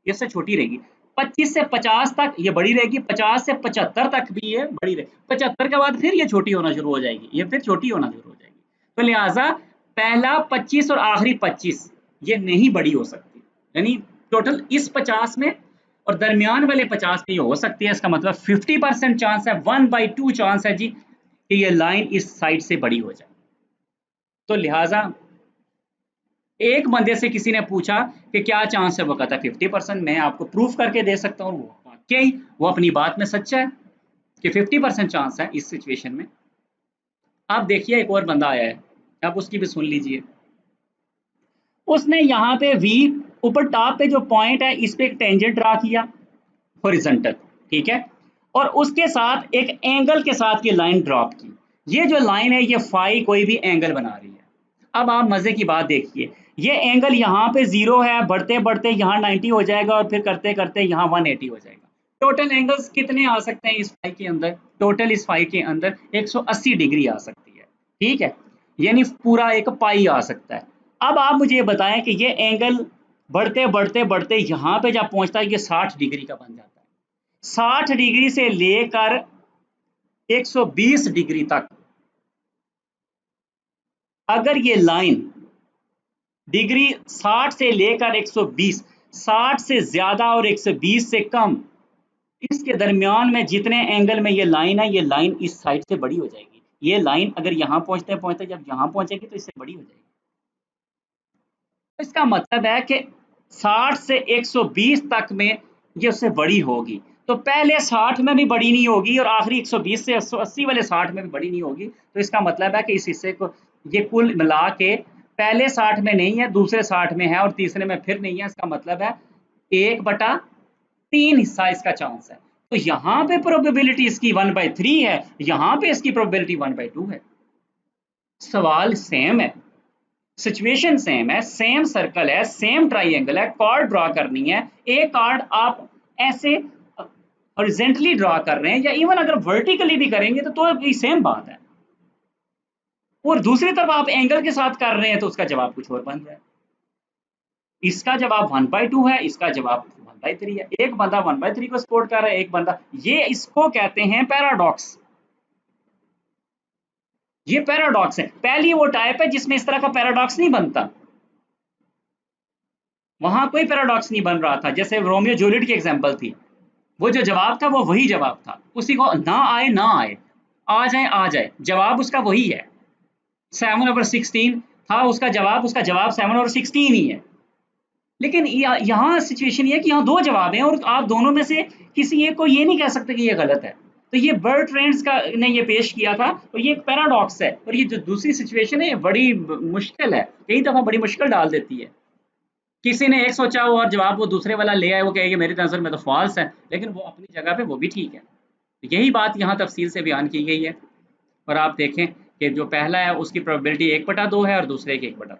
इससे छोटी रहेगी, 25 से 50 तक ये बड़ी रहेगी, 50 से 75 तक भी ये बड़ी रहेगी, 75 के बाद फिर ये छोटी होना शुरू हो जाएगी, ये फिर छोटी होना शुरू हो जाएगी। तो लिहाजा पहला 25 और आखिरी 25 ये नहीं बड़ी हो सकती, यानी टोटल इस 50 में और दरमियान वाले 50 पे ये हो सकती है। इसका मतलब 50% चांस है, 1/2 चांस है जी कि ये लाइन इस साइड से बड़ी हो जाए। तो लिहाजा एक बंदे से किसी ने पूछा कि क्या चांस है, वो कहता है 50%। मैं आपको प्रूफ करके दे सकता हूँ, वो वाकई वो अपनी बात में सच्चा है कि 50% चांस है इस सिचुएशन में। आप देखिए एक और बंदा आया है, आप उसकी भी सुन लीजिए। उसने यहाँ पे वी ऊपर टॉप पे जो पॉइंट है इस पे एक टेंजेंट ड्रा किया हॉरिजॉन्टल, ठीक है, और उसके साथ एक एंगल के साथ ये लाइन ड्रॉप की। ये जो लाइन है ये फाई कोई भी एंगल बना रही है। अब आप मजे की बात देखिए, ये एंगल यहाँ पे 0 है, बढ़ते बढ़ते यहाँ 90 हो जाएगा, और फिर करते करते यहाँ 180 हो जाएगा। टोटल एंगल्स कितने आ सकते हैं इस फाई के अंदर, टोटल इस फाई के अंदर 180 डिग्री आ सकती है, ठीक है, यानी पूरा एक पाई आ सकता है। अब आप मुझे ये बताएं कि ये एंगल बढ़ते बढ़ते बढ़ते यहाँ पे जब पहुंचता है ये 60 डिग्री का बन जाता है, 60 डिग्री से लेकर 120 डिग्री तक अगर ये लाइन डिग्री 60 से लेकर 120, 60 से ज्यादा और 120 से कम, इसके दरमियान में जितने एंगल में ये लाइन है, ये लाइन इस साइड से बड़ी हो जाएगी। ये लाइन अगर यहाँ पहुंचते पहुंचते जब यहाँ पहुंचेगी तो इससे बड़ी हो जाएगी। तो इसका मतलब है कि 60 से 120 तक में ये उससे बड़ी होगी, तो पहले 60 में भी बड़ी नहीं होगी और आखिरी 120 से 180 वाले 60 में भी बड़ी नहीं होगी। तो इसका मतलब है कि इस हिस्से को ये कुल मिला के पहले 60 में नहीं है, दूसरे 60 में है, और तीसरे में फिर नहीं है। इसका मतलब है 1/3 हिस्सा इसका चांस है। तो यहाँ पे प्रोबेबिलिटी इसकी 1/3 है, यहाँ पे इसकी प्रोबेबिलिटी 1/2 है। सवाल सेम है, सिचुएशन सेम है, सेम सर्कल है, सेम ट्राइंगल है, कार्ड ड्रॉ करनी है। एक कार्ड आप ऐसे हॉरिजॉन्टली ड्रॉ कर रहे हैं, या इवन अगर वर्टिकली भी करेंगे तो ये सेम बात है, और दूसरी तरफ आप एंगल के साथ कर रहे हैं तो उसका जवाब कुछ और बन रहा है। इसका जवाब 1/2 है, इसका जवाब 1/3 है। एक बंदा 1/3 को सपोर्ट कर रहा है, एक बंदा, ये इसको कहते हैं पैराडॉक्स। ये पैराडॉक्स है, पहली वो टाइप है जिसमें इस तरह का पैराडॉक्स नहीं बनता, वहां कोई पैराडॉक्स नहीं बन रहा था। जैसे रोमियो जूलियट की एग्जांपल थी, वो जो जवाब था वो वही जवाब था, उसी को ना आए ना आए, आ जाए, जवाब उसका वही है, 7/16 था उसका जवाब 7/16 ही है। लेकिन यहाँ सिचुएशन ये है कि यहाँ 2 जवाब हैं और आप दोनों में से किसी एक को ये नहीं कह सकते कि ये गलत है। तो ये बर्ट्रैंड का ने ये पेश किया था और ये एक पैराडॉक्स है, और ये जो दूसरी सिचुएशन है ये बड़ी मुश्किल है, कई दफ़ा बड़ी मुश्किल डाल देती है। किसी ने एक सोचा हो और जवाब वो दूसरे वाला ले आए, वो कहे कि मेरी नज़र में तो फ़ॉल्स है, लेकिन वो अपनी जगह पे वो भी ठीक है। तो यही बात यहाँ तफ़सील से बयान की गई है। और आप देखें कि जो पहला है उसकी प्रोबेबिलिटी 1/2 है और दूसरे की 1/3